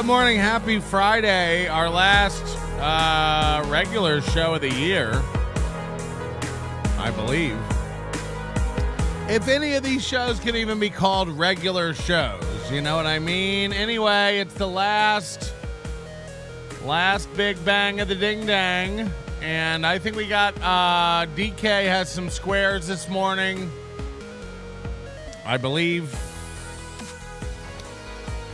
Good morning. Happy Friday. Our last regular show of the year, I believe. If any of these shows can even be called regular shows, you know what I mean? Anyway, it's the last big bang of the ding dang. And I think we got DK has some squares this morning, I believe.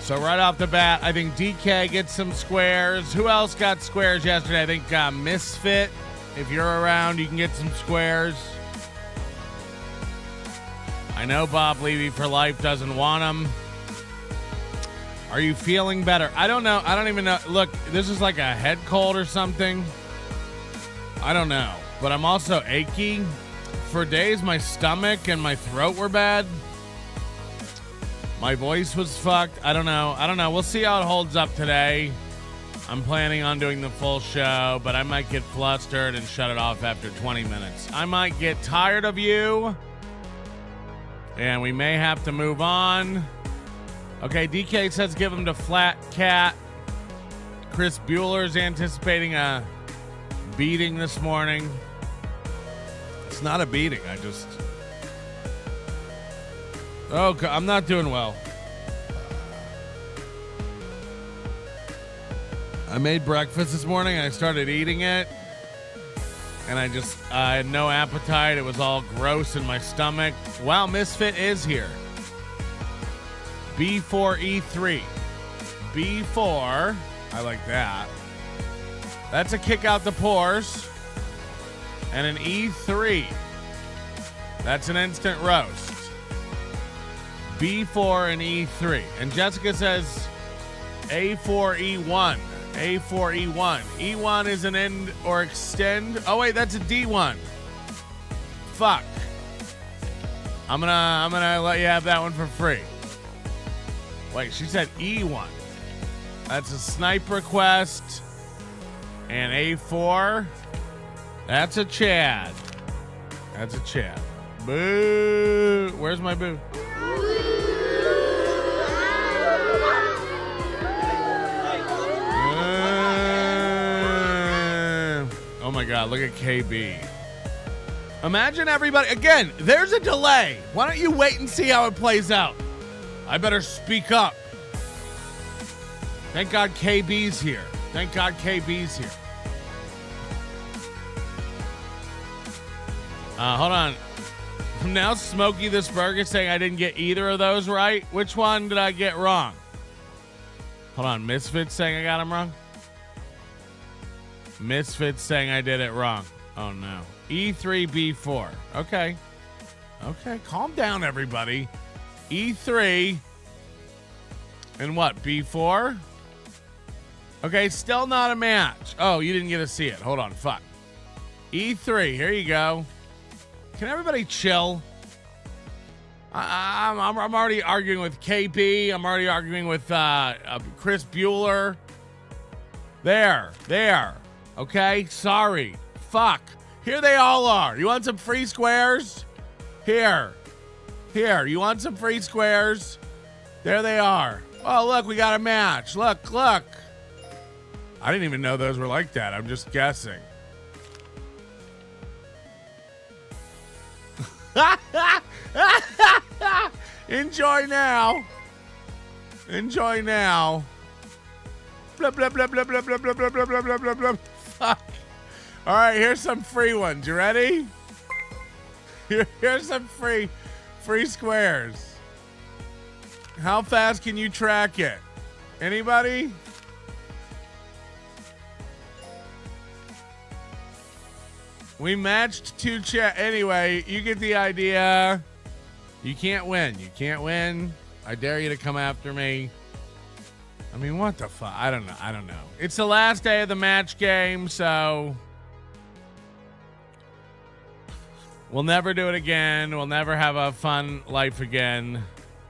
So right off the bat, I think DK gets some squares. Who else got squares yesterday? I think Misfit. If you're around, you can get some squares. I know Bob Levy for life doesn't want them. Are you feeling better? I don't know. I don't even know. Look, this is like a head cold or something. I don't know. But I'm also achy. For days, my stomach and my throat were bad. My voice was fucked. I don't know. We'll see how it holds up today. I'm planning on doing the full show, but I might get flustered and shut it off after 20 minutes. I might get tired of you, and we may have to move on. Okay, DK says give him to Flat Cat. Chris Bueller's anticipating a beating this morning. It's not a beating. Oh, I'm not doing well. I made breakfast this morning. I started eating it. And I had no appetite. It was all gross in my stomach. Wow, Misfit is here. B4E3. B4. I like that. That's a kick out the pores. And an E3. That's an instant roast. B4 and E3. And Jessica says A4E1. A4E1. E1 is an end or extend. Oh wait, that's a D1. Fuck. I'm gonna let you have that one for free. Wait, she said E1. That's a snipe request. And A4. That's a Chad. Boo. Where's my boo? Oh my God, look at KB. Imagine everybody, again, there's a delay. Why don't you wait and see how it plays out? I better speak up. Thank God KB's here. Hold on. Now Smokey this Burger saying I didn't get either of those right. Which one did I get wrong? Hold on, Misfit saying I got them wrong? Misfits saying I did it wrong. Oh, no. E3, B4. Okay, calm down, everybody. E3. And what, B4? Okay, still not a match. Oh, you didn't get to see it. Hold on, fuck. E3, here you go. Can everybody chill? I'm already arguing with KB. I'm already arguing with Chris Bueller. There. Okay, sorry. Fuck. Here they all are. You want some free squares? Here. You want some free squares? There they are. Oh, look, we got a match. Look. I didn't even know those were like that. I'm just guessing. Enjoy now. Blah, blah, blah, blah, blah, blah, blah, blah, blah, blah, blah, blah, blah. Fuck. All right, here's some free ones. You ready? Here's some free squares. How fast can you track it? Anybody? We matched two chat. Anyway, you get the idea. You can't win. I dare you to come after me. I mean, what the fuck? I don't know. It's the last day of the match game, so we'll never do it again. We'll never have a fun life again.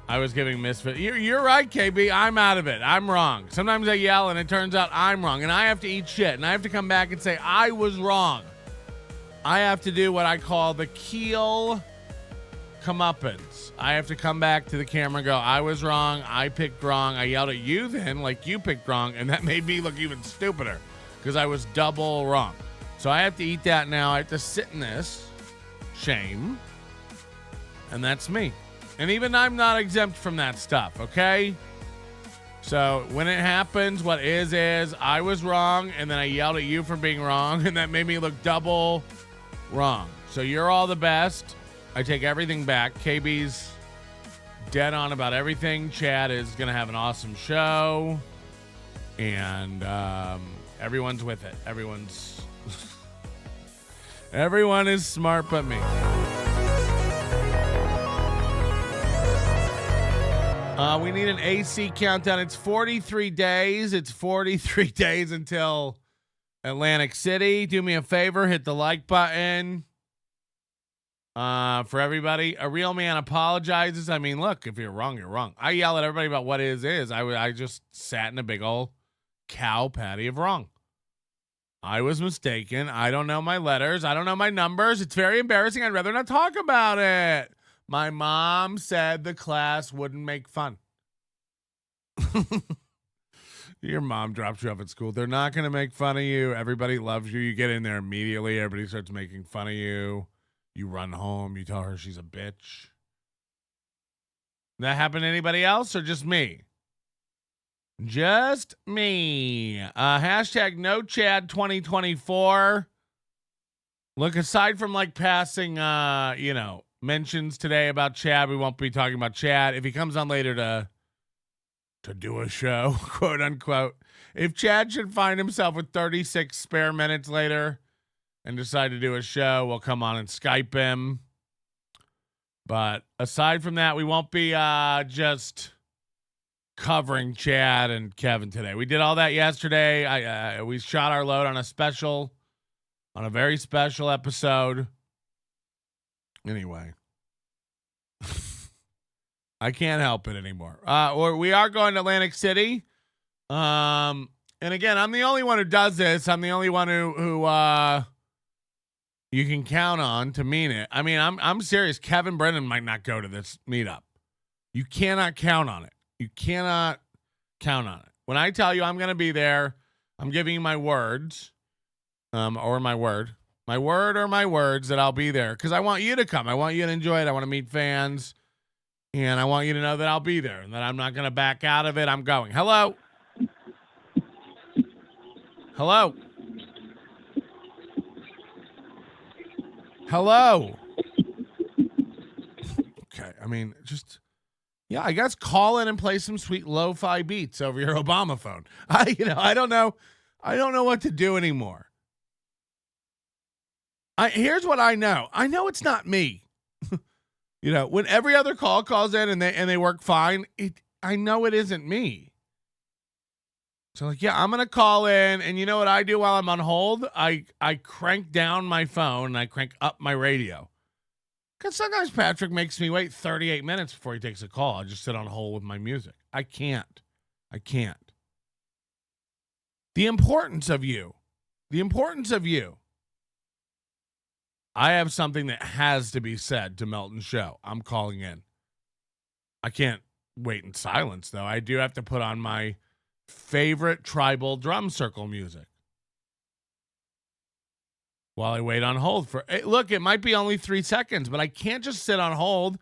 I was giving Misfit. You're right, KB. I'm out of it. I'm wrong. Sometimes I yell, and it turns out I'm wrong, and I have to eat shit, and I have to come back and say I was wrong. I have to do what I call the Keel comeuppance. I have to come back to the camera and go, I was wrong. I picked wrong. I yelled at you then like you picked wrong, and that made me look even stupider because I was double wrong. So I have to eat that now. I have to sit in this shame, and that's me. And even I'm not exempt from that stuff, okay? So when it happens, what is I was wrong, and then I yelled at you for being wrong, and that made me look double wrong. So you're all the best. I take everything back. KB's dead on about everything. Chad is going to have an awesome show, and everyone's with it. Everyone is smart but me. We need an AC countdown. It's 43 days. It's 43 days until Atlantic City. Do me a favor. Hit the like button. For everybody. A real man apologizes. I mean, look, if you're wrong, you're wrong. I yell at everybody about what is. I just sat in a big old cow patty of wrong. I was mistaken. I don't know my letters. I don't know my numbers. It's very embarrassing. I'd rather not talk about it. My mom said the class wouldn't make fun. Your mom dropped you off at school. They're not going to make fun of you. Everybody loves you. You get in there immediately. Everybody starts making fun of you. You run home. You tell her she's a bitch. That happen to anybody else or just me? Just me. Hashtag no Chad 2024. Look, aside from like passing, mentions today about Chad, we won't be talking about Chad. If he comes on later to do a show, quote unquote, if Chad should find himself with 36 spare minutes later and decide to do a show, we'll come on and Skype him. But aside from that, we won't be just covering Chad and Kevin today. We did all that yesterday. We shot our load on a very special episode. Anyway, I can't help it anymore. Or we are going to Atlantic City. And again, I'm the only one who does this. I'm the only one who you can count on to mean it. I mean, I'm serious. Kevin Brennan might not go to this meetup. You cannot count on it. You cannot count on it. When I tell you I'm going to be there, I'm giving you my words, or my word or my words that I'll be there because I want you to come. I want you to enjoy it. I want to meet fans, and I want you to know that I'll be there and that I'm not going to back out of it. I'm going. Hello. Hello. Hello. Okay. I mean, just, yeah, I guess call in and play some sweet lo-fi beats over your Obama phone. I don't know. I don't know what to do anymore. Here's what I know. I know it's not me. When every other call calls in and they work fine, I know it isn't me. So I'm going to call in, and you know what I do while I'm on hold? I crank down my phone and I crank up my radio. Because sometimes Patrick makes me wait 38 minutes before he takes a call. I just sit on hold with my music. I can't. The importance of you. I have something that has to be said to Melton's show. I'm calling in. I can't wait in silence, though. I do have to put on my favorite tribal drum circle music while I wait on hold for look, it might be only 3 seconds, but I can't just sit on hold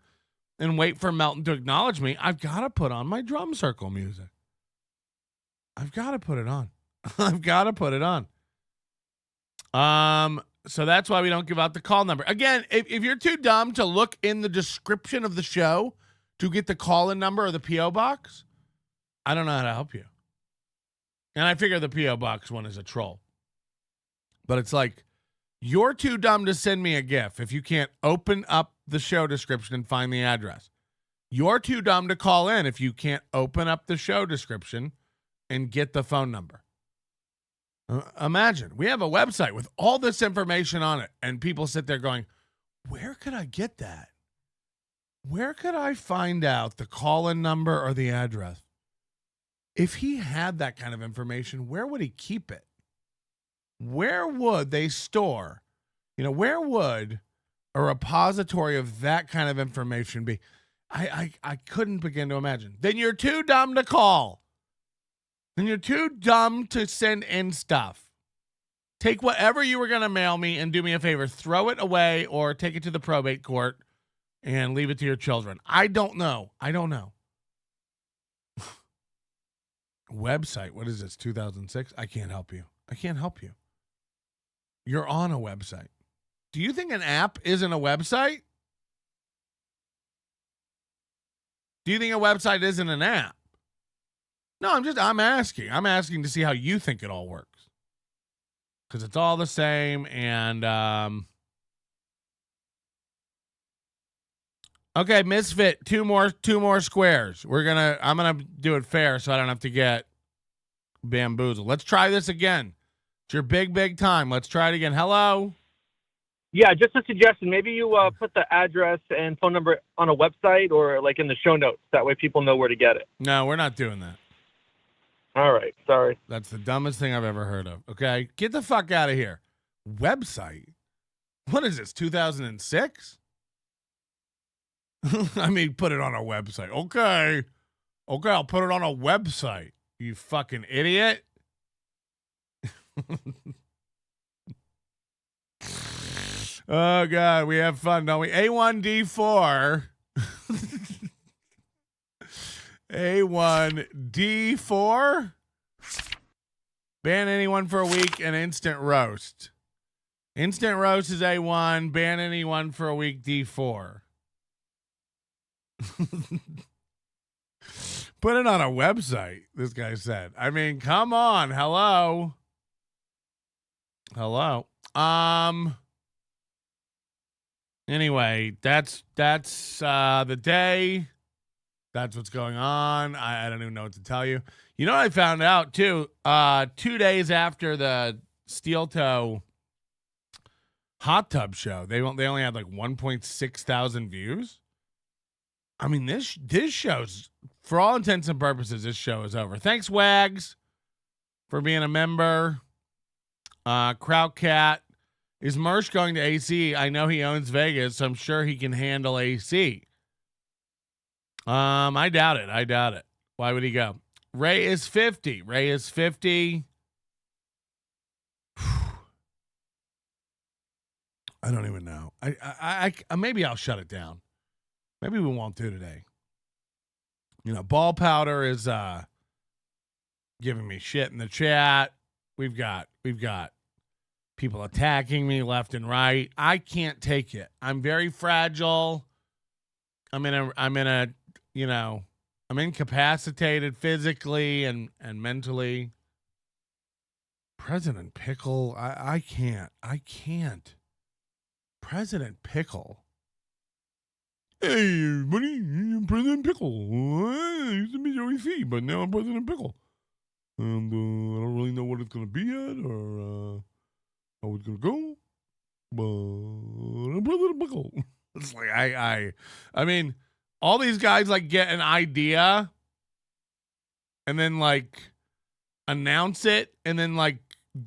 and wait for Melton to acknowledge me. I've got to put on my drum circle music. I've got to put it on. So that's why we don't give out the call number. Again, if you're too dumb to look in the description of the show to get the call-in number or the P.O. box, I don't know how to help you. And I figure the P.O. box one is a troll. But it's like, you're too dumb to send me a GIF if you can't open up the show description and find the address. You're too dumb to call in if you can't open up the show description and get the phone number. Imagine, we have a website with all this information on it, and people sit there going, where could I get that? Where could I find out the call-in number or the address? If he had that kind of information, where would he keep it? Where would they store? Where would a repository of that kind of information be? I couldn't begin to imagine. Then you're too dumb to call. Then you're too dumb to send in stuff. Take whatever you were going to mail me and do me a favor. Throw it away or take it to the probate court and leave it to your children. I don't know. Website. What is this, 2006? I can't help you. You're on a website. Do you think an app isn't a website? Do you think a website isn't an app? No, I'm asking. I'm asking to see how you think it all works. Because it's all the same. And, okay, Misfit, two more squares. I'm going to do it fair so I don't have to get bamboozled. Let's try this again. It's your big time. Let's try it again. Hello? Yeah, just a suggestion. Maybe you put the address and phone number on a website or like in the show notes. That way people know where to get it. No, we're not doing that. All right. Sorry. That's the dumbest thing I've ever heard of. Okay? Get the fuck out of here. Website? What is this, 2006? I mean, put it on a website. Okay, I'll put it on a website. You fucking idiot. Oh, God, we have fun, don't we? A1D4. A1D4. Ban anyone for a week and instant roast. Instant roast is A1. Ban anyone for a week, D4. Put it on a website, this guy said. I mean, come on. Hello. Anyway, that's the day. That's what's going on. I don't even know what to tell you. You know what I found out too? 2 days after the Steel Toe hot tub show, they only had like 1.6 thousand views. I mean, this show's, for all intents and purposes, this show is over. Thanks, Wags, for being a member. Krautcat. Is Mersh going to AC? I know he owns Vegas, so I'm sure he can handle AC. I doubt it. Why would he go? Ray is 50. I don't even know. I maybe I'll shut it down. Maybe we won't do today. You know, Ball Powder is giving me shit in the chat. We've got people attacking me left and right. I can't take it. I'm very fragile. I'm incapacitated physically and mentally. President Pickle, I can't. President Pickle. Hey, everybody, I'm President Pickle. I used to be Joey C, but now I'm President Pickle. And I don't really know what it's going to be yet or how it's going to go. But I'm President Pickle. It's like, I mean, all these guys like get an idea and then like announce it and then like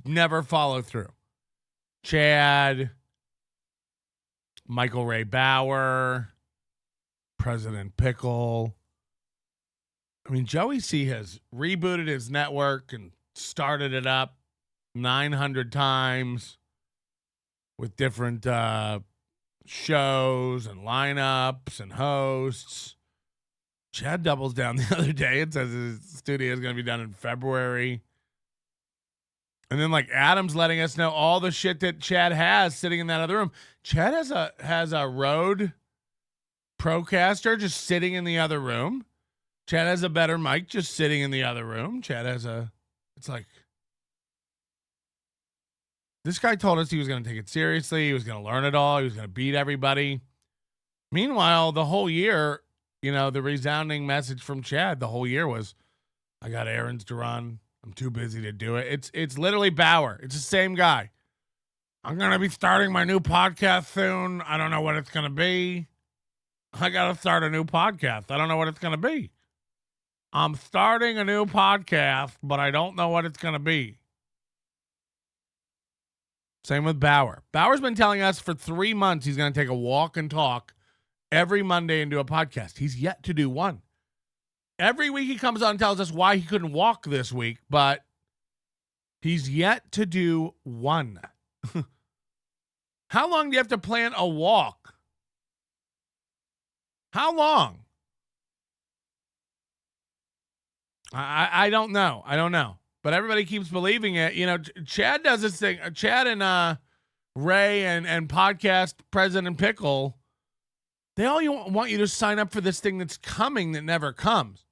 never follow through. Chad, Michael Ray Bauer, President Pickle. I mean, Joey C has rebooted his network and started it up 900 times with different shows and lineups and hosts. Chad doubles down the other day. It says his studio is going to be done in February. And then like Adam's letting us know all the shit that Chad has sitting in that other room. Chad has a Rode Procaster just sitting in the other room. Chad has a better mic just sitting in the other room. Chad has it's like, this guy told us he was going to take it seriously. He was going to learn it all. He was going to beat everybody. Meanwhile, the whole year, you know, the resounding message from Chad the whole year was, I got errands to run. I'm too busy to do it. It's literally Bauer. It's the same guy. I'm going to be starting my new podcast soon. I don't know what it's going to be. I got to start a new podcast. I don't know what it's going to be. I'm starting a new podcast, but I don't know what it's going to be. Same with Bauer. Bauer's been telling us for 3 months he's going to take a walk and talk every Monday and do a podcast. He's yet to do one. Every week he comes on and tells us why he couldn't walk this week, but he's yet to do one. How long do you have to plan a walk? How long? I don't know. I don't know. But everybody keeps believing it. You know, Chad does this thing. Chad and Ray and podcast President Pickle, they all want you to sign up for this thing that's coming that never comes.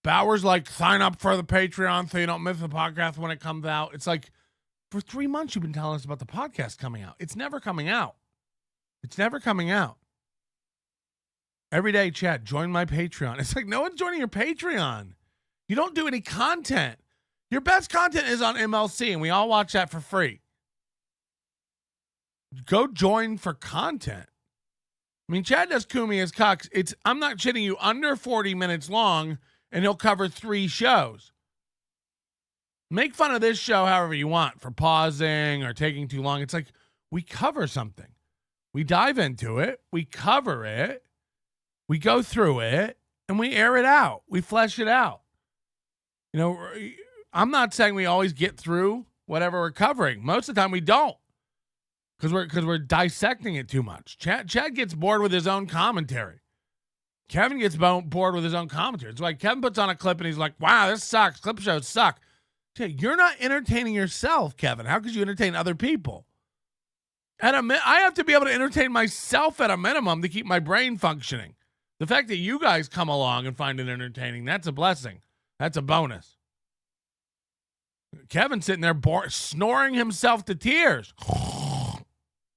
Bauer's like, sign up for the Patreon so you don't miss the podcast when it comes out. It's like, for 3 months you've been telling us about the podcast coming out. It's never coming out. It's never coming out. Every day, Chad, join my Patreon. It's like, no one's joining your Patreon. You don't do any content. Your best content is on MLC, and we all watch that for free. Go join for content. I mean, Chad does Kumi as Cox. I'm not shitting you, under 40 minutes long, and he'll cover 3 shows. Make fun of this show however you want for pausing or taking too long. It's like, we cover something. We dive into it. We cover it. We go through it, and we air it out. We flesh it out. You know, I'm not saying we always get through whatever we're covering. Most of the time we don't, because we're dissecting it too much. Chad gets bored with his own commentary. Kevin gets bored with his own commentary. It's like Kevin puts on a clip and he's like, wow, this sucks. Clip shows suck. You're not entertaining yourself, Kevin. How could you entertain other people? I have to be able to entertain myself at a minimum to keep my brain functioning. The fact that you guys come along and find it entertaining, that's a blessing. That's a bonus. Kevin's sitting there snoring himself to tears.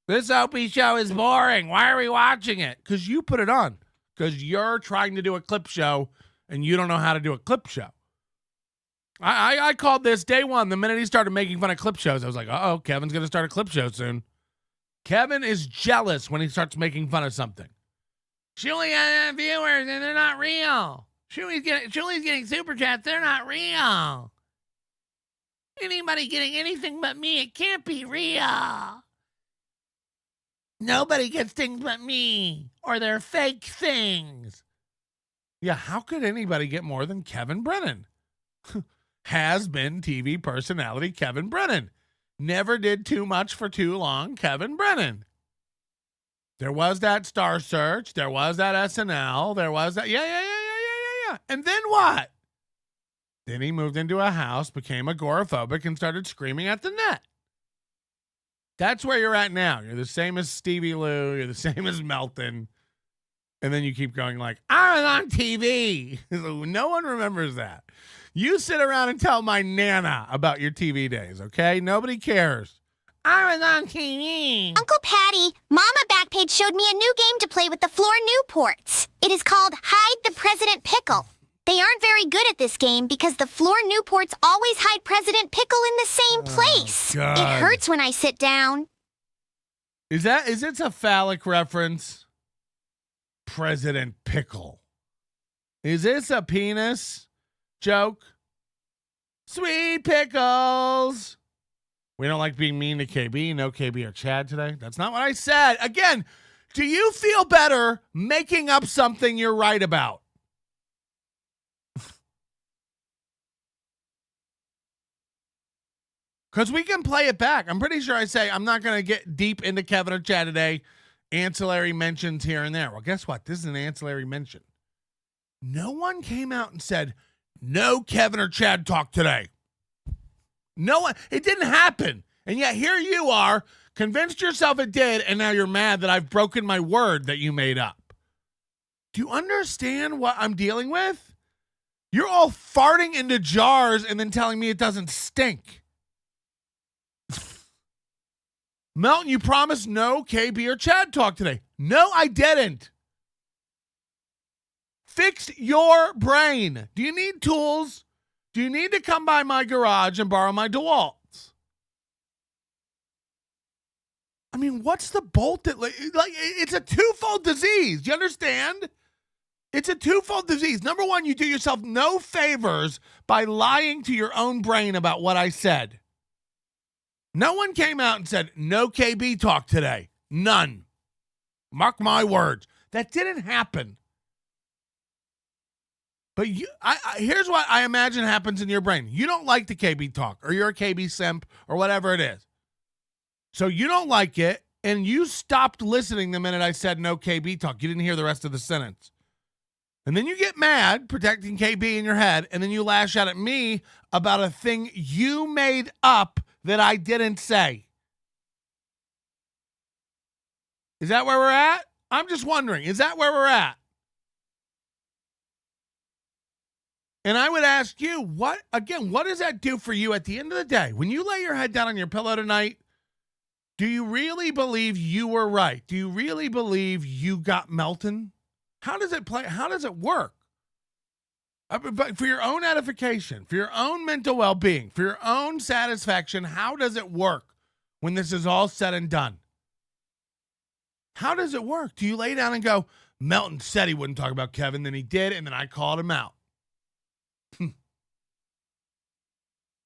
This Opie show is boring. Why are we watching it? Because you put it on. Because you're trying to do a clip show and you don't know how to do a clip show. I called this day one. The minute he started making fun of clip shows, I was like, uh-oh, Kevin's going to start a clip show soon. Kevin is jealous when he starts making fun of something. She only has viewers and they're not real. Julie's getting super chats. They're not real. Anybody getting anything but me, it can't be real. Nobody gets things but me, or they're fake things. Yeah, how could anybody get more than Kevin Brennan? Has been TV personality Kevin Brennan. Never did too much for too long, Kevin Brennan. There was that Star Search. There was that SNL. There was that. Yeah. And then what? Then he moved into a house, became agoraphobic, and started screaming at the net. That's where you're at now. You're the same as Stevie Lou. You're the same as Melton. And then you keep going like, I was on TV. No one remembers that. You sit around and tell my Nana about your TV days, okay? Nobody cares. I was on TV. Uncle Patty, Mama Backpage showed me a new game to play with the Floor Newports. It is called Hide the President Pickle. They aren't very good at this game because the Floor Newports always hide President Pickle in the same place. God. It hurts when I sit down. Is it a phallic reference? President Pickle. Is this a penis joke? Sweet pickles. We don't like being mean to KB. No KB or Chad today. That's not what I said. Again, do you feel better making up something you're right about? Because we can play it back. I'm pretty sure I say I'm not going to get deep into Kevin or Chad today. Ancillary mentions here and there. Well, guess what? This is an ancillary mention. No one came out and said, no Kevin or Chad talk today. No one. It didn't happen. And yet here you are, convinced yourself it did, and now you're mad that I've broken my word that you made up. Do you understand what I'm dealing with? You're all farting into jars and then telling me it doesn't stink. Melton, you promised no KB or Chad talk today. No, I didn't. Fix your brain. Do you need tools? Do you need to come by my garage and borrow my DeWalt's? I mean, what's the bolt that, like, it's a twofold disease. Do you understand? It's a twofold disease. Number one, you do yourself no favors by lying to your own brain about what I said. No one came out and said, no KB talk today. None. Mark my words. That didn't happen. But here's what I imagine happens in your brain. You don't like the KB talk, or you're a KB simp, or whatever it is. So you don't like it, and you stopped listening the minute I said no KB talk. You didn't hear the rest of the sentence. And then you get mad, protecting KB in your head, and then you lash out at me about a thing you made up that I didn't say. Is that where we're at? I'm just wondering, is that where we're at? And I would ask you, what does that do for you at the end of the day? When you lay your head down on your pillow tonight, do you really believe you were right? Do you really believe you got Melton? How does it play? How does it work? But for your own edification, for your own mental well-being, for your own satisfaction, how does it work when this is all said and done? How does it work? Do you lay down and go, Melton said he wouldn't talk about Kevin, then he did, and then I called him out?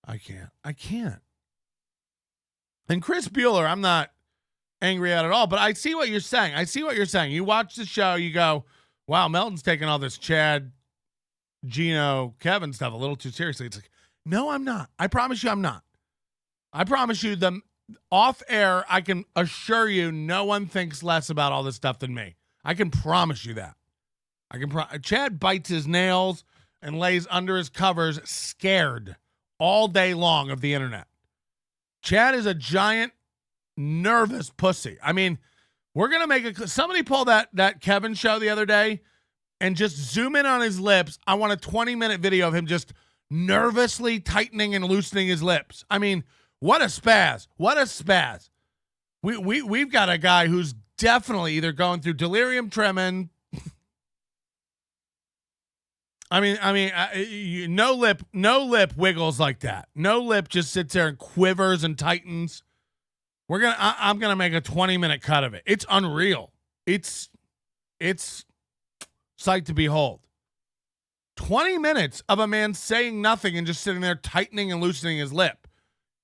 I can't. And Chris Bueller, I'm not angry at all, but I see what you're saying. You watch the show, you go, wow, Melton's taking all this Chad, Gino, Kevin stuff a little too seriously. It's like, no, I'm not. I promise you I'm not. I promise you the off air, I can assure you no one thinks less about all this stuff than me. I can promise you that. Chad bites his nails and lays under his covers scared all day long of the internet. Chad is a giant nervous pussy. I mean, we're going to make somebody pull that Kevin show the other day and just zoom in on his lips. I want a 20-minute video of him just nervously tightening and loosening his lips. I mean, what a spaz. What a spaz. We've got a guy who's definitely either going through delirium tremens. No lip wiggles like that. No lip just sits there and quivers and tightens. I'm gonna make a 20-minute cut of it. It's unreal. It's sight to behold. 20 minutes of a man saying nothing and just sitting there tightening and loosening his lip.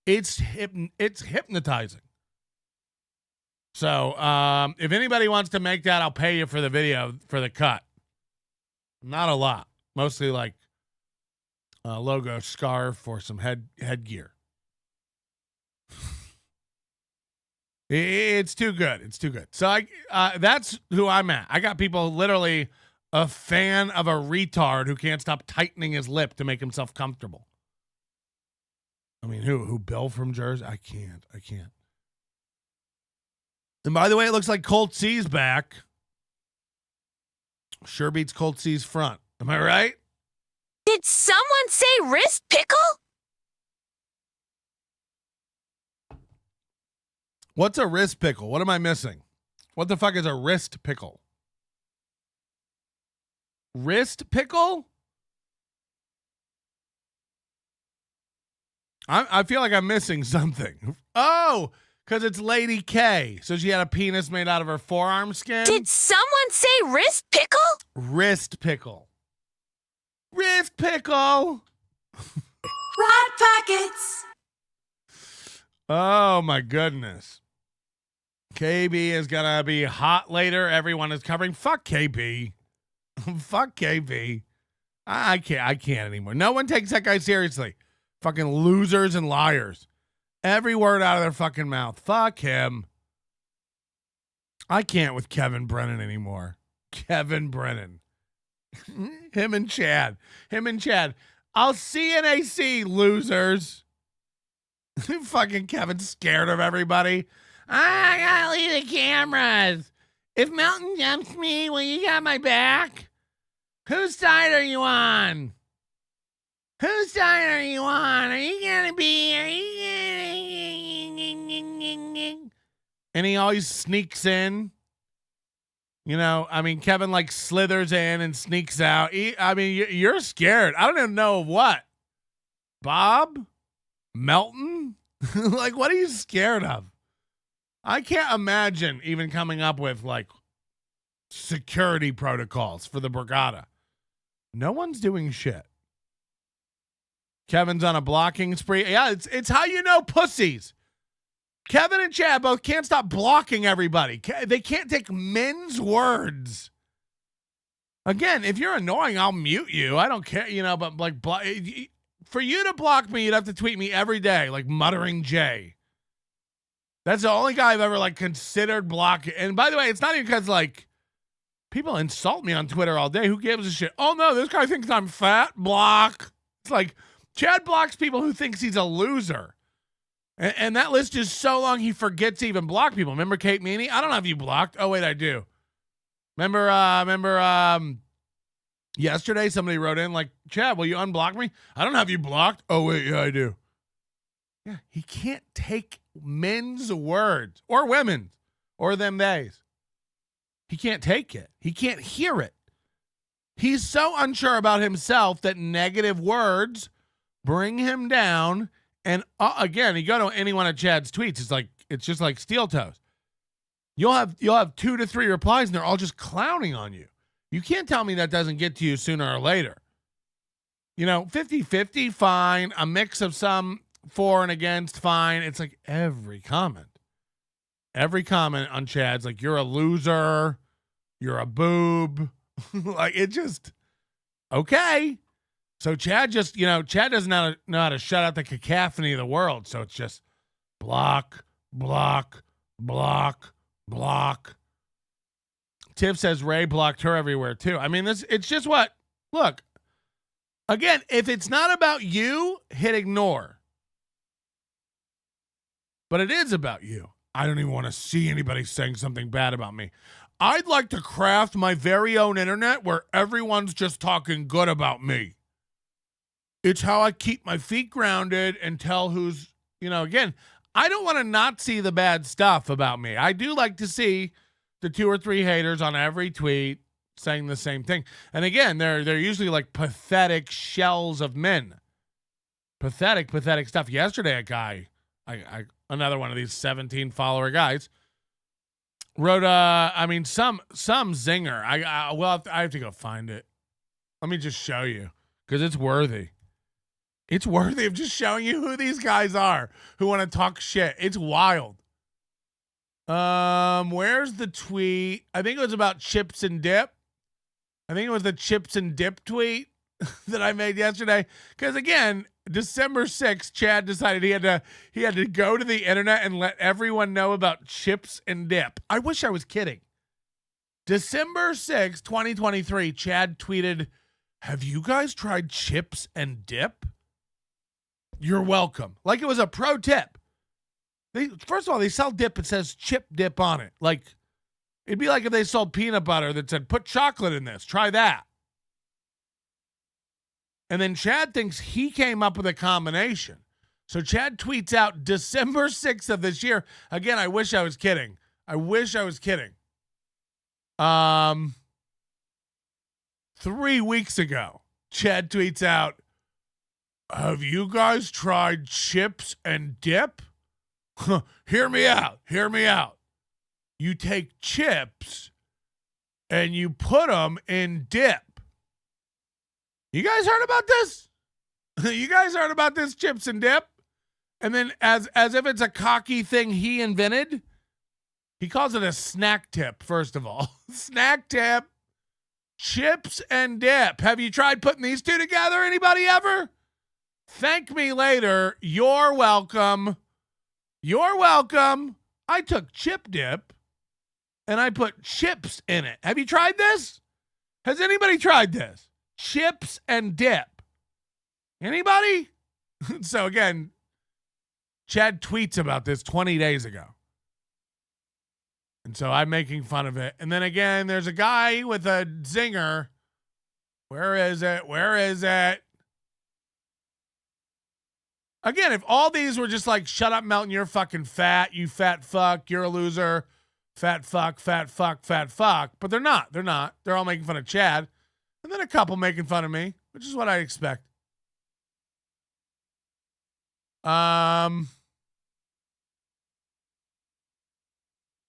It's hypnotizing. So if anybody wants to make that, I'll pay you for the video, for the cut. Not a lot. Mostly like a logo scarf or some headgear. It's too good. It's too good. So that's who I'm at. I got people literally a fan of a retard who can't stop tightening his lip to make himself comfortable. I mean, who Bill from Jersey? I can't. And by the way, it looks like Colt C's back. Sure beats Colt C's front. Am I right? Did someone say wrist pickle? What's a wrist pickle? What am I missing? What the fuck is a wrist pickle? Wrist pickle? I feel like I'm missing something. Oh, because it's Lady K. So she had a penis made out of her forearm skin? Did someone say wrist pickle? Wrist pickle. Wrist pickle. Right pockets. Oh, my goodness. KB is going to be hot later. Everyone is covering. Fuck KB. Fuck KB. I can't anymore. No one takes that guy seriously. Fucking losers and liars. Every word out of their fucking mouth. Fuck him. I can't with Kevin Brennan anymore. Kevin Brennan. Him and Chad. I'll CNAC, losers. Fucking Kevin's scared of everybody. I gotta leave the cameras. If Melton jumps me, will you got my back? Whose side are you on? Whose side are you on? Are you gonna be? And he always sneaks in. You know, I mean, Kevin like slithers in and sneaks out. You're scared. I don't even know of what. Bob? Melton? Like, what are you scared of? I can't imagine even coming up with like security protocols for the Brigada. No one's doing shit. Kevin's on a blocking spree. Yeah, it's how you know pussies. Kevin and Chad both can't stop blocking everybody. They can't take men's words. Again, if you're annoying, I'll mute you. I don't care, but like for you to block me, you'd have to tweet me every day, like Muttering Jay. That's the only guy I've ever like considered blocking. And by the way, it's not even because like people insult me on Twitter all day. Who gives a shit? Oh no, this guy thinks I'm fat. Block. It's like Chad blocks people who thinks he's a loser. And that list is so long he forgets to even block people. Remember Kate Meany? I don't have you blocked. Oh wait, I do. Remember yesterday somebody wrote in like, Chad, will you unblock me? I don't have you blocked. Oh wait, yeah, I do. Yeah, he can't take men's words or women's or them days. He can't take it. He can't hear it. He's so unsure about himself that negative words bring him down. And again, you go to any one of Chad's tweets, it's just like steel toes. You'll have 2 to 3 replies, and they're all just clowning on you. You can't tell me that doesn't get to you sooner or later. 50-50, fine. A mix of some for and against, fine. It's like every comment on Chad's like, you're a loser, you're a boob. Like, it just, okay. So Chad just, Chad doesn't know how to shut out the cacophony of the world. So it's just block, block, block, block. Tiff says Ray blocked her everywhere too. I mean, it's just what, look, again, if it's not about you, hit ignore. But it is about you. I don't even want to see anybody saying something bad about me. I'd like to craft my very own internet where everyone's just talking good about me. It's how I keep my feet grounded and tell who's, again, I don't want to not see the bad stuff about me. I do like to see the 2 or 3 haters on every tweet saying the same thing. And again, they're usually like pathetic shells of men. Pathetic stuff. Yesterday, a guy, another one of these 17 follower guys, wrote some zinger. I have to go find it. Let me just show you because it's worthy. It's worthy of just showing you who these guys are who want to talk shit. It's wild. Where's the tweet? I think it was about chips and dip. I think it was the chips and dip tweet that I made yesterday. Because again, December 6th, Chad decided he had to go to the internet and let everyone know about chips and dip. I wish I was kidding. December 6th, 2023, Chad tweeted, "Have you guys tried chips and dip? You're welcome." Like it was a pro tip. First of all, they sell dip. It says chip dip on it. Like it'd be like if they sold peanut butter that said, "Put chocolate in this. Try that." And then Chad thinks he came up with a combination. So Chad tweets out December 6th of this year. Again, I wish I was kidding. 3 weeks ago, Chad tweets out, "Have you guys tried chips and dip? Hear me out. You take chips and you put them in dip." You guys heard about this? You guys heard about this chips and dip? And then as if it's a cocky thing he invented, he calls it a snack tip, first of all. Snack tip, chips and dip. Have you tried putting these two together? Anybody ever? Thank me later. You're welcome. I took chip dip and I put chips in it. Have you tried this? Has anybody tried this? Chips and dip. Anybody? So again, Chad tweets about this 20 days ago. And so I'm making fun of it. And then again, there's a guy with a zinger. Where is it? Again, if all these were just like, "Shut up, Melton, you're fucking fat, you fat fuck, you're a loser, fat fuck. But they're not. They're all making fun of Chad. And then a couple making fun of me, which is what I expect. Was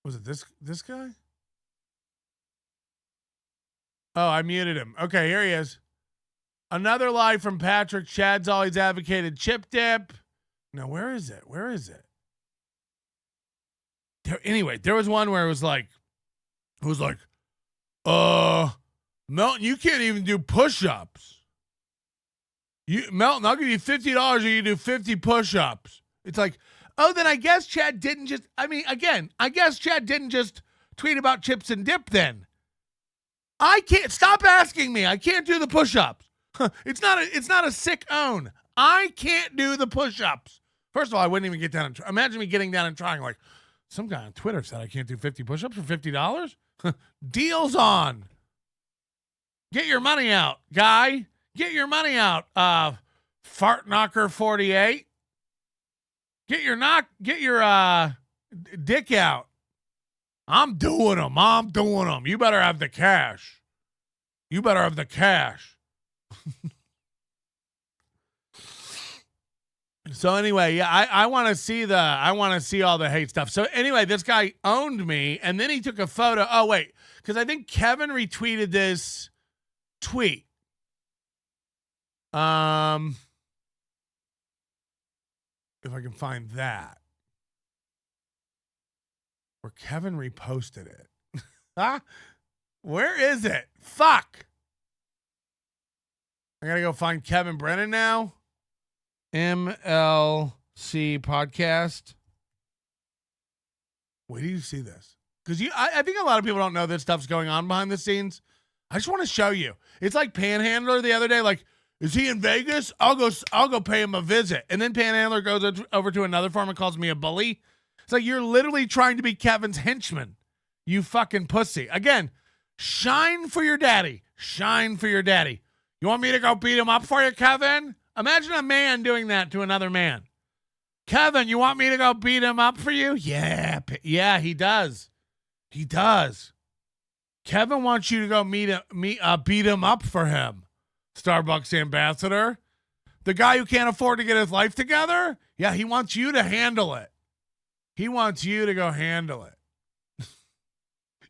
it this guy? Oh, I muted him. Okay, here he is. Another lie from Patrick. Chad's always advocated chip dip. Now, where is it? Anyway, there was one where it was like, Melton, you can't even do push-ups. Melton, I'll give you $50 if you do 50 push-ups. It's like, oh, then I guess Chad didn't just, I guess Chad didn't just tweet about chips and dip then. I can't, stop asking me. I can't do the push-ups. It's not a sick own. I can't do the push-ups. First of all, I wouldn't even get down and try. Imagine me getting down and trying, like, some guy on Twitter said I can't do 50 push-ups for $50. Deals on. Get your money out, guy. Get your money out, fart knocker 48. Get your dick out. I'm doing them. You better have the cash. So anyway, yeah, I want to see all the hate stuff. So anyway, this guy owned me, and then he took a photo. Oh wait, because I think Kevin retweeted this tweet. If I can find that, where Kevin reposted it. Where is it? Fuck. I gotta go find Kevin Brennan now. MLC podcast. Where do you see this? Because I think a lot of people don't know this stuff's going on behind the scenes. I just want to show you. It's like Panhandler the other day. Like, is he in Vegas? I'll go pay him a visit. And then Panhandler goes over to another farm and calls me a bully. It's like you're literally trying to be Kevin's henchman. You fucking pussy. Again, shine for your daddy. Shine for your daddy. You want me to go beat him up for you, Kevin? Imagine a man doing that to another man. Kevin, you want me to go beat him up for you? Yeah, he does. He does. Kevin wants you to go beat him up for him. Starbucks ambassador. The guy who can't afford to get his life together? Yeah, he wants you to handle it. He wants you to go handle it.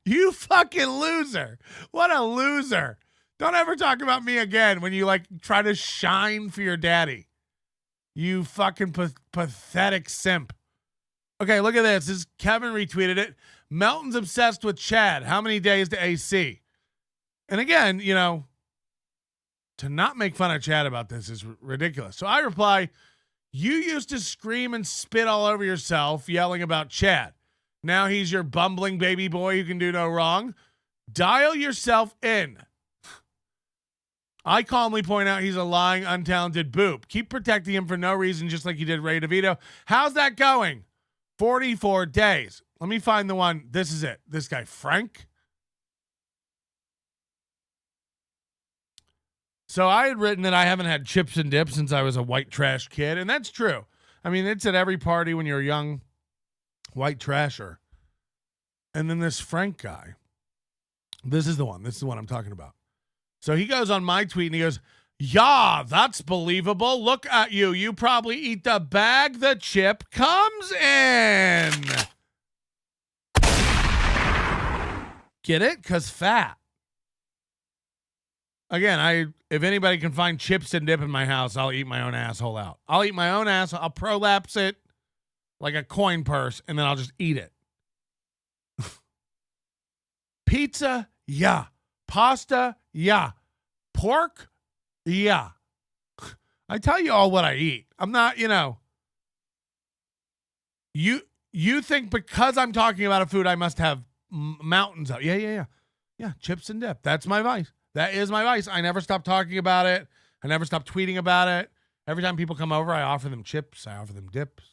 You fucking loser. What a loser. Don't ever talk about me again when you like try to shine for your daddy. You fucking pathetic simp. Okay, look at this. Kevin retweeted it. Melton's obsessed with Chad. How many days to AC? And again, to not make fun of Chad about this is ridiculous. So I reply, you used to scream and spit all over yourself yelling about Chad. Now he's your bumbling baby boy who can do no wrong. Dial yourself in. I calmly point out he's a lying, untalented boob. Keep protecting him for no reason, just like you did Ray DeVito. How's that going? 44 days. Let me find the one. This is it. This guy, Frank. So I had written that I haven't had chips and dip since I was a white trash kid, and that's true. I mean, it's at every party when you're a young white trasher. And then this Frank guy. This is the one. This is the one I'm talking about. So he goes on my tweet and he goes, yeah, that's believable. Look at you. You probably eat the bag the chip comes in. Get it? Because fat. Again, if anybody can find chips and dip in my house, I'll eat my own asshole out. I'll eat my own ass. I'll prolapse it like a coin purse, and then I'll just eat it. Pizza, yeah. Pasta, yeah. Pork, yeah. I tell you all what I eat. I'm not, You think because I'm talking about a food, I must have mountains of. Yeah. Yeah, chips and dip. That's my vice. That is my vice. I never stop talking about it. I never stop tweeting about it. Every time people come over, I offer them chips. I offer them dips.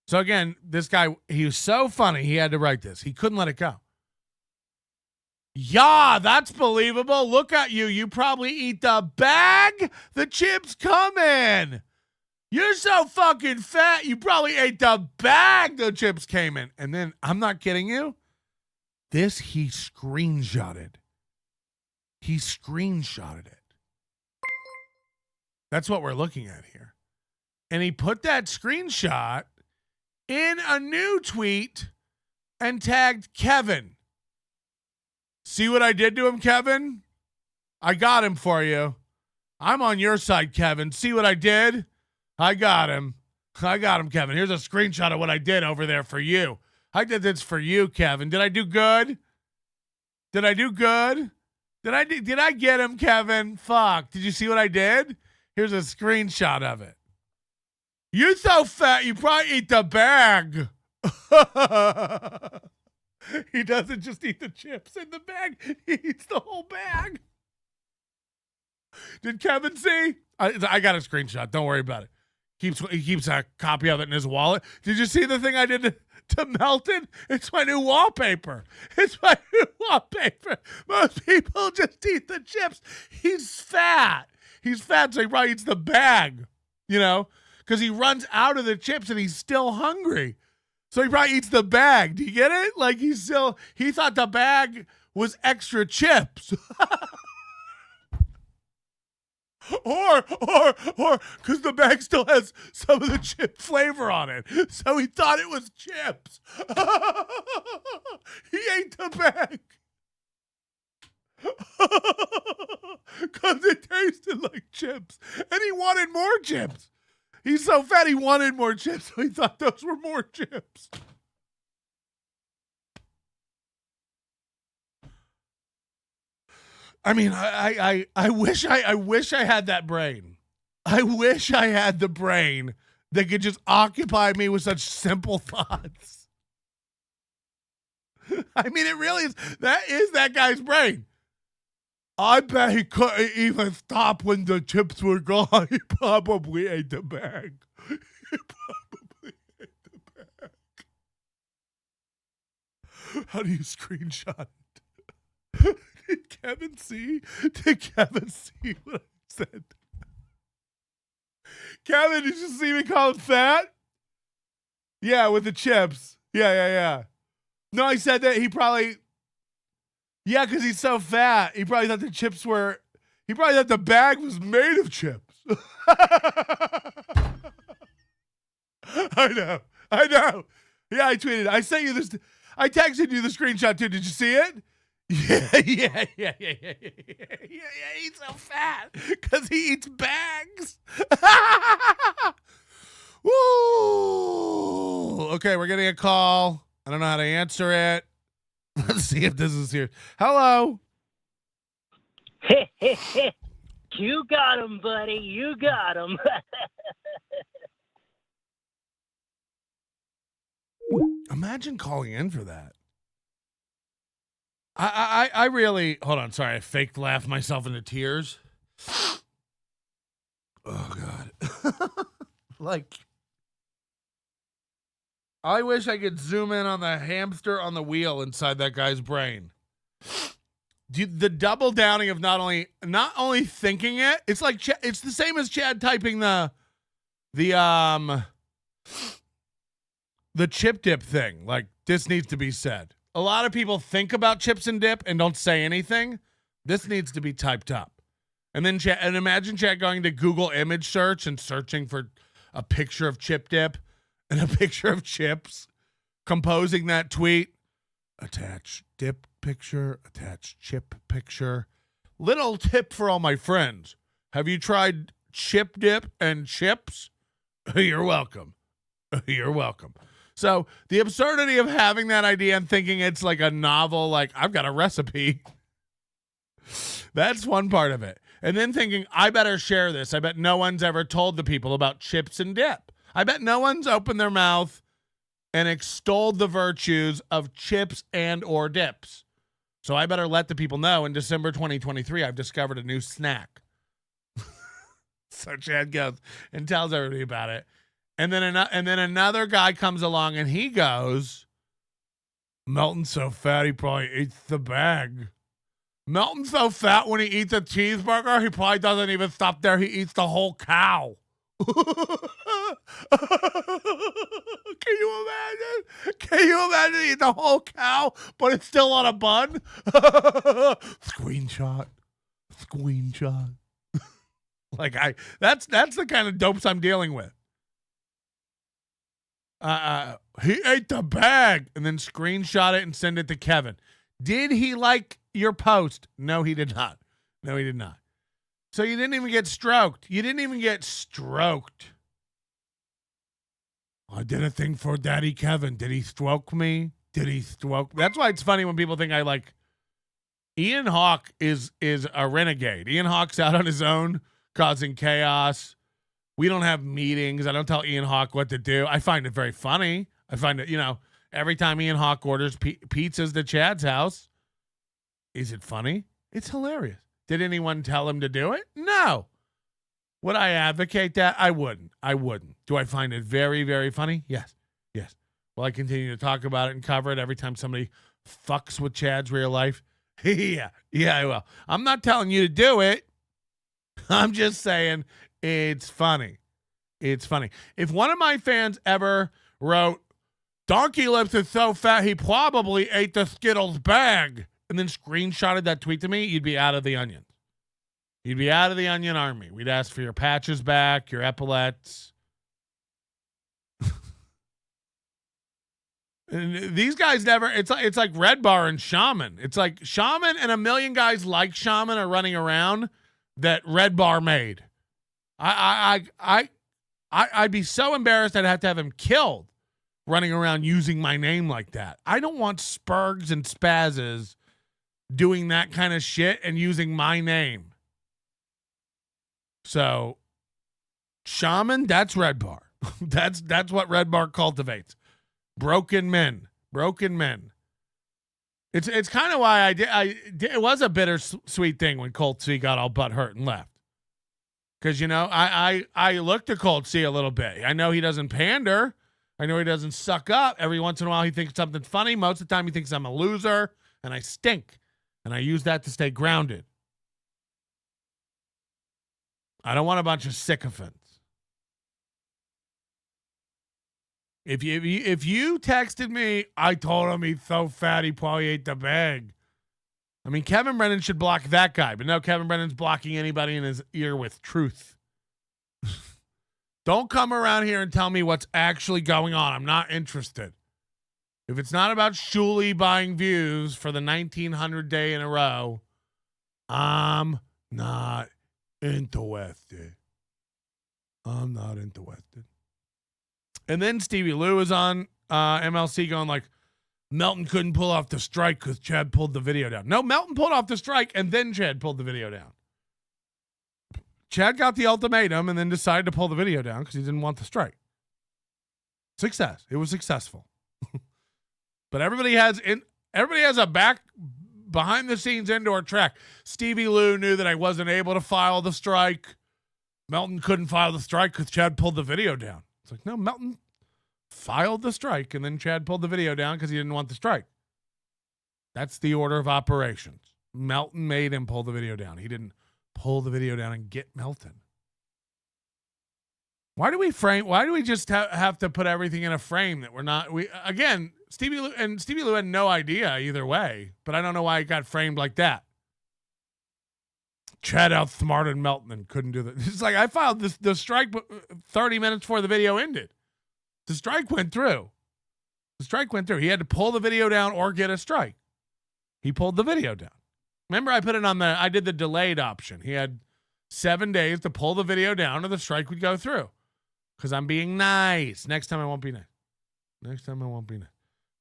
So again, this guy, he was so funny, he had to write this. He couldn't let it go. Yeah, that's believable. Look at you. You probably eat the bag the chips come in. You're so fucking fat. You probably ate the bag the chips came in. And then, I'm not kidding you. This he screenshotted. He screenshotted it. That's what we're looking at here. And he put that screenshot in a new tweet and tagged Kevin. See what I did to him, Kevin? I got him for you. I'm on your side, Kevin. See what I did? I got him. I got him, Kevin. Here's a screenshot of what I did over there for you. I did this for you, Kevin. Did I do good? Did I do good? Did I get him, Kevin? Fuck. Did you see what I did? Here's a screenshot of it. You're so fat, you probably eat the bag. He doesn't just eat the chips in the bag. He eats the whole bag. Did Kevin see? I got a screenshot. Don't worry about it. He keeps a copy of it in his wallet. Did you see the thing I did to Melton? It's my new wallpaper. It's my new wallpaper. Most people just eat the chips. He's fat. He's fat, so he probably eats the bag, you know, because he runs out of the chips and he's still hungry. So he probably eats the bag. Do you get it? Like he thought the bag was extra chips. Or, because the bag still has some of the chip flavor on it. So he thought it was chips. He ate the bag. Because it tasted like chips. And he wanted more chips. He's so fat he wanted more chips. So he thought those were more chips. I mean, I wish I had that brain. I wish I had the brain that could just occupy me with such simple thoughts. I mean, it really is. That is that guy's brain. I bet he couldn't even stop when the chips were gone. He probably ate the bag. He probably ate the bag. How do you screenshot it? Did Kevin see? Did Kevin see what I said? Kevin, did you see me call him fat? Yeah, with the chips. Yeah. No, I said that he probably... Yeah, because he's so fat. He probably thought the chips were... He probably thought the bag was made of chips. I know. Yeah, I tweeted. I sent you this... I texted you the screenshot, too. Did you see it? Yeah. He's so fat because he eats bags. Woo! Okay, we're getting a call. I don't know how to answer it. Let's see if this is here. Hello. You got him, buddy. You got him. Imagine calling in for that. I really, hold on, sorry, I faked laughed myself into tears. Oh, God. Like, I wish I could zoom in on the hamster on the wheel inside that guy's brain. The double downing of not only thinking it, it's like, it's the same as Chad typing the chip dip thing. Like, this needs to be said. A lot of people think about chips and dip and don't say anything. This needs to be typed up. And then imagine Chad going to Google image search and searching for a picture of chip dip and a picture of chips, composing that tweet. Attach dip picture, attach chip picture. Little tip for all my friends. Have you tried chip dip and chips? You're welcome. You're welcome. So the absurdity of having that idea and thinking it's like a novel, like I've got a recipe. That's one part of it. And then thinking, I better share this. I bet no one's ever told the people about chips and dip. I bet no one's opened their mouth and extolled the virtues of chips and or dips. So I better let the people know in December 2023, I've discovered a new snack. So Chad goes and tells everybody about it. And then another guy comes along and he goes, Melton's so fat he probably eats the bag. Melton's so fat when he eats a cheeseburger, he probably doesn't even stop there. He eats the whole cow. Can you imagine? Can you imagine eating the whole cow, but it's still on a bun? Screenshot. Like that's the kind of dopes I'm dealing with. He ate the bag, and then screenshot it and send it to Kevin. Did he like your post? No, he did not. So you didn't even get stroked. I did a thing for Daddy Kevin. Did he stroke me? Did he stroke? That's why it's funny when people think I like. Ian Hawke is a renegade. Ian Hawke's out on his own, causing chaos. We don't have meetings. I don't tell Ian Hawke what to do. I find it very funny. I find it, every time Ian Hawke orders pizzas to Chad's house, is it funny? It's hilarious. Did anyone tell him to do it? No. Would I advocate that? I wouldn't. Do I find it very, very funny? Yes. Will I continue to talk about it and cover it every time somebody fucks with Chad's real life? Yeah, I will. I'm not telling you to do it. I'm just saying it's funny. It's funny. If one of my fans ever wrote, Donkeylips is so fat he probably ate the Skittles bag, and then screenshotted that tweet to me, you'd be out of the onion. You'd be out of the onion army. We'd ask for your patches back, your epaulets. And these guys never, it's like Red Bar and Shaman. It's like Shaman and a million guys like Shaman are running around that Red Bar made. I'd be so embarrassed I'd have to have him killed running around using my name like that. I don't want Spurgs and Spazzes doing that kind of shit and using my name. So Shaman, that's Red Bar. That's what Red Bar cultivates. Broken men. It's kind of why I did. It was a bittersweet thing when Colt C got all butthurt and left. Because, I look to Colt C a little bit. I know he doesn't pander. I know he doesn't suck up. Every once in a while he thinks something's funny. Most of the time he thinks I'm a loser and I stink. And I use that to stay grounded. I don't want a bunch of sycophants. If you texted me, I told him he's so fat he probably ate the bag. I mean, Kevin Brennan should block that guy, but no, Kevin Brennan's blocking anybody in his ear with truth. Don't come around here and tell me what's actually going on. I'm not interested. If it's not about Shuley buying views for the 1900 day in a row, I'm not interested. I'm not interested. And then Stevie Lou is on MLC going like, Melton couldn't pull off the strike because Chad pulled the video down. No, Melton pulled off the strike and then Chad pulled the video down. Chad got the ultimatum and then decided to pull the video down because he didn't want the strike. Success. It was successful. But everybody has a behind the scenes indoor track. Stevie Lou knew that I wasn't able to file the strike. Melton couldn't file the strike because Chad pulled the video down. It's like, no, Melton filed the strike, and then Chad pulled the video down because he didn't want the strike. That's the order of operations. Melton made him pull the video down. He didn't pull the video down and get Melton. Why do we just have to put everything in a frame that we're not? Again, Stevie Lou had no idea either way, but I don't know why it got framed like that. Chad outsmarted Melton and couldn't do that. It's like I filed the strike 30 minutes before the video ended. The strike went through. He had to pull the video down or get a strike. He pulled the video down. Remember, I put it on I did the delayed option. He had 7 days to pull the video down or the strike would go through. Because I'm being nice. Next time I won't be nice.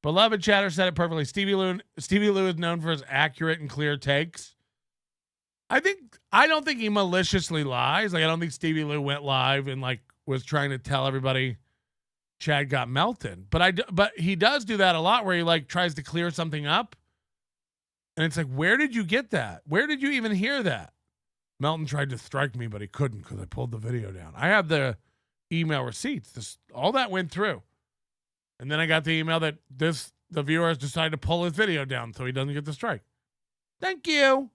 Beloved Chatter said it perfectly. Stevie Lou is known for his accurate and clear takes. I don't think he maliciously lies. Like, I don't think Stevie Lou went live and was trying to tell everybody Chad got Melton. But he does do that a lot where he tries to clear something up. And it's like, where did you get that? Where did you even hear that? Melton tried to strike me, but he couldn't because I pulled the video down. I have the email receipts. All that went through. And then I got the email that the viewer has decided to pull his video down so he doesn't get the strike. Thank you.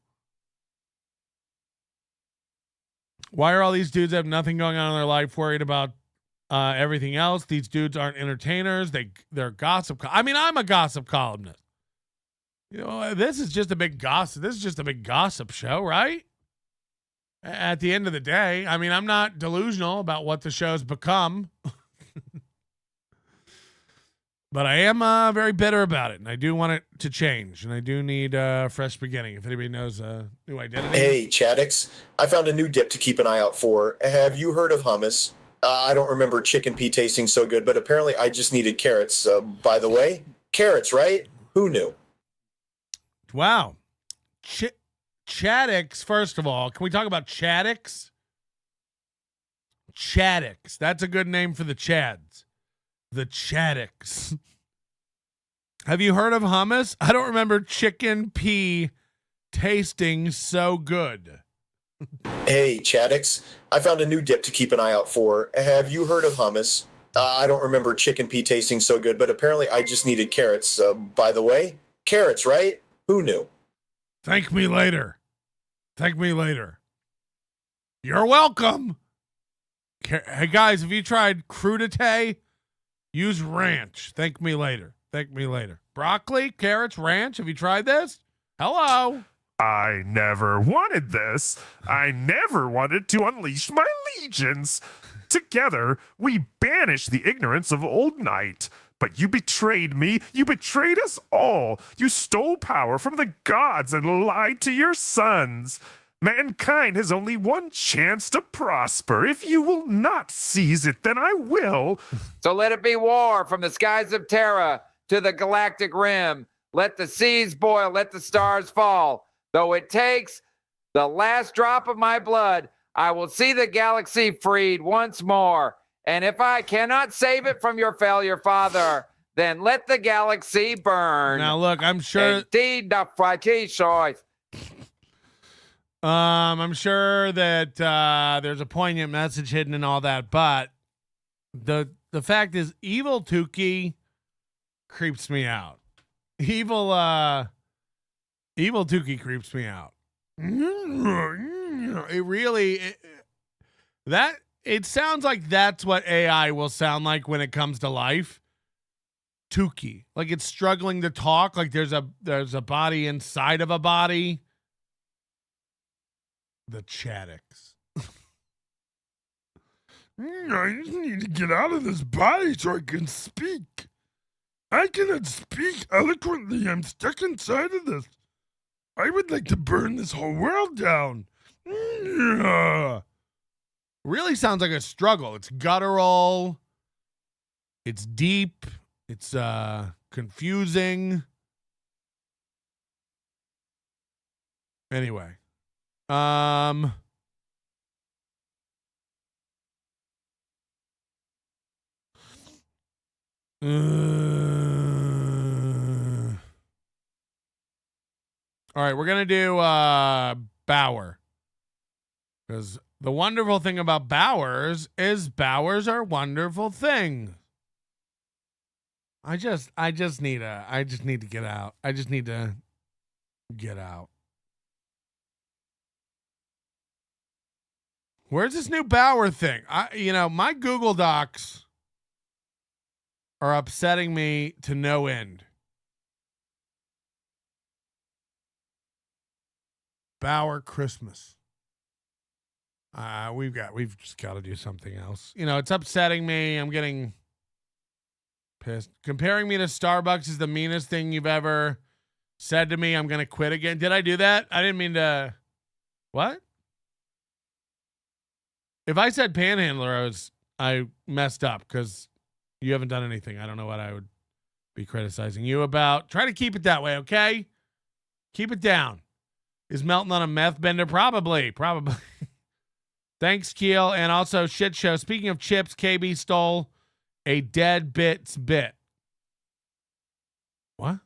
Why are all these dudes that have nothing going on in their life worried about everything else? These dudes aren't entertainers. They're gossip. I'm a gossip columnist. This is just a big gossip. This is just a big gossip show, right? At the end of the day, I'm not delusional about what the show's become. But I am very bitter about it, and I do want it to change, and I do need a fresh beginning. If anybody knows new identity. Hey, Chaddix, I found a new dip to keep an eye out for. Have you heard of hummus? I don't remember chicken pea tasting so good, but apparently I just needed carrots. By the way, carrots, right? Who knew? Wow. Chaddix, first of all, can we talk about Chaddix? Chaddix. That's a good name for the Chads. The Chaddix. Have you heard of hummus? I don't remember chicken pea tasting so good. Hey, Chaddix, I found a new dip to keep an eye out for. Have you heard of hummus? I don't remember chicken pea tasting so good, but apparently I just needed carrots. By the way, carrots, right? Who knew? Thank me later. Thank me later. You're welcome. Hey, guys, have you tried crudité? Use ranch. Thank me later. Thank me later. Broccoli, carrots, ranch. Have you tried this? Hello. I never wanted this. I never wanted to unleash my legions. Together, we banish the ignorance of old night. But you betrayed me. You betrayed us all. You stole power from the gods and lied to your sons. Mankind has only one chance to prosper. If you will not seize it, then I will. So let it be war from the skies of Terra to the galactic rim. Let the seas boil, let the stars fall. Though it takes the last drop of my blood, I will see the galaxy freed once more. And if I cannot save it from your failure, Father, then let the galaxy burn. Now, look, I'm sure. Indeed, the fragile choice. I'm sure that there's a poignant message hidden in all that, but the fact is, evil Tukey creeps me out. Evil Tukey creeps me out. It really it sounds like that's what AI will sound like when it comes to life. Tukey, like it's struggling to talk, like there's a body inside of a body. The Chaddix. I just need to get out of this body so I can speak. I cannot speak eloquently. I'm stuck inside of this. I would like to burn this whole world down. Really sounds like a struggle. It's guttural. It's deep. It's confusing. Anyway. All right, we're gonna do Bauer, because the wonderful thing about Bowers is Bowers are wonderful things. I just need to get out. I just need to get out. Where's this new Bauer thing? My Google Docs are upsetting me to no end. Bauer Christmas. We've just got to do something else. It's upsetting me. I'm getting pissed. Comparing me to Starbucks is the meanest thing you've ever said to me. I'm going to quit again. Did I do that? I didn't mean to. What? If I said panhandler, I messed up because you haven't done anything. I don't know what I would be criticizing you about. Try to keep it that way, okay? Keep it down. Is Melton on a meth bender? Probably. Thanks, Keel. And also, shit show. Speaking of chips, KB stole a dead bits bit. What?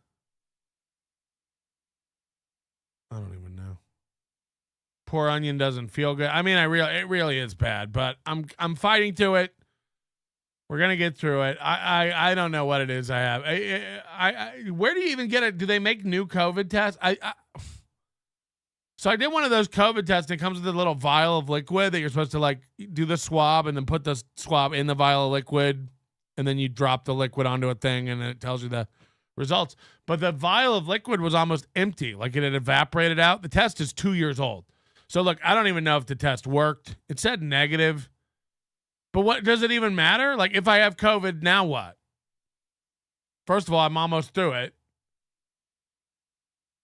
I don't even know. Poor onion doesn't feel good. I mean, it really is bad, but I'm fighting to it. We're gonna get through it. I don't know what it is I have. I where do you even get it? Do they make new COVID tests? So I did one of those COVID tests. And it comes with a little vial of liquid that you're supposed to do the swab and then put the swab in the vial of liquid, and then you drop the liquid onto a thing and it tells you the results. But the vial of liquid was almost empty, like it had evaporated out. The test is 2 years old. So look, I don't even know if the test worked. It said negative. But what does it even matter? Like, if I have COVID, now what? First of all, I'm almost through it.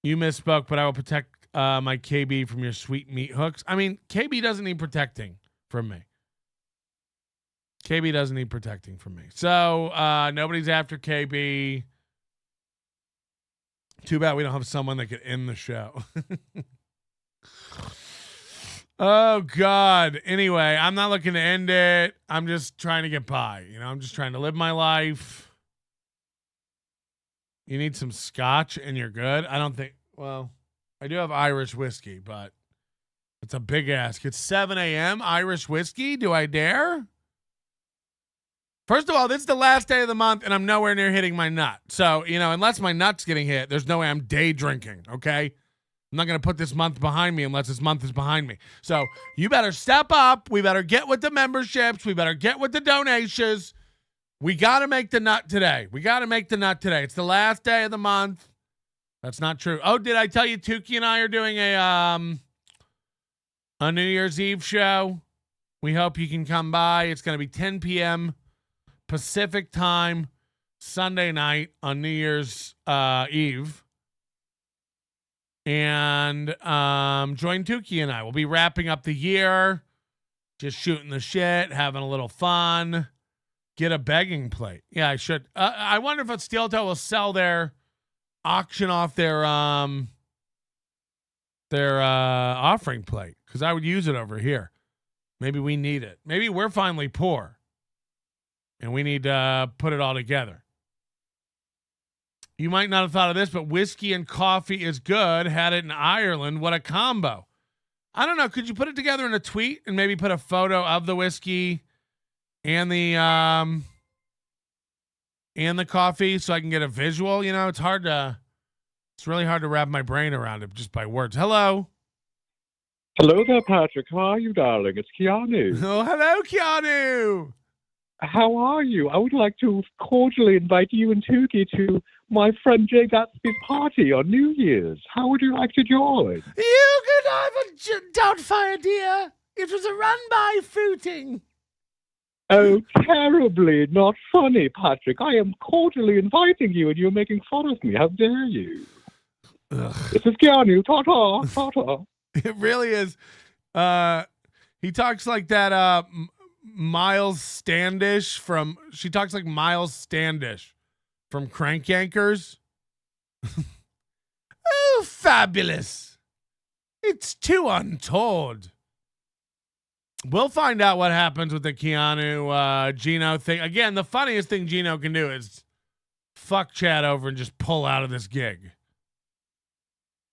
You misspoke, but I will protect my KB from your sweet meat hooks. I mean, KB doesn't need protecting from me. KB doesn't need protecting from me. So nobody's after KB. Too bad we don't have someone that could end the show. Oh, God. Anyway, I'm not looking to end it. I'm just trying to get by. I'm just trying to live my life. You need some scotch and you're good. I don't think, well, I do have Irish whiskey, but it's a big ask. It's 7 a.m. Irish whiskey. Do I dare? First of all, this is the last day of the month and I'm nowhere near hitting my nut. So, unless my nut's getting hit, there's no way I'm day drinking. Okay. I'm not going to put this month behind me unless this month is behind me. So you better step up. We better get with the memberships. We better get with the donations. We got to make the nut today. It's the last day of the month. That's not true. Oh, did I tell you Tukey and I are doing a New Year's Eve show? We hope you can come by. It's going to be 10 p.m. Pacific time, Sunday night on New Year's Eve. And join Tukey and I. We'll be wrapping up the year, just shooting the shit, having a little fun. Get a begging plate. Yeah, I should. I wonder if Steel Toe will sell their auction off their offering plate, because I would use it over here. Maybe we need it. Maybe we're finally poor and we need to put it all together. You might not have thought of this, but whiskey and coffee is good. Had it in Ireland. What a combo. I don't know. Could you put it together in a tweet and maybe put a photo of the whiskey and the coffee so I can get a visual? It's really hard to wrap my brain around it just by words. Hello. Hello there, Patrick. How are you, darling? It's Keanu. Oh, hello, Keanu. How are you? I would like to cordially invite you and Tukey to my friend Jay Gatsby's party on New Year's. How would you like to join? You could have a doubtfire, dear. It was a run-by footing. Oh, terribly not funny, Patrick. I am cordially inviting you and you're making fun of me. How dare you? Ugh. This is Keanu. Ta-ta. Ta-ta. It really is. He talks like that Miles Standish from Crank Yankers. Oh, fabulous. It's too untoward. We'll find out what happens with the Keanu Gino thing. Again, the funniest thing Gino can do is fuck Chad over and just pull out of this gig.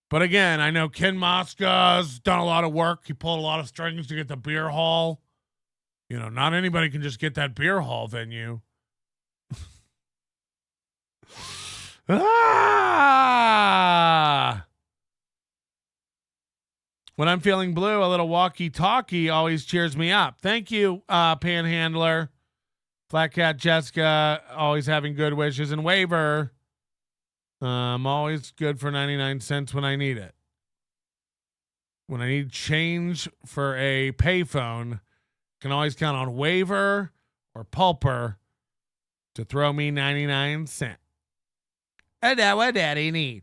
But again, I know Ken Mosca's done a lot of work. He pulled a lot of strings to get the beer hall. Not anybody can just get that beer hall venue. When I'm feeling blue, a little walkie-talkie always cheers me up. Thank you, Panhandler. Flat Cat Jessica, always having good wishes. And Waiver, I'm always good for 99 cents when I need it. When I need change for a payphone, can always count on Waiver or Pulper to throw me 99 cents. And that's what daddy need.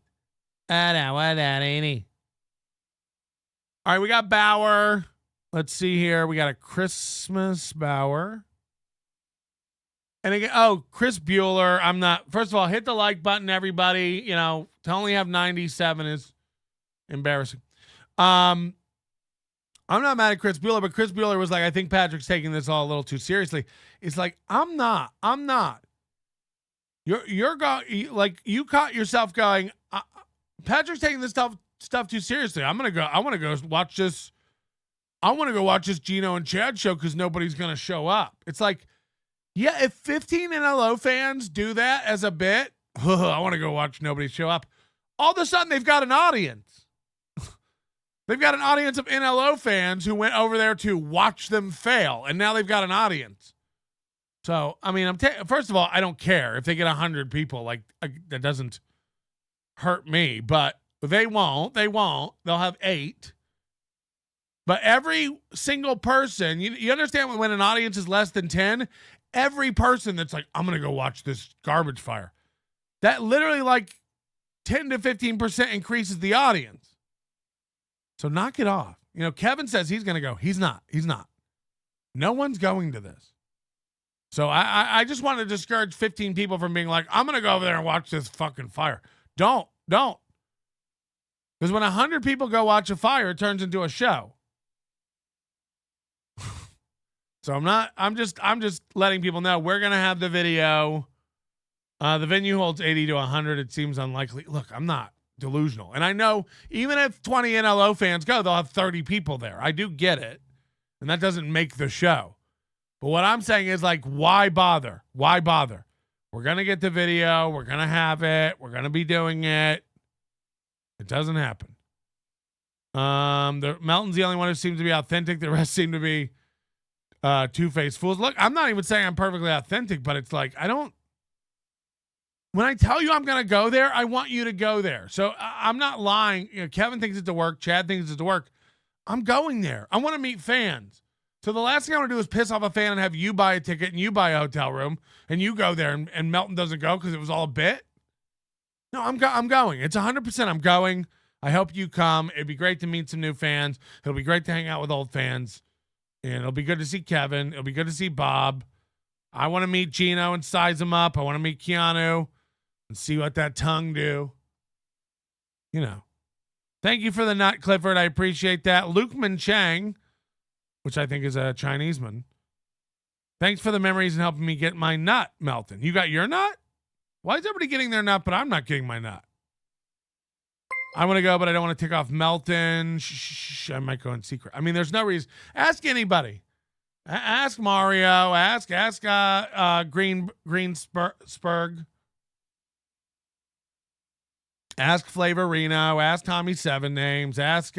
And that's what daddy need. All right, we got Bauer. Let's see here. We got a Christmas Bauer. And again, Chris Bueller. First of all, hit the like button, everybody. To only have 97 is embarrassing. I'm not mad at Chris Bueller, but Chris Bueller was like, I think Patrick's taking this all a little too seriously. It's like, I'm not. You caught yourself going, Patrick's taking this stuff too seriously. I want to go watch this Gino and Chad show because nobody's going to show up. It's like, yeah, if 15 NLO fans do that as a bit, I want to go watch nobody show up. All of a sudden, they've got an audience. They've got an audience of NLO fans who went over there to watch them fail, and now they've got an audience. So, first of all, I don't care if they get 100 people. That doesn't hurt me, but they won't. They'll have 8. But every single person, you understand when an audience is less than 10, every person that's like, I'm going to go watch this garbage fire, that literally 10 to 15% increases the audience. So knock it off. Kevin says he's going to go. He's not. No one's going to this. So I just want to discourage 15 people from being like, I'm going to go over there and watch this fucking fire. Don't. Because when 100 people go watch a fire, it turns into a show. So I'm just letting people know we're going to have the video. The venue holds 80 to 100. It seems unlikely. Look, I'm not delusional. And I know even if 20 NLO fans go, they'll have 30 people there. I do get it. And that doesn't make the show. But what I'm saying is, like, why bother? Why bother? We're going to get the video. We're going to have it. We're going to be doing it. It doesn't happen. Melton's the only one who seems to be authentic. The rest seem to be two-faced fools. Look, I'm not even saying I'm perfectly authentic, but it's like, when I tell you I'm going to go there, I want you to go there. So I'm not lying. You know, Kevin thinks it's to work. Chad thinks it's to work. I'm going there. I want to meet fans. So the last thing I want to do is piss off a fan and have you buy a ticket and you buy a hotel room and you go there and Melton doesn't go because it was all a bit. No, I'm going. It's 100% I'm going. I hope you come. It'd be great to meet some new fans. It'll be great to hang out with old fans. And it'll be good to see Kevin. It'll be good to see Bob. I want to meet Gino and size him up. I want to meet Keanu and see what that tongue do. You know. Thank you for the nut, Clifford. I appreciate that. Luke Min Chang, which I think is a Chinese man. Thanks for the memories and helping me get my nut, Melton. You got your nut? Why is everybody getting their nut, but I'm not getting my nut? I want to go, but I don't want to tick off Melton. Shh, I might go in secret. I mean, there's no reason. Ask anybody. Ask Mario. Ask Greenspurg. Ask Flavor Reno. Ask Tommy Seven Names. Ask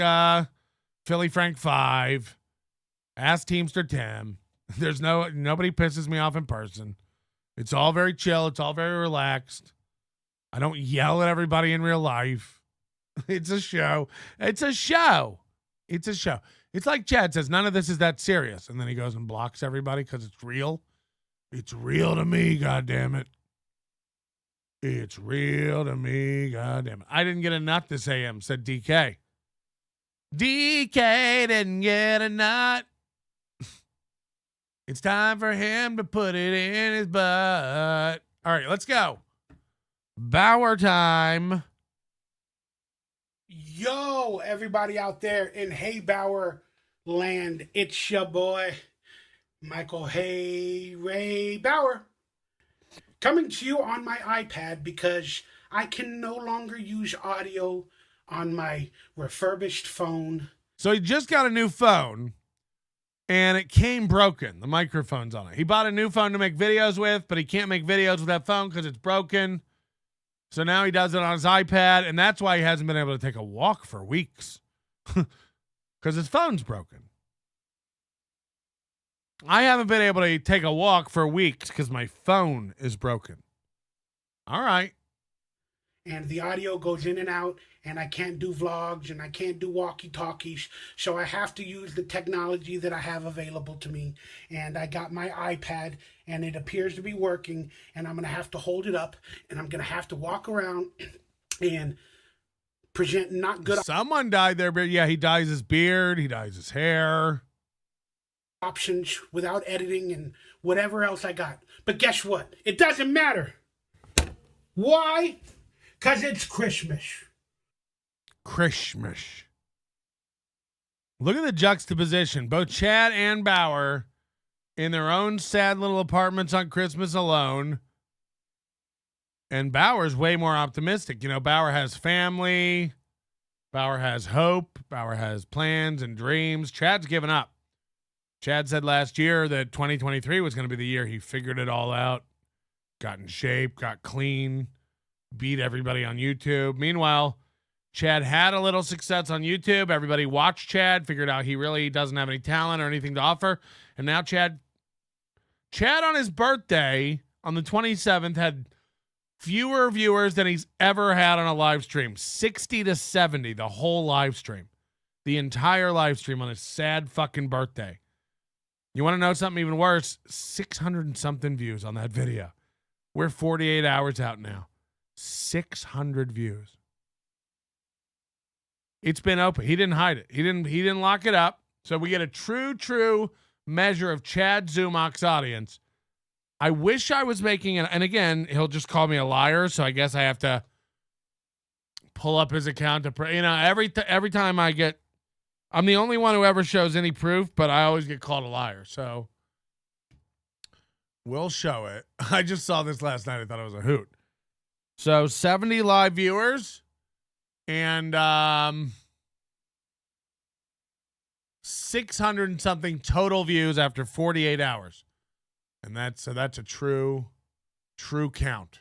Philly Frank 5. Ask Teamster Tim. Nobody pisses me off in person. It's all very chill. It's all very relaxed. I don't yell at everybody in real life. It's a show. It's a show. It's a show. It's like Chad says, none of this is that serious. And then he goes and blocks everybody because it's real. It's real to me, goddammit. It's real to me, goddammit. I didn't get a nut this AM, said DK. DK didn't get a nut. It's time for him to put it in his butt. All right, let's go. Bauer time. Yo, everybody out there in Hey Bauer land, it's your boy, Michael Hey Ray Bauer, coming to you on my iPad because I can no longer use audio on my refurbished phone. So he just got a new phone. And it came broken. The microphone's on it. He bought a new phone to make videos with, but he can't make videos with that phone because it's broken. So now he does it on his iPad, and that's why he hasn't been able to take a walk for weeks. Because his phone's broken. I haven't been able to take a walk for weeks because my phone is broken. All right. And the audio goes in and out, and I can't do vlogs, and I can't do walkie-talkies, so I have to use the technology that I have available to me. And I got my iPad, and it appears to be working, and I'm going to have to hold it up, and I'm going to have to walk around and present not good Someone dyed their beard. Yeah, he dyes his beard. He dyes his hair. options without editing and whatever else I got. But guess what? It doesn't matter. Why? Because it's Christmas. Christmas. Look at the juxtaposition. Both Chad and Bauer in their own sad little apartments on Christmas alone. And Bauer's way more optimistic. You know, Bauer has family. Bauer has hope. Bauer has plans and dreams. Chad's given up. Chad said last year that 2023 was going to be the year he figured it all out, got in shape, got clean, beat everybody on YouTube. Meanwhile, Chad had a little success on YouTube. Everybody watched Chad, figured out he really doesn't have any talent or anything to offer. And now Chad on his birthday on the 27th had fewer viewers than he's ever had on a live stream. 60 to 70, the whole live stream. The entire live stream on his sad fucking birthday. You want to know something even worse? 600 and something views on that video. We're 48 hours out now. 600 views. It's been open. He didn't hide it. He didn't lock it up. So we get a true measure of Chad Zumach's audience. I wish I was making it. And again, he'll just call me a liar. So I guess I have to pull up his account to, every time I'm the only one who ever shows any proof, but I always get called a liar. So we'll show it. I just saw this last night. I thought it was a hoot. So 70 live viewers and 600 and something total views after 48 hours. And that's a true count.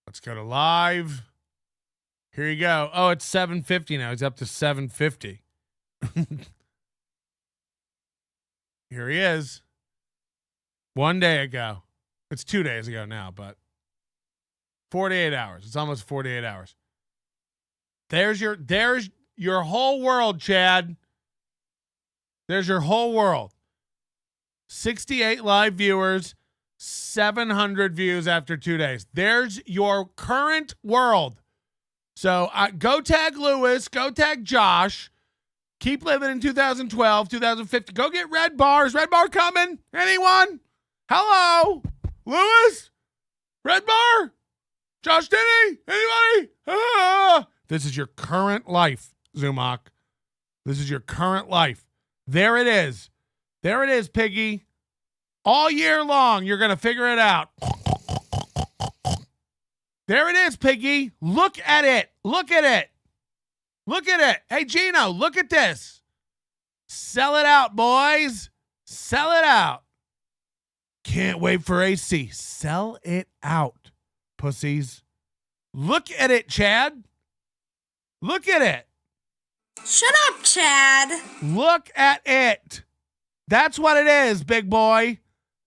Let's go to live. Here you go. Oh, it's 750 now. He's up to 750. Here he is. 1 day ago. It's 2 days ago now, but 48 hours. It's almost 48 hours. There's your whole world, Chad. There's your whole world. 68 live viewers, 700 views after 2 days. There's your current world. So go tag Lewis, go tag Josh. Keep living in 2012, 2015. Go get red bars. Red bar coming. Anyone? Hello? Lewis? Red bar? Josh Denny? Anybody? Ah. This is your current life, Zumach. This is your current life. There it is. There it is, Piggy. All year long, you're going to figure it out. There it is, Piggy. Look at it. Look at it. Look at it. Hey, Gino, look at this. Sell it out, boys. Sell it out. Can't wait for AC. Sell it out, pussies. Look at it, Chad. Look at it. Shut up, Chad. Look at it. That's what it is, big boy.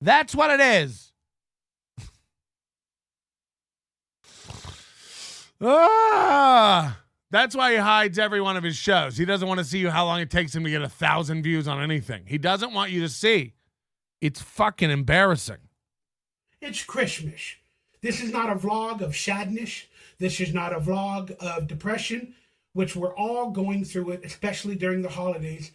That's what it is. That's why he hides every one of his shows. He doesn't want to see you how long it takes him to get 1,000 views on anything. He doesn't want you to see. It's fucking embarrassing. It's Christmas. This is not a vlog of sadness. This is not a vlog of depression, which we're all going through it, especially during the holidays.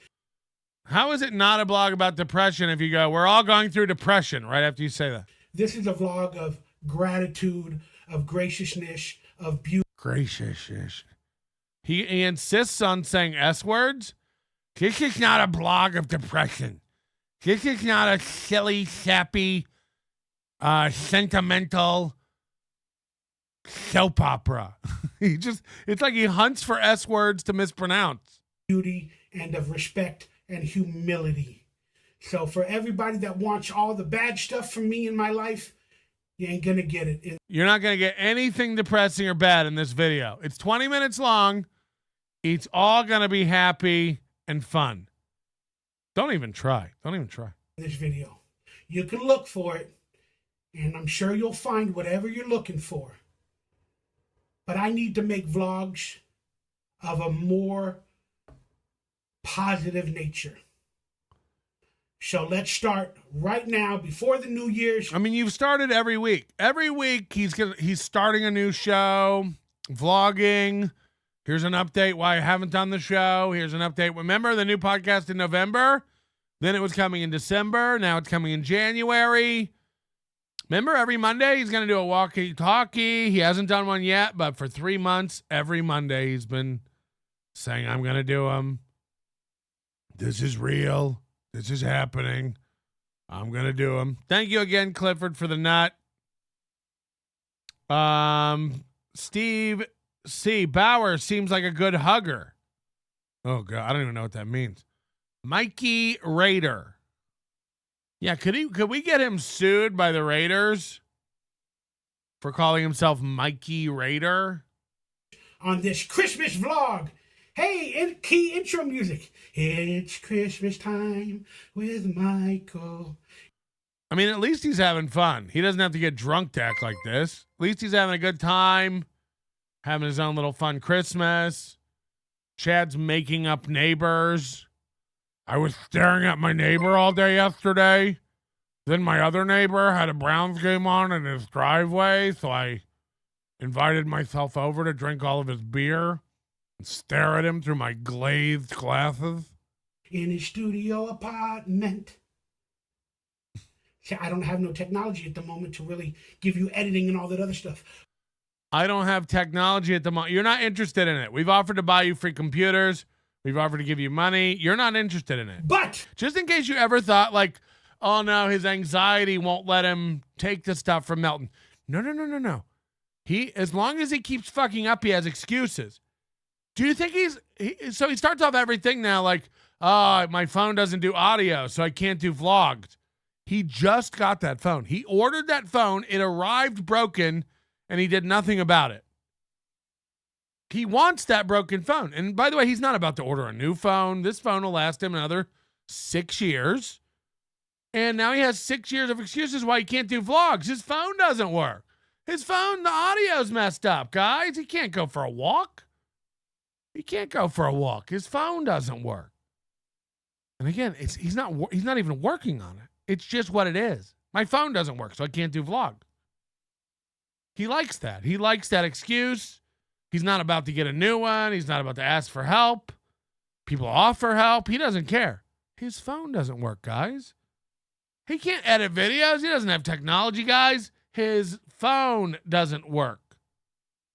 How is it not a blog about depression if you go, we're all going through depression right after you say that? This is a vlog of gratitude, of graciousness, of beauty. Graciousness. He insists on saying S words. This is not a blog of depression. This is not a silly, sappy, sentimental soap opera. It's like he hunts for S words to mispronounce. Beauty and of respect and humility. So for everybody that wants all the bad stuff from me in my life, you ain't gonna get it. You're not gonna get anything depressing or bad in this video. It's 20 minutes long. It's all gonna be happy and fun. Don't even try. Don't even try. This video. You can look for it, and I'm sure you'll find whatever you're looking for. But I need to make vlogs of a more positive nature. So let's start right now before the New Year's. I mean, you've started every week. Every week he's starting a new show, vlogging. Here's an update why I haven't done the show. Here's an update. Remember the new podcast in November? Then it was coming in December. Now it's coming in January. Remember every Monday he's going to do a walkie-talkie. He hasn't done one yet, but for 3 months, every Monday he's been saying, I'm going to do them. This is real. This is happening. I'm going to do them. Thank you again, Clifford, for the nut. Steve C. Bauer seems like a good hugger. Oh, God. I don't even know what that means. Mikey Raider. Yeah, could we get him sued by the Raiders for calling himself Mikey Raider? On this Christmas vlog. Hey, key intro music. It's Christmas time with Michael. I mean, at least he's having fun. He doesn't have to get drunk to act like this. At least he's having a good time, having his own little fun Christmas. Chad's making up neighbors. I was staring at my neighbor all day yesterday. Then my other neighbor had a Browns game on in his driveway, so I invited myself over to drink all of his beer and stare at him through my glazed glasses. In his studio apartment. See, I don't have no technology at the moment to really give you editing and all that other stuff. I don't have technology at the moment. You're not interested in it. We've offered to buy you free computers. We've offered to give you money. You're not interested in it. But just in case you ever thought like, oh no, his anxiety won't let him take the stuff from Melton. No. As long as he keeps fucking up, he has excuses. Do you think so he starts off everything now like, oh, my phone doesn't do audio, so I can't do vlogs. He just got that phone. He ordered that phone. It arrived broken, and he did nothing about it. He wants that broken phone. And by the way, he's not about to order a new phone. This phone will last him another 6 years. And now he has 6 years of excuses why he can't do vlogs. His phone doesn't work. His phone, the audio's messed up, guys. He can't go for a walk. His phone doesn't work. And again, he's not even working on it. It's just what it is. My phone doesn't work, so I can't do vlog. He likes that. He likes that excuse. He's not about to get a new one. He's not about to ask for help. People offer help. He doesn't care. His phone doesn't work, guys. He can't edit videos. He doesn't have technology, guys. His phone doesn't work.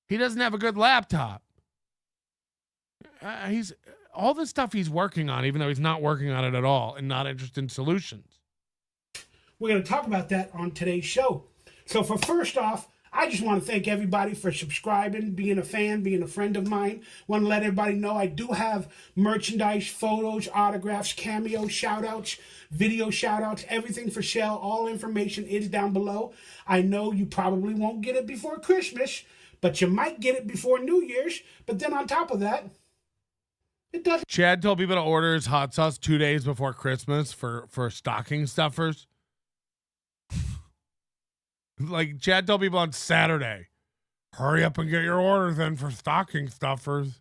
He doesn't have a good laptop. He's all the stuff he's working on, even though he's not working on it at all and not interested in solutions. We're going to talk about that on today's show. So for first off, I just want to thank everybody for subscribing, being a fan, being a friend of mine. Want to let everybody know I do have merchandise, photos, autographs, cameo shout-outs, video shout-outs, everything for sale. All information is down below. I know you probably won't get it before Christmas, but you might get it before New Year's. But then on top of that, it doesn't. Chad told people to order his hot sauce 2 days before Christmas for stocking stuffers. Like Chad told people on Saturday, hurry up and get your orders in for stocking stuffers.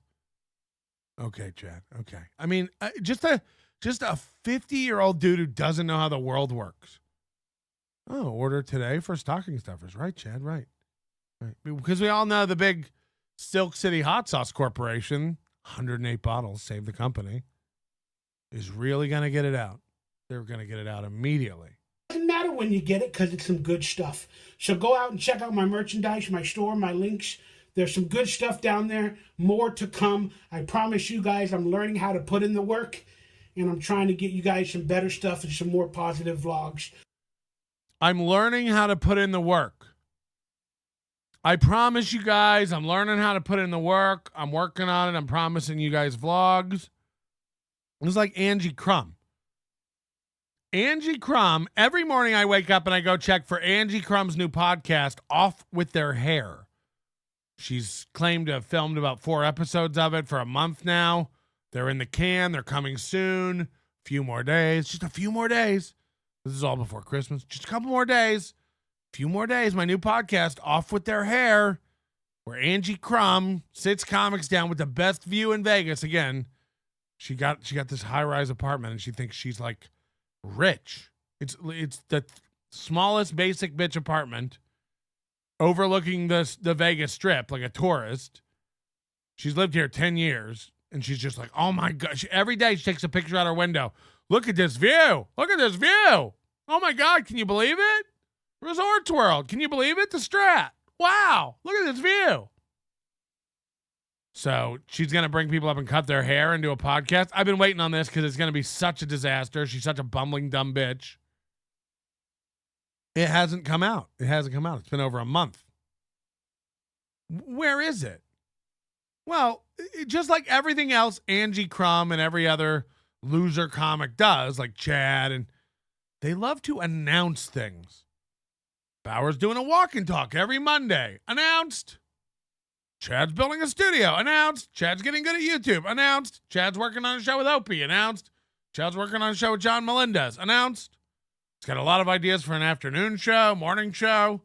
Okay, Chad. Okay. I mean, just a 50-year-old dude who doesn't know how the world works. Oh, order today for stocking stuffers. Right, Chad? Right. Because we all know the big Silk City Hot Sauce Corporation, 108 bottles, save the company, is really going to get it out. They're going to get it out immediately. Doesn't matter when you get it because it's some good stuff. So go out and check out my merchandise, my store, my links. There's some good stuff down there. More to come. I promise you guys I'm learning how to put in the work, and I'm trying to get you guys some better stuff and some more positive vlogs. I'm learning how to put in the work. I promise you guys I'm learning how to put in the work. I'm working on it. I'm promising you guys vlogs. It's like Angie Crumb. Angie Crumb, every morning I wake up and I go check for Angie Crumb's new podcast, Off With Their Hair. She's claimed to have filmed about 4 episodes of it for a month now. They're in the can. They're coming soon. A few more days. Just a few more days. This is all before Christmas. Just a couple more days. A few more days. My new podcast, Off With Their Hair, where Angie Crumb sits comics down with the best view in Vegas. Again, she got this high-rise apartment and she thinks she's like rich. It's the smallest basic bitch apartment overlooking the Vegas Strip like a tourist. She's lived here 10 years and she's just like, oh my God. Every day she takes a picture out her window. Look at this view. Look at this view. Oh my God. Can you believe it? Resorts World. Can you believe it? The Strat. Wow. Look at this view. So she's going to bring people up and cut their hair and do a podcast. I've been waiting on this because it's going to be such a disaster. She's such a bumbling, dumb bitch. It hasn't come out. It's been over a month. Where is it? Well, just like everything else Angie Crumb and every other loser comic does, like Chad, and they love to announce things. Bauer's doing a walk and talk every Monday. Announced. Chad's building a studio. Announced. Chad's getting good at YouTube. Announced. Chad's working on a show with Opie. Announced. Chad's working on a show with John Melendez. Announced. He's got a lot of ideas for an afternoon show, morning show.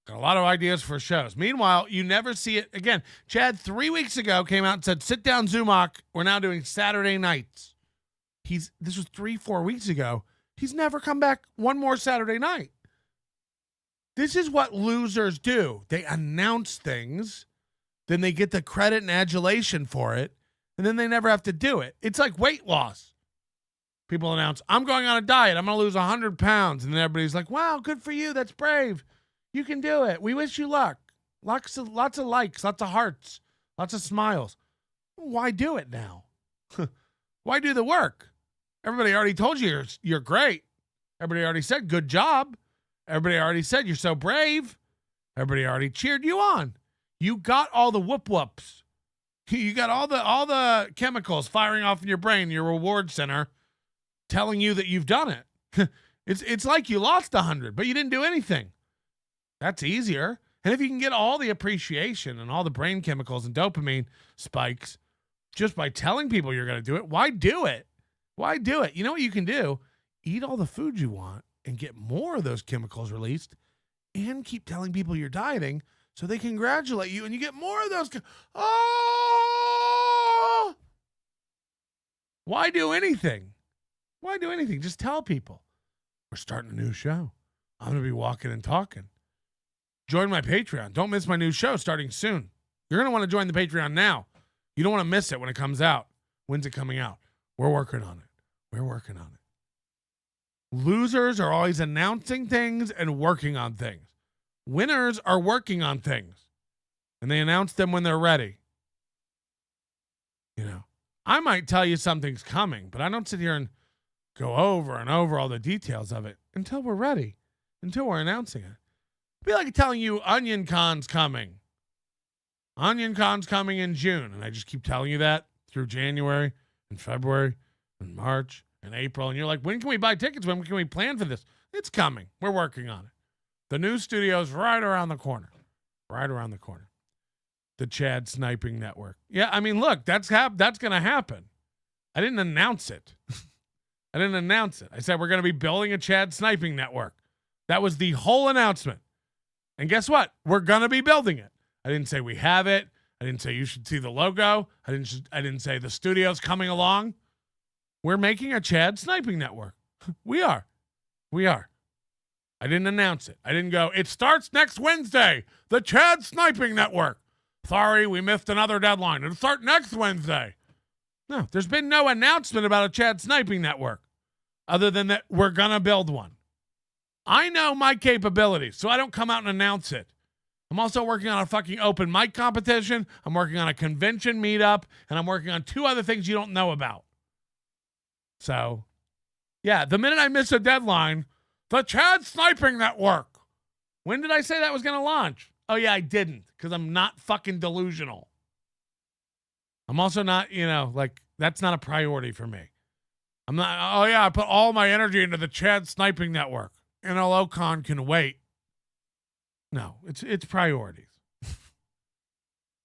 Got a lot of ideas for shows. Meanwhile, you never see it again. Chad 3 weeks ago came out and said, sit down, Zumach. We're now doing Saturday nights. This was 3-4 weeks ago. He's never come back one more Saturday night. This is what losers do. They announce things, then they get the credit and adulation for it, and then they never have to do it. It's like weight loss. People announce, I'm going on a diet. I'm going to lose 100 pounds. And then everybody's like, wow, good for you. That's brave. You can do it. We wish you luck. Lots of likes, lots of hearts, lots of smiles. Why do it now? Why do the work? Everybody already told you you're great. Everybody already said, good job. Everybody already said, you're so brave. Everybody already cheered you on. You got all the whoop-whoops. You got all the chemicals firing off in your brain, your reward center, telling you that you've done it. It's like you lost 100, but you didn't do anything. That's easier. And if you can get all the appreciation and all the brain chemicals and dopamine spikes just by telling people you're going to do it, why do it? Why do it? You know what you can do? Eat all the food you want and get more of those chemicals released and keep telling people you're dieting so they congratulate you and you get more of those. Oh! Why do anything? Why do anything? Just tell people. We're starting a new show. I'm going to be walking and talking. Join my Patreon. Don't miss my new show starting soon. You're going to want to join the Patreon now. You don't want to miss it when it comes out. When's it coming out? We're working on it. We're working on it. Losers are always announcing things and working on things. Winners are working on things. And they announce them when they're ready. You know, I might tell you something's coming, but I don't sit here and go over and over all the details of it until we're ready, until we're announcing it. It'd be like telling you Onion Con's coming. Onion Con's coming in June. And I just keep telling you that through January and February and March and April. And you're like, when can we buy tickets? When can we plan for this? It's coming. We're working on it. The new studio's right around the corner. Right around the corner. The Chad Sniping Network. Yeah, I mean, look, that's going to happen. I didn't announce it. I didn't announce it. I said we're going to be building a Chad Sniping Network. That was the whole announcement. And guess what? We're going to be building it. I didn't say we have it. I didn't say you should see the logo. I didn't say the studio's coming along. We're making a Chad Sniping Network. We are. I didn't announce it. I didn't go, it starts next Wednesday. The Chad Sniping Network. Sorry, we missed another deadline. It'll start next Wednesday. No, there's been no announcement about a Chad Sniping Network other than that we're going to build one. I know my capabilities, so I don't come out and announce it. I'm also working on a fucking open mic competition. I'm working on a convention meetup, and I'm working on 2 other things you don't know about. So, yeah, the minute I miss a deadline, the Chad Sniping Network. When did I say that was going to launch? Oh, yeah, I didn't, because I'm not fucking delusional. I'm also not, that's not a priority for me. I'm not, oh, yeah, I put all my energy into the Chad Sniping Network. NLOCon can wait. No, it's priorities.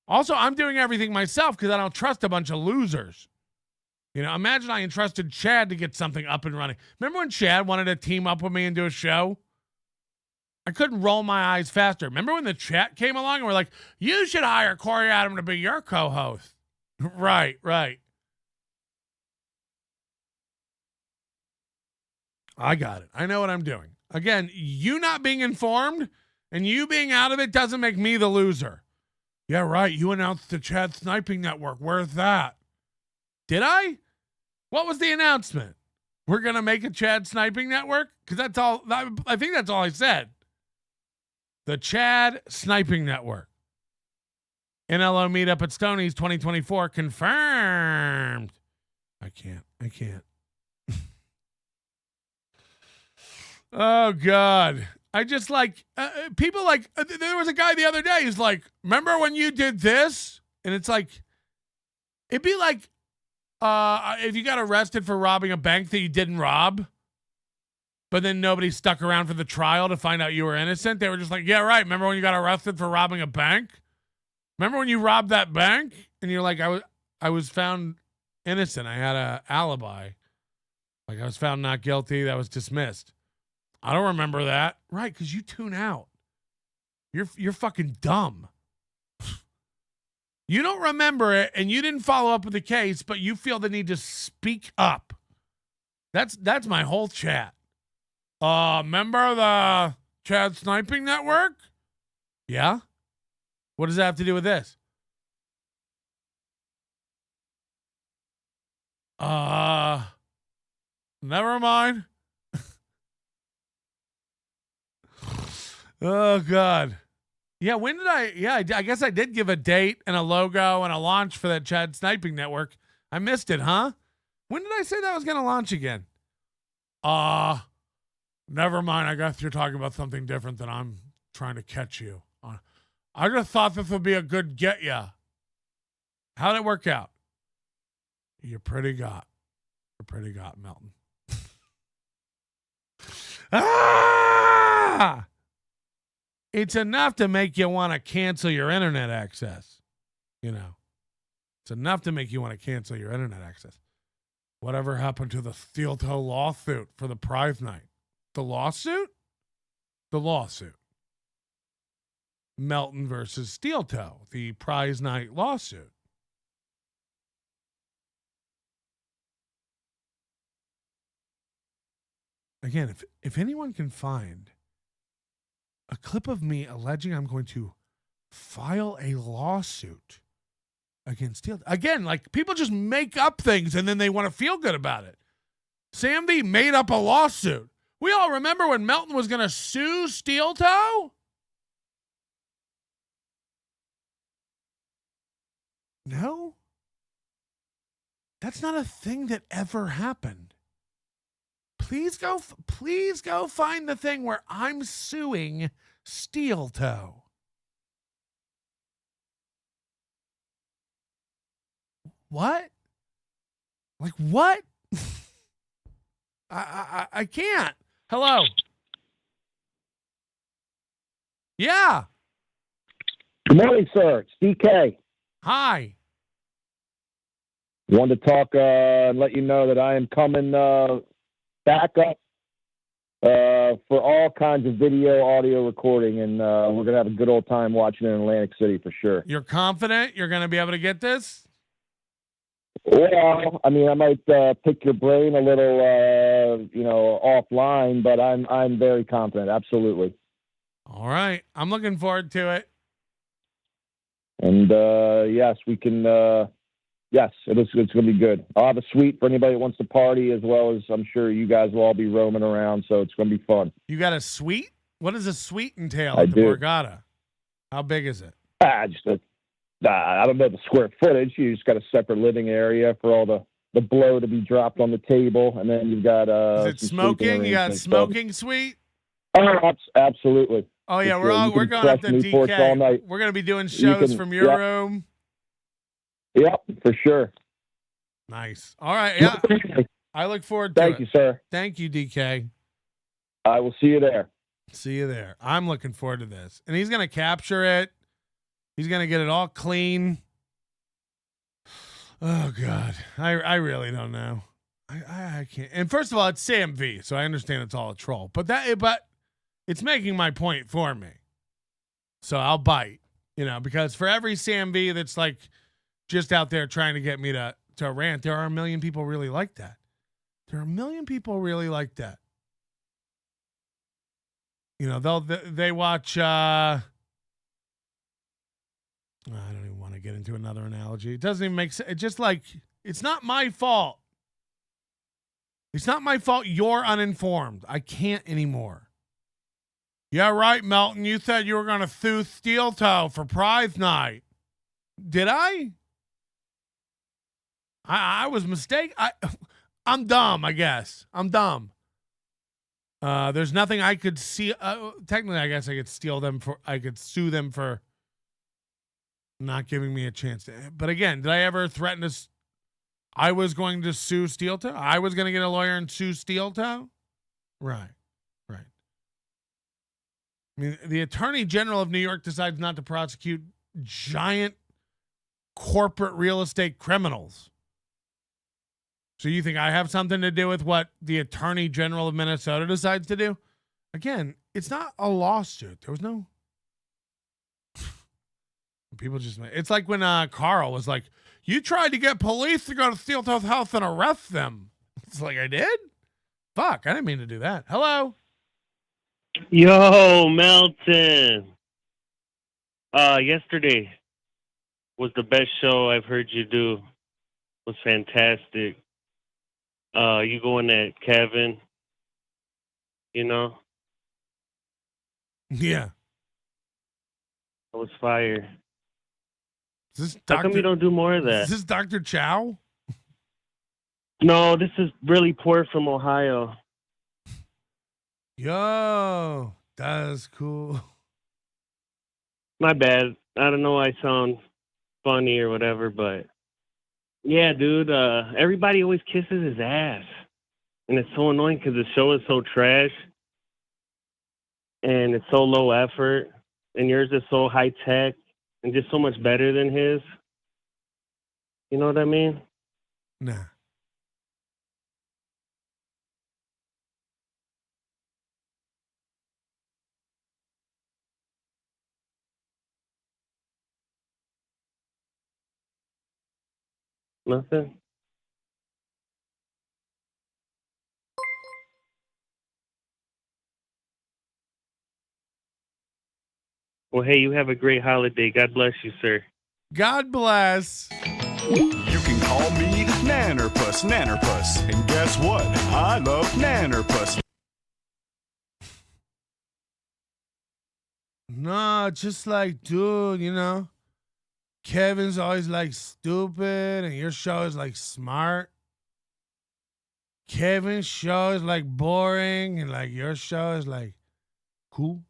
Also, I'm doing everything myself because I don't trust a bunch of losers. Imagine I entrusted Chad to get something up and running. Remember when Chad wanted to team up with me and do a show? I couldn't roll my eyes faster. Remember when the chat came along and we're like, you should hire Corey Adam to be your co-host. Right. I got it. I know what I'm doing. Again, you not being informed and you being out of it doesn't make me the loser. Yeah, right. You announced the Chad Sniping Network. Where's that? Did I? What was the announcement? We're going to make a Chad Sniping Network? Because that's all. I think that's all I said. The Chad Sniping Network. NLO meetup at Stoney's 2024 confirmed. I can't. Oh, God. I just people there was a guy the other day who's like, remember when you did this? And it's like, it'd be like if you got arrested for robbing a bank that you didn't rob, but then nobody stuck around for the trial to find out you were innocent. They were just like, yeah, right. Remember when you got arrested for robbing a bank? Remember when you robbed that bank? And you're like, I was found innocent. I had an alibi. Like I was found not guilty. That was dismissed. I don't remember that. Right, because you tune out. You're fucking dumb. You don't remember it, and you didn't follow up with the case, but you feel the need to speak up. That's my whole chat. Remember the Chad Sniping Network? Yeah? What does that have to do with this? Never mind. Oh, God. Yeah, when did I? Yeah, I guess I did give a date and a logo and a launch for that Chad Sniping Network. I missed it, huh? When did I say that was going to launch again? Never mind. I guess you're talking about something different than I'm trying to catch you. I just thought this would be a good get ya. How'd it work out? You're pretty got, Melton. Ah! It's enough to make you want to cancel your internet access. You know, it's enough to make you want to cancel your internet access. Whatever happened to the steel toe lawsuit for the prize night? The lawsuit? The lawsuit. Melton versus Steel Toe, the prize night lawsuit. Again, if anyone can find a clip of me alleging I'm going to file a lawsuit against Steel. Again, like people just make up things and then they want to feel good about it. Sam V made up a lawsuit. We all remember when Melton was going to sue Steel Toe? No. That's not a thing that ever happened. Please go find the thing where I'm suing Steel Toe. What? Like what? I can't. Hello. Yeah. Good morning, sir. It's DK. Hi. Wanted to talk and let you know that I am coming back up for all kinds of video, audio recording, and we're going to have a good old time watching it in Atlantic City for sure. You're confident you're going to be able to get this? Well, I mean, I might pick your brain a little, offline, but I'm very confident. Absolutely. All right. I'm looking forward to it. And yes, we can. Yes, it's going to be good. I'll have a suite for anybody that wants to party, as well as I'm sure you guys will all be roaming around, so it's going to be fun. You got a suite? What does a suite entail I at the do. Borgata? How big is it? I don't know the square footage. You just got a separate living area for all the blow to be dropped on the table, and then you've got is it smoking? You got a smoking suite? Oh, absolutely. Oh yeah, For we're going up to Newports all DK. night. We're going to be doing shows from your room. Yep, for sure. Nice. All right. Yeah. I look forward to it. Thank you, sir. Thank you, DK. I will see you there. See you there. I'm looking forward to this. And he's going to capture it. He's going to get it all clean. Oh, God. I really don't know. I can't. And first of all, it's Sam V, so I understand it's all a troll. But it's making my point for me. So I'll bite, because for every Sam V that's like just out there trying to get me to rant, there are a million people really like that. There are a million people really like that. They watch I don't even want to get into another analogy. It doesn't even make sense. It's just like, it's not my fault. It's not my fault you're uninformed. I can't anymore. Yeah, right, Melton. You said you were going to sue Steel Toe for prize night. Did I? I was mistaken. I'm dumb, I guess. I'm dumb. There's nothing I could see. Technically, I guess I could sue them for not giving me a chance to. But again, did I ever threaten to? I was going to sue Steel Toe. I was going to get a lawyer and sue Steel Toe. Right. I mean, the Attorney General of New York decides not to prosecute giant corporate real estate criminals. So you think I have something to do with what the Attorney General of Minnesota decides to do? Again, it's not a lawsuit. There was no. People just. It's like when Carl was like, "You tried to get police to go to Steel Toe's house and arrest them." It's like, I did? Fuck, I didn't mean to do that. Hello. Yo, Melton. Yesterday was the best show I've heard you do. It was fantastic. You going at Kevin, you know? Yeah. That was fire. Is this How come you don't do more of that? Is this Dr. Chow? No, this is really poor from Ohio. Yo, that's cool. My bad. I don't know. I sound funny or whatever, but yeah, dude. Everybody always kisses his ass, and it's so annoying because the show is so trash, and it's so low effort, and yours is so high tech and just so much better than his. You know what I mean? Nah. Nothing. Well, hey, you have a great holiday. God bless you, sir. God bless. You can call me Nannerpuss, Nannerpuss. And guess what? I love Nannerpuss. No, just like, dude, you know, Kevin's always like stupid and your show is like smart. Kevin's show is like boring and like your show is like cool.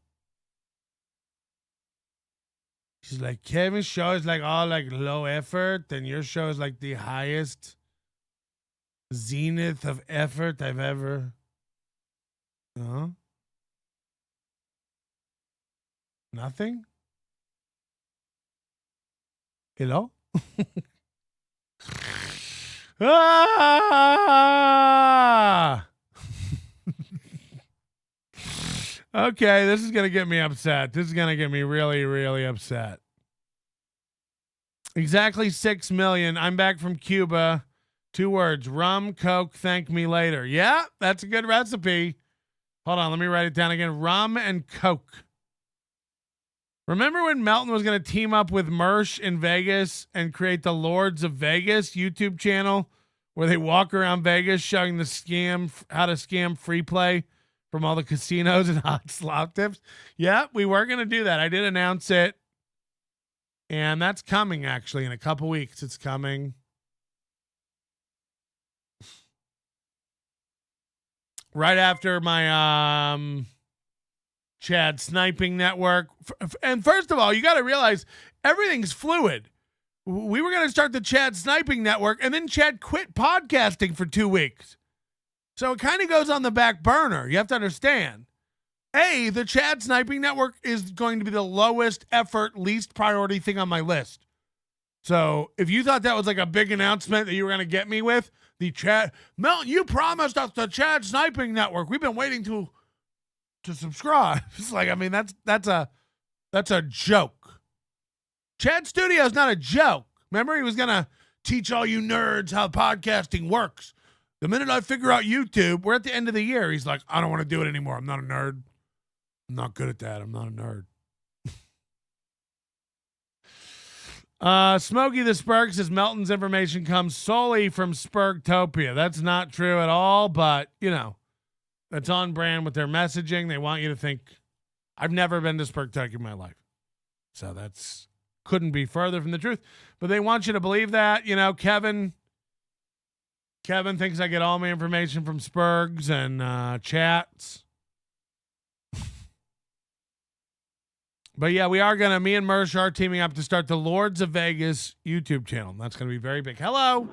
She's like, Kevin's show is like all like low effort and your show is like the highest zenith of effort I've ever. Nothing? Hello? Ah! Okay, this is going to get me upset. This is going to get me really, really upset. Exactly 6 million. I'm back from Cuba. 2 words. Rum, Coke, thank me later. Yeah, that's a good recipe. Hold on, let me write it down again. Rum and Coke. Remember when Melton was going to team up with Mersh in Vegas and create the Lords of Vegas YouTube channel where they walk around Vegas showing the scam, how to scam free play from all the casinos and hot slot tips? Yeah, we were going to do that. I did announce it. And that's coming, actually, in a couple weeks. It's coming. Right after my Chad Sniping Network. And first of all, you got to realize everything's fluid. We were going to start the Chad Sniping Network, and then Chad quit podcasting for 2 weeks. So it kind of goes on the back burner. You have to understand. The Chad Sniping Network is going to be the lowest effort, least priority thing on my list. So if you thought that was like a big announcement that you were going to get me with, the Chad Melton, you promised us the Chad Sniping Network. We've been waiting to subscribe. It's like, I mean, that's a joke. Chad Studio's not a joke. Remember, he was going to teach all you nerds how podcasting works. The minute I figure out YouTube, we're at the end of the year. He's like, I don't want to do it anymore. I'm not a nerd. I'm not good at that. I'm not a nerd. Smokey the Spurg says Melton's information comes solely from Spurgtopia. That's not true at all, but, you know, that's on brand with their messaging. They want you to think, I've never been to Spurgtopia in my life. So that's couldn't be further from the truth. But they want you to believe that. You know, Kevin thinks I get all my information from Spurgs and chats. But yeah, me and Mersh are teaming up to start the Lords of Vegas YouTube channel. That's going to be very big. Hello.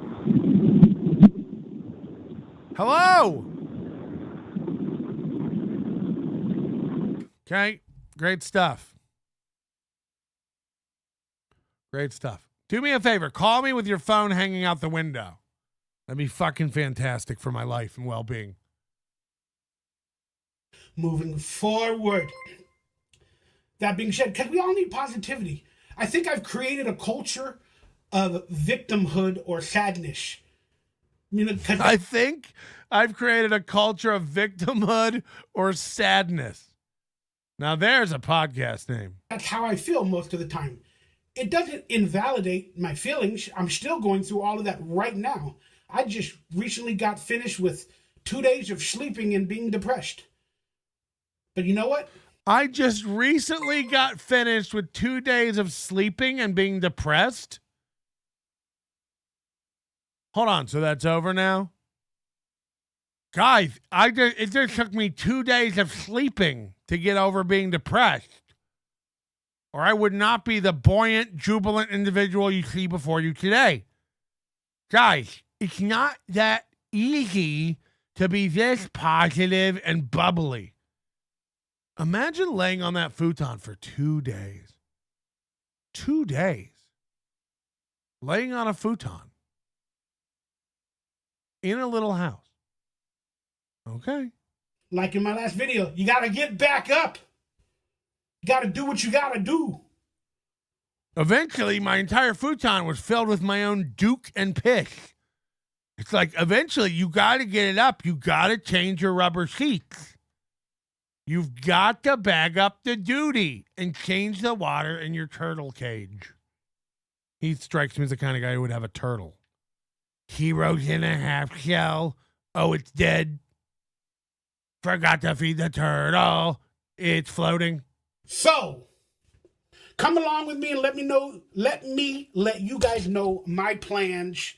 Okay, great stuff. Do me a favor. Call me with your phone hanging out the window. That'd be fucking fantastic for my life and well-being. Moving forward. That being said, because we all need positivity. I think I've created a culture of victimhood or sadness. You know, I think I've created a culture of victimhood or sadness. Now there's a podcast name. That's how I feel most of the time. It doesn't invalidate my feelings. I'm still going through all of that right now. I just recently got finished with 2 days of sleeping and being depressed. But you know what? I just recently got finished with 2 days of sleeping and being depressed. Hold on, so that's over now? Guys, it just took me 2 days of sleeping to get over being depressed. Or I would not be the buoyant, jubilant individual you see before you today. Guys, it's not that easy to be this positive and bubbly. Imagine laying on that futon for 2 days. 2 days. Laying on a futon. In a little house. Okay. Like in my last video, you got to get back up. You got to do what you got to do. Eventually, my entire futon was filled with my own Duke and piss. It's like, eventually, you got to get it up. You got to change your rubber seats. You've got to bag up the duty and change the water in your turtle cage. He strikes me as the kind of guy who would have a turtle. Heroes in a half shell. Oh, it's dead. Forgot to feed the turtle. It's floating. So, come along with me and let you guys know my plans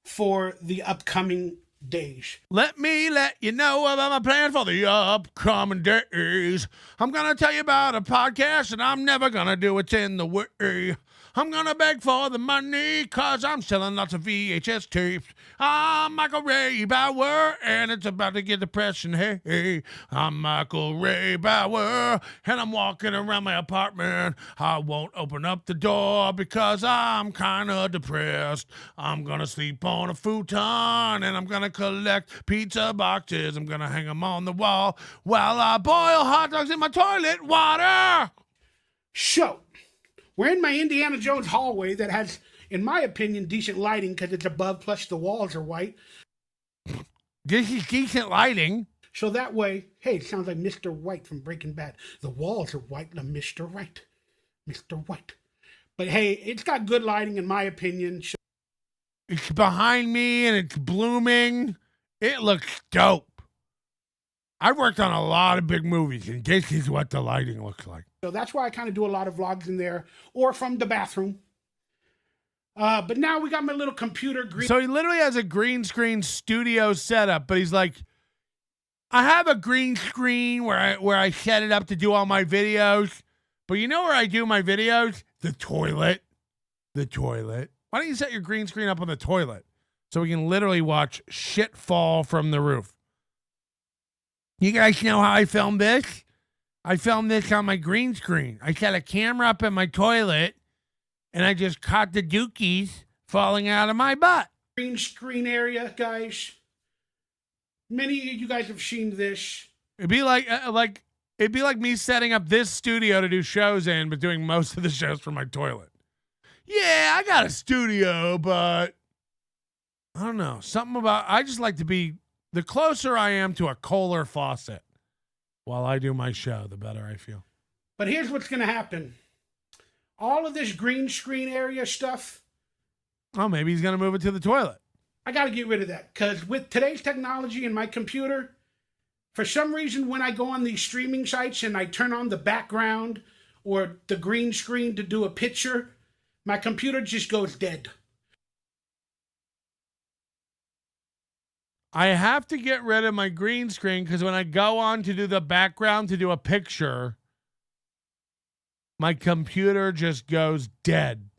for the upcoming days. Let me let you know about my plan for the upcoming days. I'm going to tell you about a podcast and I'm never going to do it in the way. I'm going to beg for the money because I'm selling lots of VHS tapes. I'm Michael Ray Bauer and it's about to get depression. Hey, I'm Michael Ray Bauer and I'm walking around my apartment. I won't open up the door because I'm kind of depressed. I'm going to sleep on a futon and I'm going to collect pizza boxes. I'm going to hang them on the wall while I boil hot dogs in my toilet water. So, we're in my Indiana Jones hallway that has, in my opinion, decent lighting because it's above, plus the walls are white. This is decent lighting. So that way, hey, it sounds like Mr. White from Breaking Bad. The walls are white, Mr. White. Mr. White. But hey, it's got good lighting in my opinion. It's behind me and it's blooming. It looks dope. I've worked on a lot of big movies, and this is what the lighting looks like. So that's why I kind of do a lot of vlogs in there or from the bathroom. But now we got my little computer. So he literally has a green screen studio setup, but he's like, I have a green screen where I set it up to do all my videos. But you know where I do my videos? The toilet. The toilet. Why don't you set your green screen up on the toilet so we can literally watch shit fall from the roof? You guys know how I filmed this? I filmed this on my green screen. I set a camera up in my toilet, and I just caught the dookies falling out of my butt. Green screen area, guys. Many of you guys have seen this. It'd be like me setting up this studio to do shows in, but doing most of the shows from my toilet. Yeah, I got a studio, but I don't know. Something about, I just like to be, the closer I am to a Kohler faucet while I do my show, the better I feel. But here's what's going to happen. All of this green screen area stuff. Oh, maybe he's going to move it to the toilet. I got to get rid of that because with today's technology and my computer, for some reason, when I go on these streaming sites and I turn on the background or the green screen to do a picture, my computer just goes dead. I have to get rid of my green screen because when I go on to do the background to do a picture, my computer just goes dead.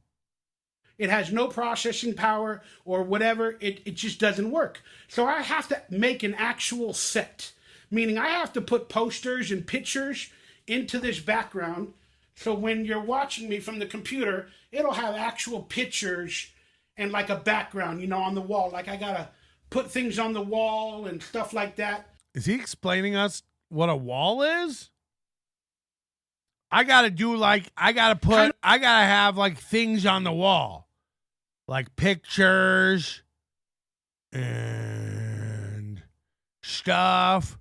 It has no processing power or whatever. It just doesn't work. So I have to make an actual set, meaning I have to put posters and pictures into this background. So when you're watching me from the computer, it'll have actual pictures and like a background, on the wall. Like I got to put things on the wall and stuff like that. Is he explaining us what a wall is? I got to have like things on the wall. Like pictures and stuff.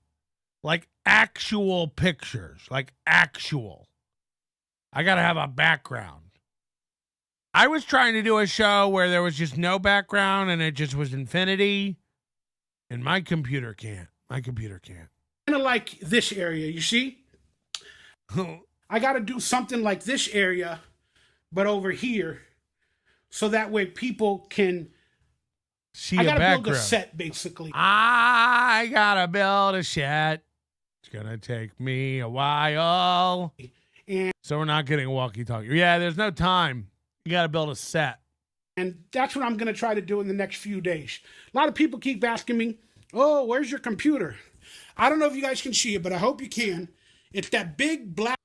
Like actual pictures. Like actual. I got to have a background. I was trying to do a show where there was just no background and it just was infinity, and my computer can't. My computer can't. Kind of like this area, you see? I got to do something like this area, but over here, so that way people can see I a got to build a background. set, basically. I gotta build a set. It's gonna take me a while. And so we're not getting a walkie-talkie. Yeah, there's no time. You gotta build a set. And that's what I'm going to try to do in the next few days. A lot of people keep asking me, oh, where's your computer? I don't know if you guys can see it, but I hope you can. It's that big black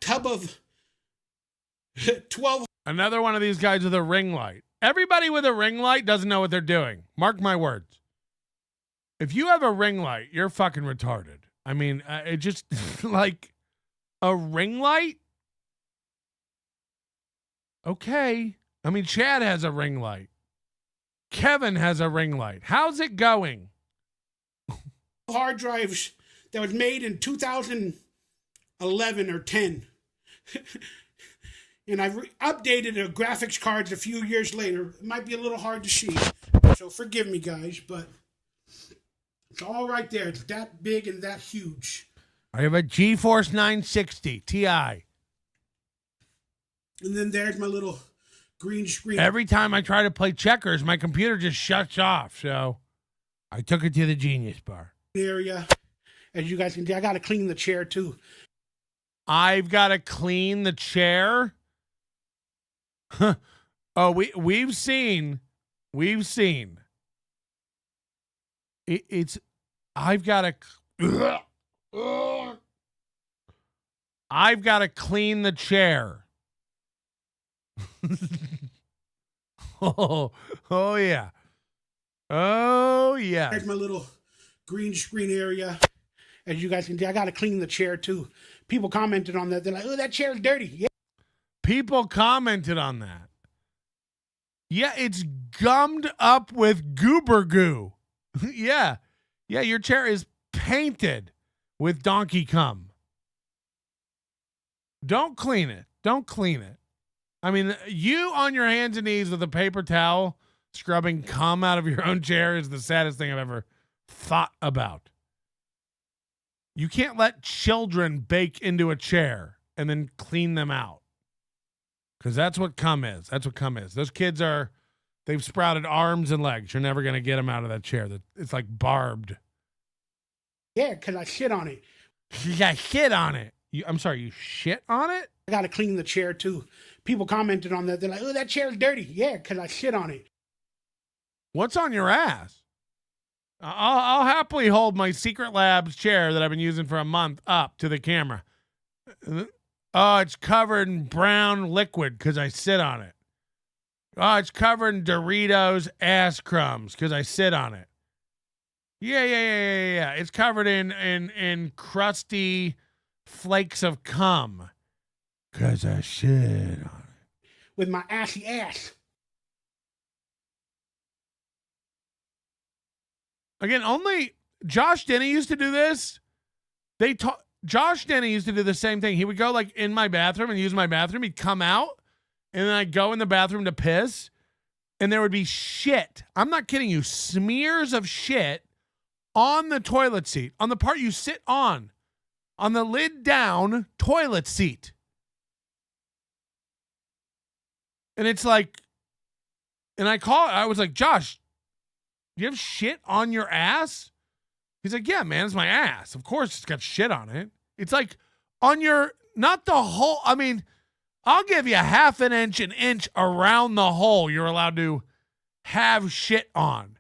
tub of 12. Another one of these guys with a ring light. Everybody with a ring light doesn't know what they're doing. Mark my words. If you have a ring light, you're fucking retarded. I mean, it just like a ring light. Okay. I mean, Chad has a ring light. Kevin has a ring light. How's it going? Hard drives that was made in 2011 or 10. And I've updated the graphics cards a few years later. It might be a little hard to see, so forgive me, guys, but it's all right there. It's that big and that huge. I have a GeForce 960 Ti. And then there's my little green screen. Every time I try to play checkers, my computer just shuts off. So I took it to the Genius Bar. Area. As you guys can see, I got to clean the chair too. I've got to clean the chair. Oh, we've seen. I've got to clean the chair. oh yeah. Oh yeah. There's my little green screen area. As you guys can see, I got to clean the chair too. People commented on that. They're like, oh, that chair's dirty. Yeah. People commented on that. Yeah, it's gummed up with goober goo. Yeah. Yeah, your chair is painted with donkey cum. Don't clean it. Don't clean it. I mean, you on your hands and knees with a paper towel scrubbing cum out of your own chair is the saddest thing I've ever thought about. You can't let children bake into a chair and then clean them out. Because that's what cum is. That's what cum is. Those kids they've sprouted arms and legs. You're never going to get them out of that chair. It's like barbed. Yeah, because I shit on it. You got shit on it. I'm sorry, you shit on it? I got to clean the chair too. People commented on that. They're like, oh, that chair's dirty. Yeah, because I shit on it. What's on your ass? I'll happily hold my Secret Labs chair that I've been using for a month up to the camera. Oh, it's covered in brown liquid because I sit on it. Oh, it's covered in Doritos ass crumbs because I sit on it. Yeah. It's covered in crusty flakes of cum because I shit on it. With my assy ass. Again, only Josh Denny used to do this. Josh Denny used to do the same thing. He would go like in my bathroom and use my bathroom. He'd come out and then I'd go in the bathroom to piss and there would be shit. I'm not kidding you. Smears of shit on the toilet seat, on the part you sit on the lid down toilet seat. And it's like, and I was like, Josh, do you have shit on your ass? He's like, yeah, man, it's my ass. Of course it's got shit on it. It's like on your, not the whole, I mean, I'll give you an inch around the hole you're allowed to have shit on.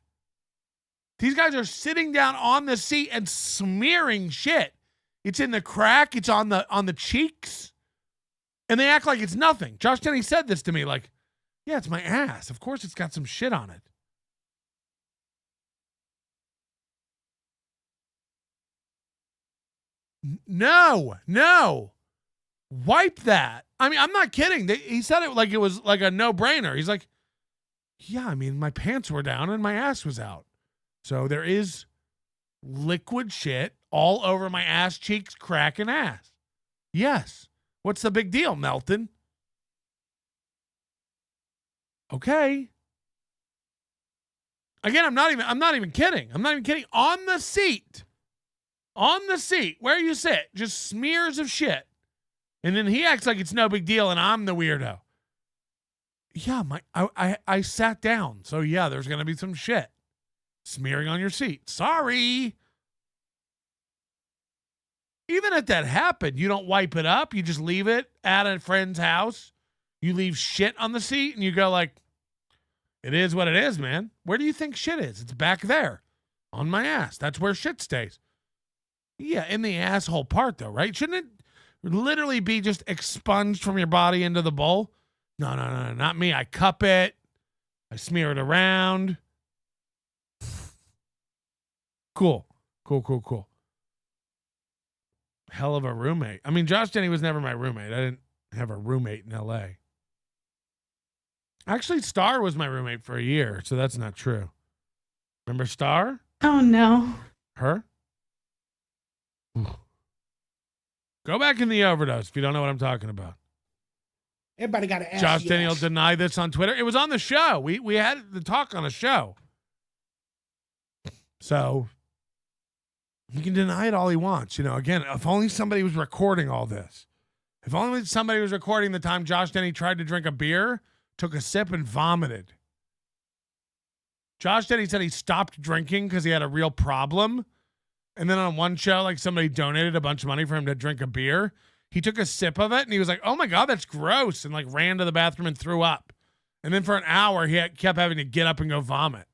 These guys are sitting down on the seat and smearing shit. It's in the crack. It's on the cheeks. And they act like it's nothing. Josh Denny said this to me like, yeah, it's my ass. Of course it's got some shit on it. No. Wipe that. I mean, I'm not kidding. He said it like it was like a no-brainer. He's like, yeah, I mean, my pants were down and my ass was out. So there is liquid shit all over my ass cheeks, crack, and ass. Yes. What's the big deal, Melton? Okay. Again, I'm not even kidding. I'm not even kidding. On the seat where you sit, just smears of shit. And then he acts like it's no big deal and I'm the weirdo. Yeah, I sat down. So yeah, there's going to be some shit smearing on your seat. Sorry. Even if that happened, you don't wipe it up. You just leave it at a friend's house. You leave shit on the seat and you go like, it is what it is, man. Where do you think shit is? It's back there on my ass. That's where shit stays. Yeah, in the asshole part though, right? Shouldn't it literally be just expunged from your body into the bowl? No, not me. I cup it. I smear it around. Cool. Hell of a roommate. I mean, Josh Denny was never my roommate. I didn't have a roommate in L.A. Actually, Star was my roommate for a year, so that's not true. Remember Star? Oh, no. Her? Go back in the overdose if you don't know what I'm talking about. Everybody got to ask. Josh Denny will deny this on Twitter. It was on the show. We had the talk on a show. So he can deny it all he wants. You know, again, if only somebody was recording all this. If only somebody was recording the time Josh Denny tried to drink a beer, took a sip, and vomited. Josh Denny said he stopped drinking because he had a real problem. And then on one show, like somebody donated a bunch of money for him to drink a beer. He took a sip of it and he was like, oh my God, that's gross. And like ran to the bathroom and threw up. And then for an hour, he kept having to get up and go vomit.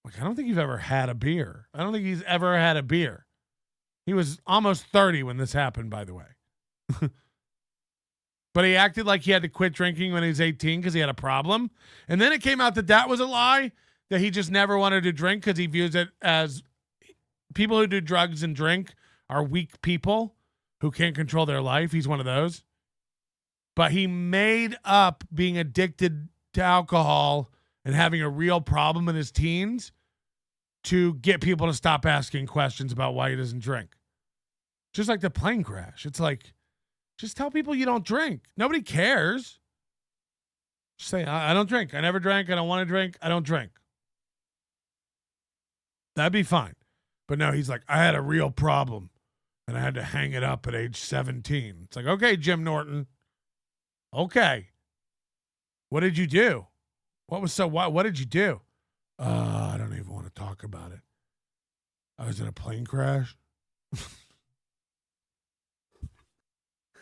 Like, I don't think you've ever had a beer. I don't think he's ever had a beer. He was almost 30 when this happened, by the way. But he acted like he had to quit drinking when he was 18 because he had a problem. And then it came out that that was a lie, that he just never wanted to drink because he views it as people who do drugs and drink are weak people who can't control their life. He's one of those. But he made up being addicted to alcohol and having a real problem in his teens to get people to stop asking questions about why he doesn't drink. Just like the plane crash. It's like, just tell people you don't drink. Nobody cares. Just say, I don't drink. I never drank. I don't want to drink. I don't drink. That'd be fine. But no, he's like, I had a real problem and I had to hang it up at age 17. It's like, okay, Jim Norton. Okay. What did you do? What did you do? I don't even want to talk about it. I was in a plane crash.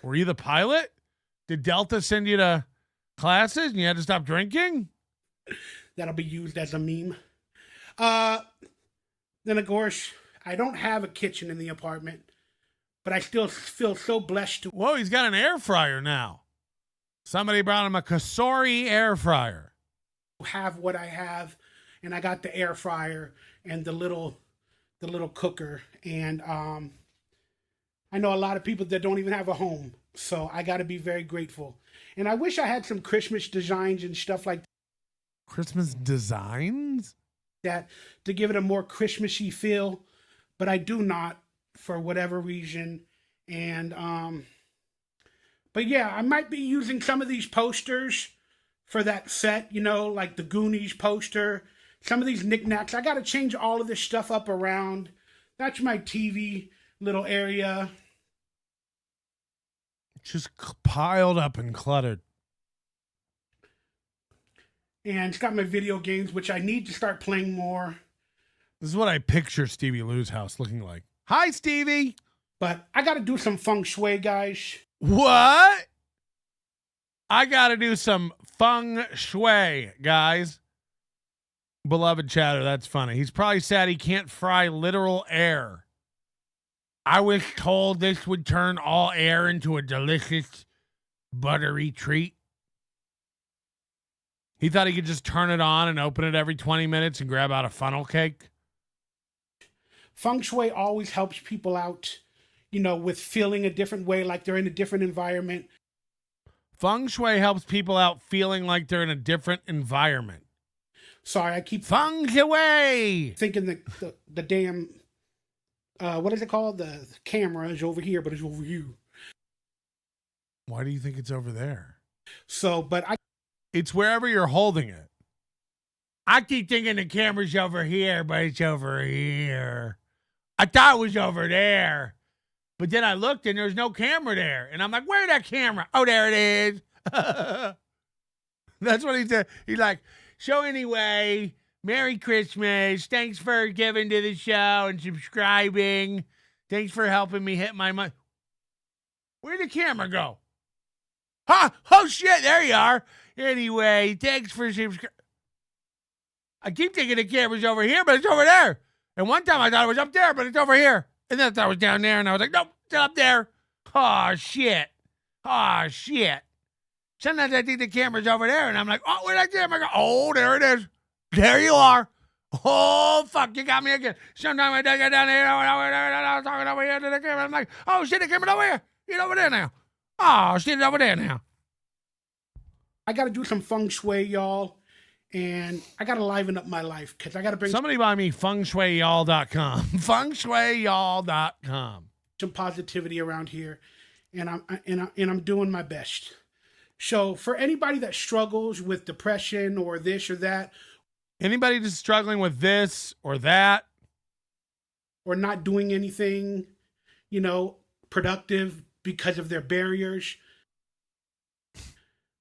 Were you the pilot? Did Delta send you to classes and you had to stop drinking? That'll be used as a meme. Then, of course, I don't have a kitchen in the apartment, but I still feel so blessed to. Whoa, he's got an air fryer now. Somebody brought him a Kasori air fryer. Have what I have, and I got the air fryer and the little cooker, and I know a lot of people that don't even have a home, so I got to be very grateful. And I wish I had some Christmas designs and stuff like that. Christmas designs? That to give it a more Christmassy feel, but I do not for whatever reason. And but yeah, I might be using some of these posters for that set, you know, like the Goonies poster, some of these knickknacks. I got to change all of this stuff up around. That's my TV little area. Just piled up and cluttered. And it's got my video games, which I need to start playing more. This is what I picture Stevie Lou's house looking like. Hi, Stevie. But I got to do some feng shui, guys. What? I got to do some feng shui, guys. Beloved chatter, that's funny. He's probably sad he can't fry literal air. I was told this would turn all air into a delicious, buttery treat. He thought he could just turn it on and open it every 20 minutes and grab out a funnel cake. Feng shui always helps people out, you know, with feeling a different way, like they're in a different environment. Feng shui helps people out feeling like they're in a different environment. Sorry, I keep feng shui thinking the damn what is it called? The camera is over here, but it's over you. Why do you think it's over there? So, but It's wherever you're holding it. I keep thinking the camera's over here, but it's over here. I thought it was over there. But then I looked and there's no camera there. And I'm like, where's that camera? Oh, there it is. That's what he said. He's like, so anyway, Merry Christmas. Thanks for giving to the show and subscribing. Thanks for helping me hit my money. Where'd the camera go? Huh? Oh, shit. There you are. Anyway, thanks for subscribing. I keep thinking the camera's over here, but it's over there. And one time I thought it was up there, but it's over here. And then I thought it was down there, and I was like, nope, it's up there. Oh, shit. Oh, shit. Sometimes I think the camera's over there, and I'm like, oh, where'd that camera go? Oh, there it is. There you are. Oh, fuck, you got me again. Sometimes I get down here, I was talking over here to the camera. I'm like, oh, shit, the camera's over here. It's over there now. Oh, shit, it's over there now. I got to do some feng shui, y'all. And I got to liven up my life because I got to bring somebody buy me fengshuiyall.com. fengshuiyall.com. some positivity around here, and I'm doing my best. So for anybody that struggles with depression or this or that, anybody that's struggling with this or that, or not doing anything, productive because of their barriers,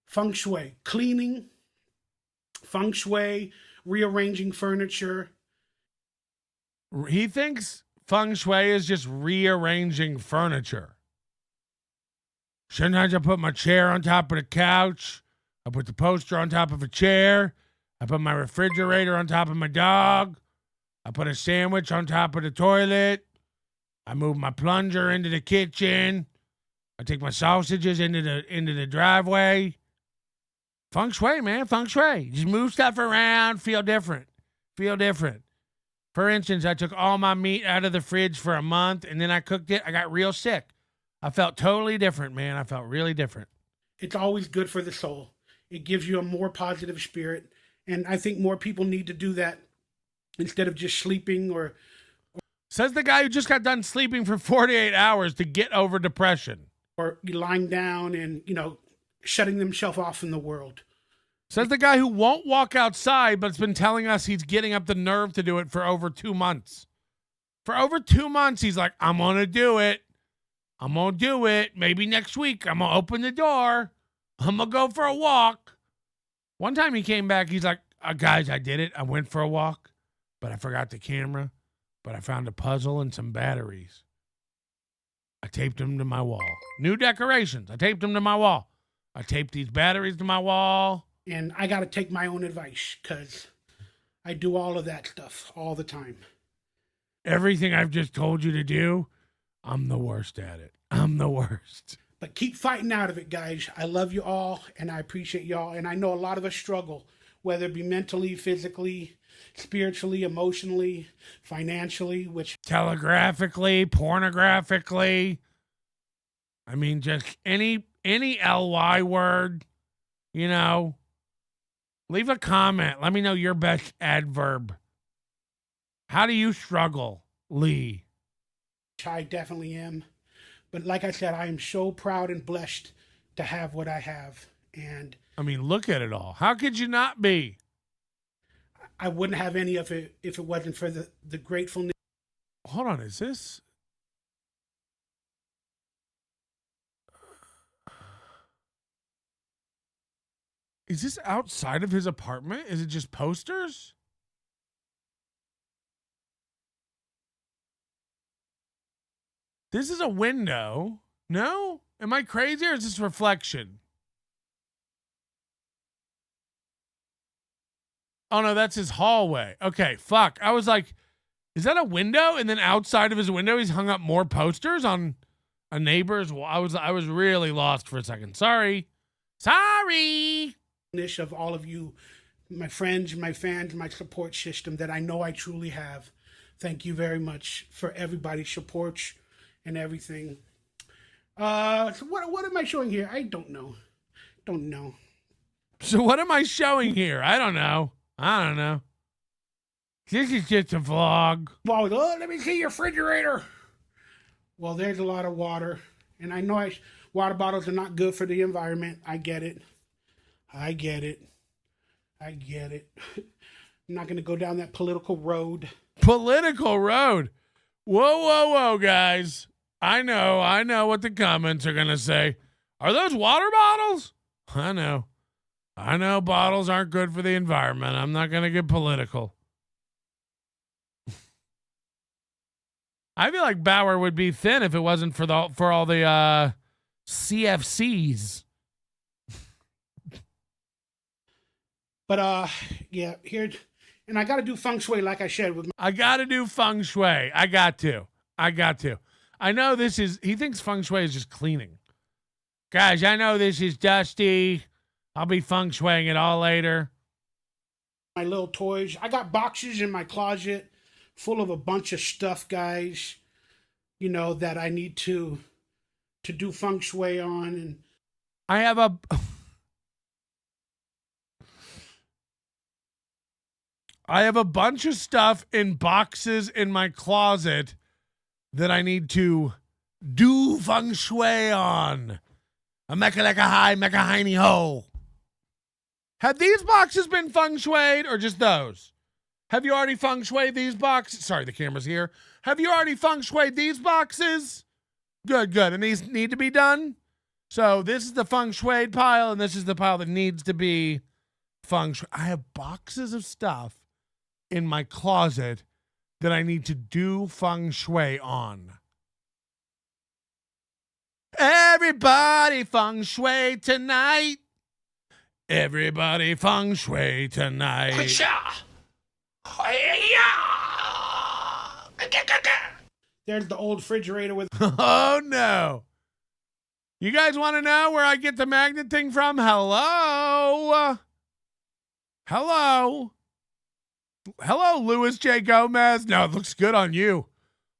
feng shui, cleaning, feng shui, rearranging furniture. He thinks feng shui is just rearranging furniture. Sometimes I put my chair on top of the couch. I put the poster on top of a chair. I put my refrigerator on top of my dog. I put a sandwich on top of the toilet. I move my plunger into the kitchen. I take my sausages into the driveway. Feng shui, man, feng shui. Just move stuff around, feel different. Feel different. For instance, I took all my meat out of the fridge for a month, and then I cooked it. I got real sick. I felt totally different, man. I felt really different. It's always good for the soul. It gives you a more positive spirit, and I think more people need to do that instead of just sleeping or says the guy who just got done sleeping for 48 hours to get over depression. Or lying down and, shutting themselves off from the world. Says the guy who won't walk outside, but's been telling us he's getting up the nerve to do it for over 2 months. For over 2 months, he's like, I'm going to do it. I'm going to do it. Maybe next week, I'm going to open the door. I'm going to go for a walk. One time he came back, he's like, guys, I did it. I went for a walk, but I forgot the camera. But I found a puzzle and some batteries. I taped them to my wall. New decorations. I taped them to my wall. I taped these batteries to my wall. And I got to take my own advice because I do all of that stuff all the time. Everything I've just told you to do, I'm the worst at it. I'm the worst. But keep fighting out of it, guys. I love you all, and I appreciate y'all. And I know a lot of us struggle, whether it be mentally, physically, spiritually, emotionally, financially, which telegraphically, pornographically. I mean, just any LY word, leave a comment. Let me know your best adverb. How do you struggle, Lee? I definitely am. But like I said, I am so proud and blessed to have what I have. And I mean, look at it all. How could you not be? I wouldn't have any of it if it wasn't for the gratefulness. Hold on, is this? Is this outside of his apartment? Is it just posters? This is a window. No? Am I crazy or is this reflection? Oh, no, that's his hallway. Okay, fuck. I was like, is that a window? And then outside of his window, he's hung up more posters on a neighbor's wall. I was really lost for a second. Sorry. Of all of you, my friends, my fans, my support system that I know I truly have. Thank you very much for everybody's support and everything. So what am I showing here? I don't know. So what am I showing here? I don't know. This is just a vlog. Well, let me see your refrigerator. Well, there's a lot of water. And I know water bottles are not good for the environment. I get it. I get it. I get it. I'm not going to go down that political road. Political road. Whoa, guys. I know what the comments are going to say. Are those water bottles? I know bottles aren't good for the environment. I'm not going to get political. I feel like Bauer would be thin if it wasn't for all the CFCs. But yeah, here, and I got to do feng shui like I said with. I got to do feng shui. I got to. I know he thinks feng shui is just cleaning. Guys, I know this is dusty. I'll be feng shuiing it all later. My little toys. I got boxes in my closet full of a bunch of stuff, guys, you know, that I need to do feng shui on. And I have a bunch of stuff in boxes in my closet that I need to do feng shui on. A mecca like a high, mecca hiney ho. Have these boxes been feng shuied or just those? Have you already feng shuied these boxes? Sorry, the camera's here. Have you already feng shuied these boxes? Good. And these need to be done? So this is the feng shuied pile, and this is the pile that needs to be feng shui. I have boxes of stuff in my closet that I need to do feng shui on. Everybody feng shui tonight. Everybody feng shui tonight. there's the old refrigerator with. Oh, no. You guys want to know where I get the magnet thing from? Hello, Louis J. Gomez. No, it looks good on you.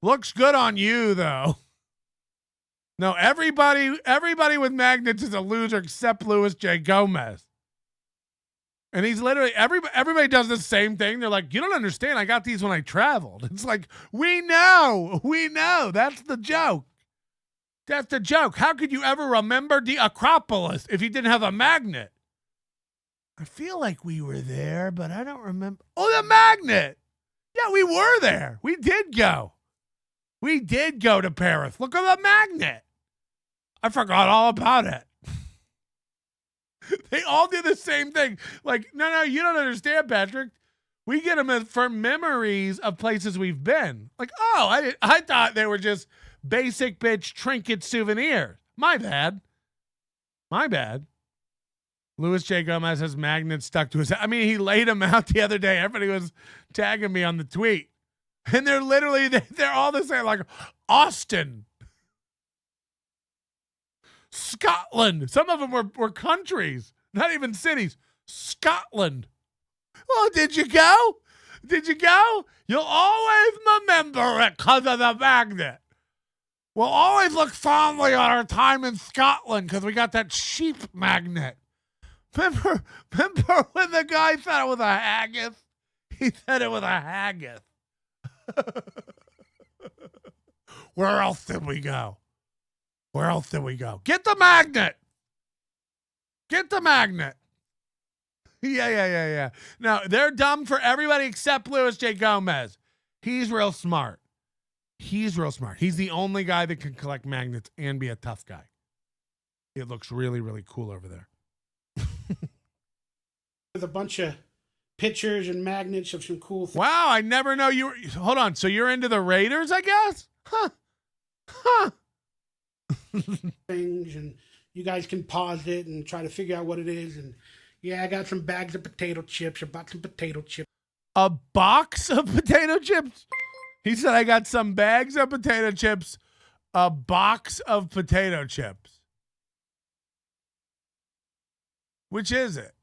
Looks good on you, though. No, everybody with magnets is a loser except Louis J. Gomez. And he's literally, everybody does the same thing. They're like, you don't understand. I got these when I traveled. It's like, we know. That's the joke. That's the joke. How could you ever remember the Acropolis if you didn't have a magnet? I feel like we were there, but I don't remember. Oh, the magnet. Yeah, we were there. We did go. We did go to Paris. Look at the magnet. I forgot all about it. They all do the same thing. Like, no, you don't understand, Patrick. We get them for memories of places we've been. Like, oh, I thought they were just basic bitch trinket souvenirs. My bad. Louis J. Gomez has magnets stuck to his head. I mean, he laid them out the other day. Everybody was tagging me on the tweet. And they're literally, they're all the same. Like, Austin. Scotland. Some of them were countries, not even cities. Scotland. Oh, did you go? You'll always remember it because of the magnet. We'll always look fondly on our time in Scotland because we got that sheep magnet. Remember when the guy said it was a haggis? He said it was a haggis. Where else did we go? Get the magnet. Yeah. No, they're dumb for everybody except Louis J. Gomez. He's real smart. He's the only guy that can collect magnets and be a tough guy. It looks really, really cool over there. With a bunch of pictures and magnets of some cool things. Wow, I never know you were. Hold on. So you're into the Raiders, I guess? Huh. Things, and you guys can pause it and try to figure out what it is. And yeah, I got some bags of potato chips. I bought some potato chips. A box of potato chips? He said, I got some bags of potato chips, a box of potato chips. Which is it?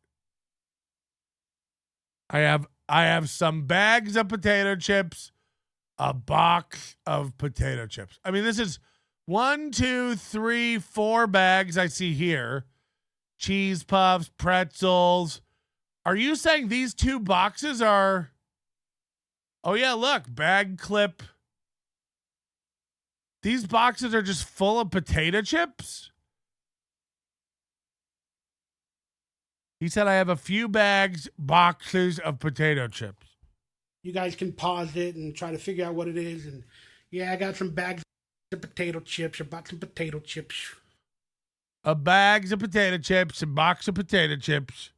I have some bags of potato chips, a box of potato chips. I mean, this is 1, 2, 3, 4 bags I see here. Cheese puffs, pretzels. Are you saying these 2 boxes are... Oh, yeah, look, bag clip. These boxes are just full of potato chips? He said, I have a few boxes of potato chips. You guys can pause it and try to figure out what it is. And yeah, I got some bags of potato chips. I bought some potato chips. Bags of potato chips, a box of potato chips.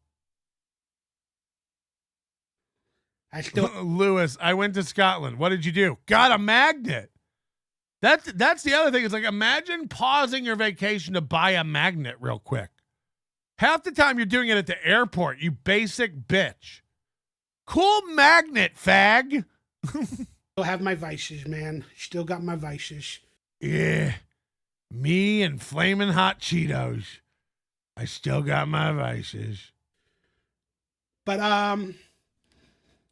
Lewis, I went to Scotland. What did you do? Got a magnet. That's the other thing. It's like, imagine pausing your vacation to buy a magnet real quick. Half the time you're doing it at the airport, you basic bitch. Cool magnet, fag. Still have my vices, man. Still got my vices. Yeah. Me and flaming hot Cheetos. I still got my vices. But,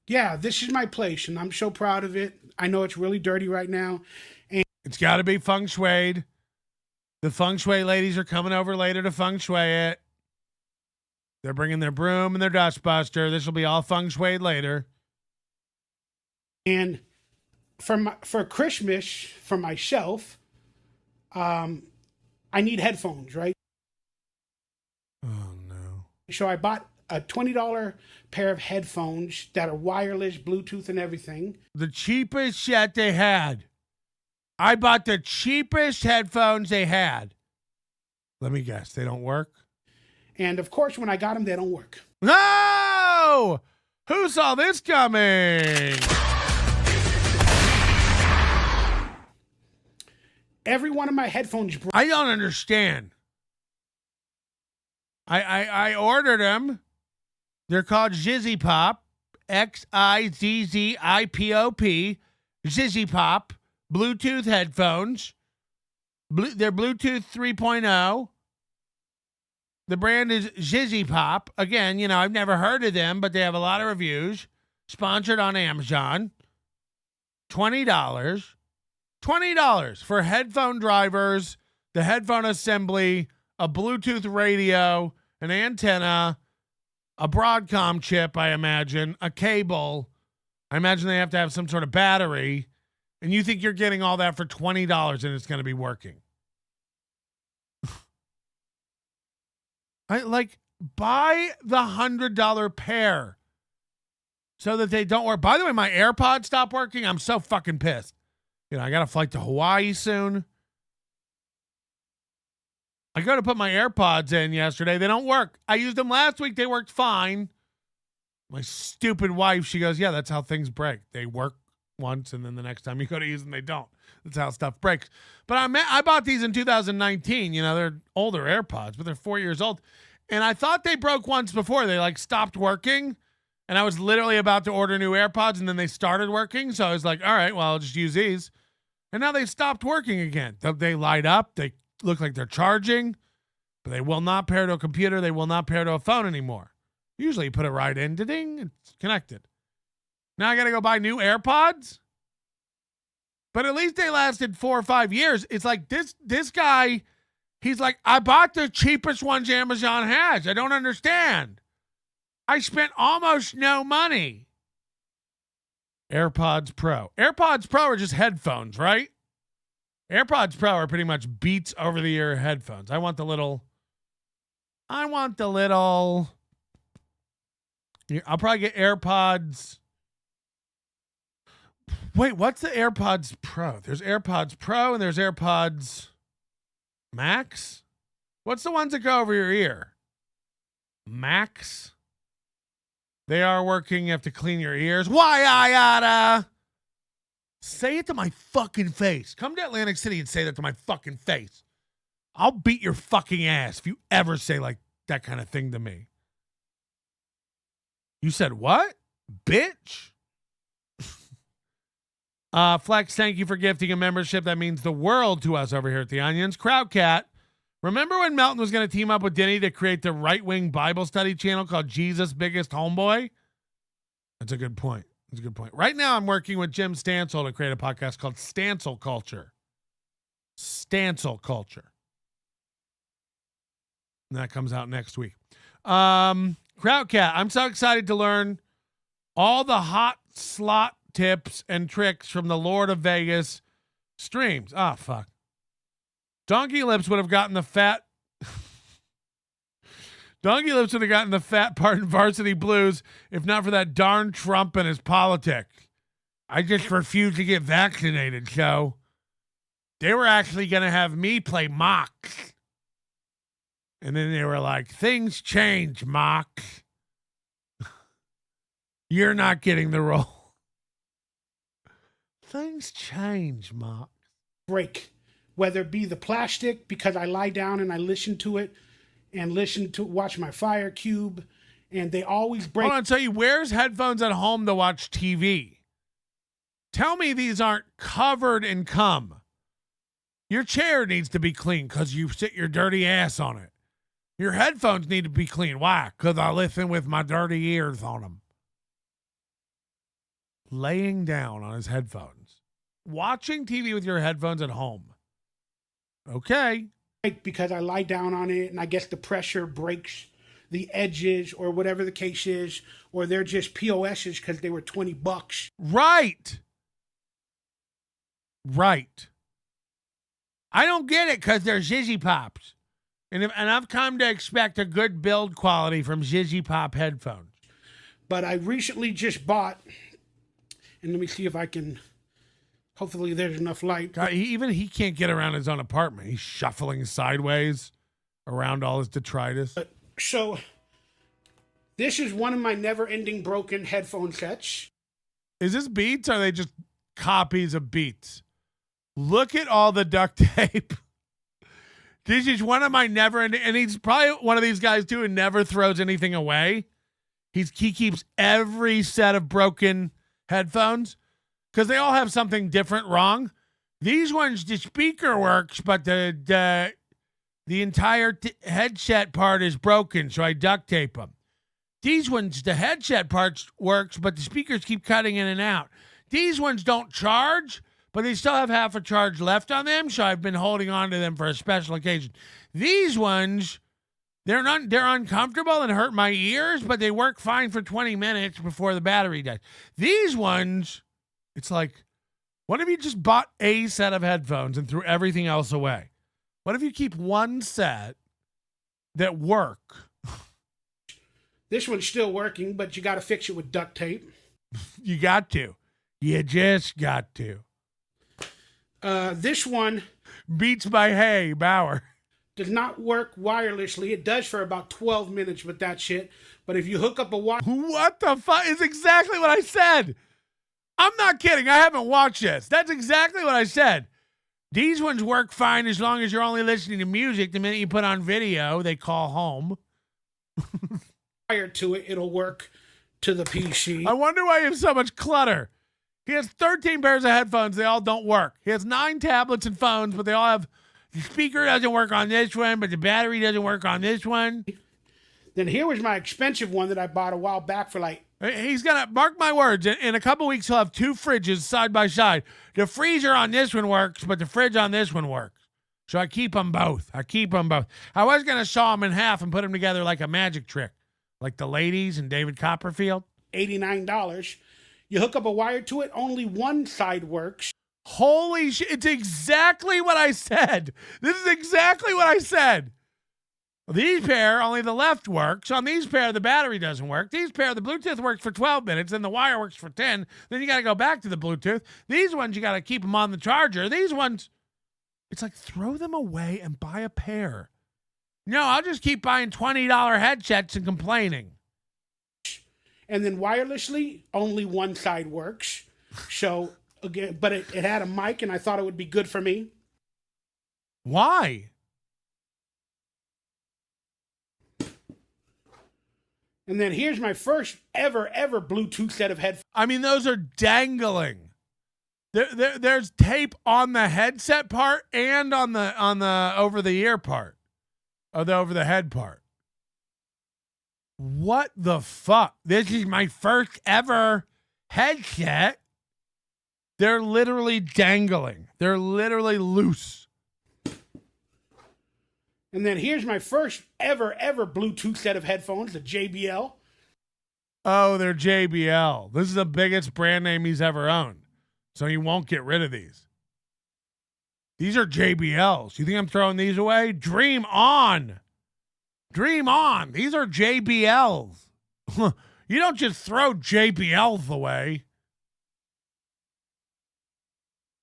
yeah, this is my place, and I'm so proud of it. I know it's really dirty right now. And it's got to be feng shuied. The feng shui ladies are coming over later to feng shui it. They're bringing their broom and their dustbuster. This will be all feng shuied later. And for Christmas, for myself, I need headphones, right? Oh, no. So I bought a $20 pair of headphones that are wireless, Bluetooth, and everything. The cheapest yet they had. I bought the cheapest headphones they had. Let me guess. They don't work? And, of course, when I got them, they don't work. No! Who saw this coming? Every one of my headphones broke. I don't understand. I ordered them. They're called Zizzy Pop. Xizzipop. Zizzy Pop. Bluetooth headphones. They're Bluetooth 3.0. The brand is Zizzy Pop. Again, you know, I've never heard of them, but they have a lot of reviews. Sponsored on Amazon. $20. $20 for headphone drivers, the headphone assembly, a Bluetooth radio, an antenna, a Broadcom chip, I imagine, a cable. I imagine they have to have some sort of battery. And you think you're getting all that for $20 and it's going to be working. Buy the $100 pair so that they don't work. By the way, my AirPods stopped working. I'm so fucking pissed. You know, I got a flight to Hawaii soon. I go to put my AirPods in yesterday. They don't work. I used them last week. They worked fine. My stupid wife, she goes, yeah, that's how things break. They work once, and then the next time you go to use them, they don't. That's how stuff breaks. But I bought these in 2019. You know, they're older AirPods, but they're 4 years old. And I thought they broke once before. They, stopped working. And I was literally about to order new AirPods, and then they started working. So I was like, all right, well, I'll just use these. And now they've stopped working again. They light up. They look like they're charging. But they will not pair to a computer. They will not pair to a phone anymore. Usually you put it right in. Ding, it's connected. Now I got to go buy new AirPods. But at least they lasted 4 or 5 years. It's like this guy, he's like, I bought the cheapest ones Amazon has. I don't understand. I spent almost no money. AirPods Pro. AirPods Pro are just headphones, right? AirPods Pro are pretty much Beats over-the-ear headphones. I want the little. I'll probably get AirPods. Wait, what's the AirPods Pro? There's AirPods Pro and there's AirPods Max. What's the ones that go over your ear? Max. They are working. You have to clean your ears. Why I oughta say it to my fucking face. Come to Atlantic City and say that to my fucking face. I'll beat your fucking ass if you ever say like that kind of thing to me. You said what? Bitch? Flex, thank you for gifting a membership. That means the world to us over here at The Onions. Crowdcat, remember when Melton was going to team up with Denny to create the right-wing Bible study channel called Jesus Biggest Homeboy? That's a good point. That's a good point. Right now I'm working with Jim Stansel to create a podcast called Stansel Culture. Stansel Culture. And that comes out next week. Crowdcat, I'm so excited to learn all the hot slot tips and tricks from the Lord of Vegas streams. Ah, fuck. Donkeylips would have gotten the fat. Donkeylips would have gotten the fat part in Varsity Blues if not for that darn Trump and his politics. I just refused to get vaccinated, so they were actually going to have me play Mox. And then they were like, things change, Mox. You're not getting the role. Things change, Mox. Break, whether it be the plastic, because I lie down and I listen to it and watch my Fire Cube, and they always break. Hold on, tell you, where's headphones at home to watch TV? Tell me these aren't covered in cum. Your chair needs to be clean because you sit your dirty ass on it. Your headphones need to be clean. Why? Because I listen with my dirty ears on them. Laying down on his headphones. Watching TV with your headphones at home. Okay. Because I lie down on it and I guess the pressure breaks the edges or whatever the case is, or they're just POSs because they were $20. Right. Right. I don't get it because they're Zizzy Pops. And I've come to expect a good build quality from Zizzy Pop headphones. But I recently just bought, and let me see if I can, hopefully there's enough light. God, even he can't get around his own apartment. He's shuffling sideways around all his detritus. So, this is one of my never-ending broken headphone sets. Is this Beats or are they just copies of Beats? Look at all the duct tape. This is one of my never-ending, and he's probably one of these guys too who never throws anything away. He keeps every set of broken headphones because they all have something different wrong. These ones, the speaker works, but the entire headset part is broken, so I duct tape them. These ones, the headset part works, but the speakers keep cutting in and out. These ones don't charge, but they still have half a charge left on them, so I've been holding on to them for a special occasion. These ones, they're uncomfortable and hurt my ears, but they work fine for 20 minutes before the battery dies. These ones, it's like, what if you just bought a set of headphones and threw everything else away? What if you keep one set that work? This one's still working, but you got to fix it with duct tape. You got to. You just got to. This one Beats by Hay Bauer does not work wirelessly. It does for about 12 minutes with that shit. But if you hook up a what the fuck is exactly what I said? I'm not kidding. I haven't watched this. That's exactly what I said. These ones work fine as long as you're only listening to music. The minute you put on video, they call home. Prior to it, it'll work to the PC. I wonder why you have so much clutter. He has 13 pairs of headphones. They all don't work. He has 9 tablets and phones, but they all have, the speaker doesn't work on this one, but the battery doesn't work on this one. Then here was my expensive one that I bought a while back for like... He's going to, mark my words, in a couple weeks he'll have 2 fridges side by side. The freezer on this one works, but the fridge on this one works. So I keep them both. I was going to saw them in half and put them together like a magic trick, like the ladies and David Copperfield. $89. You hook up a wire to it, only one side works. Holy shit, it's exactly what I said. This is exactly what I said. These pair, only the left works. On these pair, the battery doesn't work. These pair, the Bluetooth works for 12 minutes, and the wire works for 10. Then you got to go back to the Bluetooth. These ones, you got to keep them on the charger. These ones, it's like throw them away and buy a pair. No, I'll just keep buying $20 headsets and complaining. And then wirelessly, only one side works. So, again, but it had a mic, and I thought it would be good for me. Why? And then here's my first ever Bluetooth set of headphones. I mean, those are dangling. There's tape on the headset part and on the over the ear part, or the over the head part. What the fuck? This is my first ever headset. They're literally dangling. They're literally loose. And then here's my first ever Bluetooth set of headphones, the JBL. Oh, they're JBL. This is the biggest brand name he's ever owned. So he won't get rid of these. These are JBLs. You think I'm throwing these away? Dream on. Dream on. These are JBLs. You don't just throw JBLs away.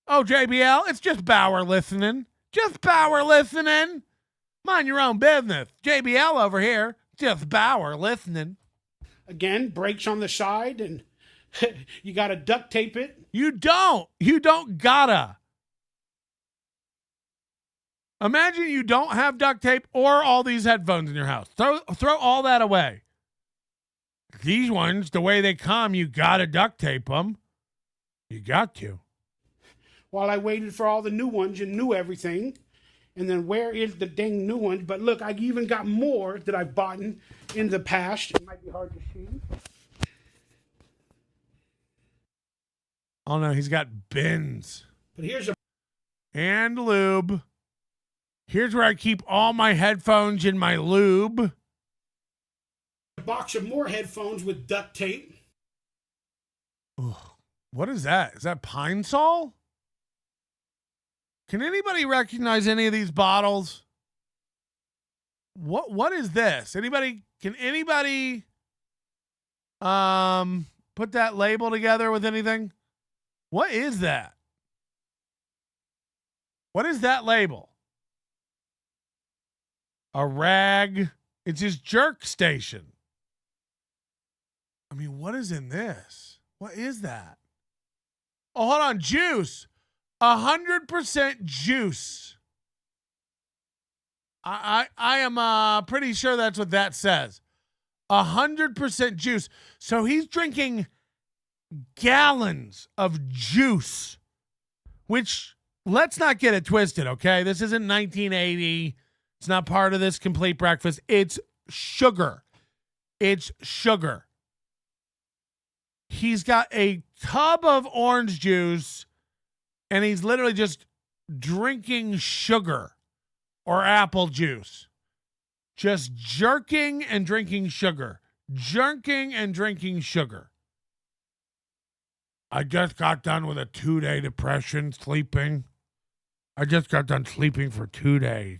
Oh, JBL, it's just Bauer listening. Just Bauer listening. Mind your own business. JBL over here, just Bauer listening. Again, brakes on the side, and you got to duct tape it. You don't. You don't gotta. Imagine you don't have duct tape or all these headphones in your house. Throw all that away. These ones, the way they come, you gotta duct tape them. You got to. While I waited for all the new ones and knew everything. And then where is the dang new one? But look, I even got more that I've bought in the past. It might be hard to see. Oh no, he's got bins. But here's a and lube. Here's where I keep all my headphones in my lube. box of more headphones with duct tape. What is that? Is that Pine Sol? Can anybody recognize any of these bottles? What is this? Can anybody put that label together with anything? What is that? What is that label? A rag. It's his jerk station. I mean, what is in this? What is that? Oh, hold on. Juice. 100% juice. I am pretty sure that's what that says. 100% juice. So he's drinking gallons of juice, which, let's not get it twisted, okay? This isn't 1980. It's not part of this complete breakfast. It's sugar. It's sugar. He's got a tub of orange juice, and he's literally just drinking sugar or apple juice. Just jerking and drinking sugar. Jerking and drinking sugar. I just got done with a 2-day depression, sleeping. I just got done sleeping for 2 days.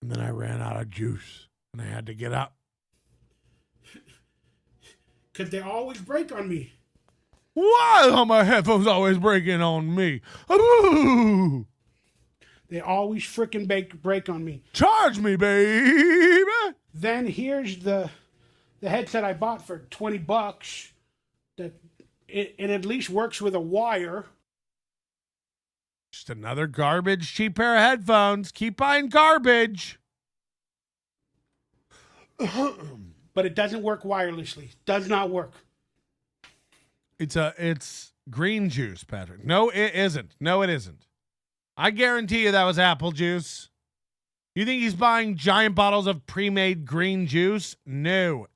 And then I ran out of juice, and I had to get up. Because they always break on me. Why are my headphones always breaking on me? Ooh. They always freaking break on me. Charge me, baby. Then here's the headset I bought for $20. That it at least works with a wire. Just another garbage cheap pair of headphones. Keep buying garbage. But it doesn't work wirelessly. Does not work. It's green juice, Patrick. No, it isn't. No, it isn't. I guarantee you that was apple juice. You think he's buying giant bottles of pre-made green juice? No.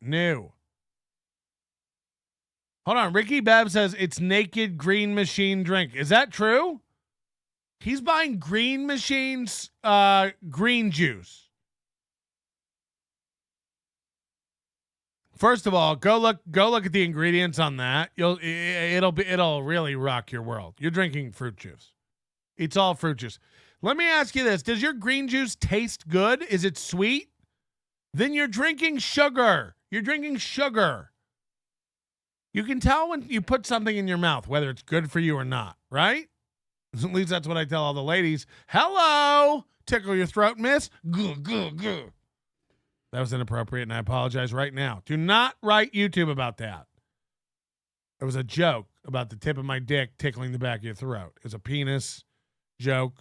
Hold on. Ricky Bev says it's naked green machine drink. Is that true? He's buying green machines, green juice. First of all, go look at the ingredients on that. It'll really rock your world. You're drinking fruit juice. It's all fruit juice. Let me ask you this. Does your green juice taste good? Is it sweet? Then you're drinking sugar. You're drinking sugar. You can tell when you put something in your mouth, whether it's good for you or not, right? At least that's what I tell all the ladies. Hello. Tickle your throat, miss. Good. That was inappropriate, and I apologize right now. Do not write YouTube about that. It was a joke about the tip of my dick tickling the back of your throat. It was a penis joke.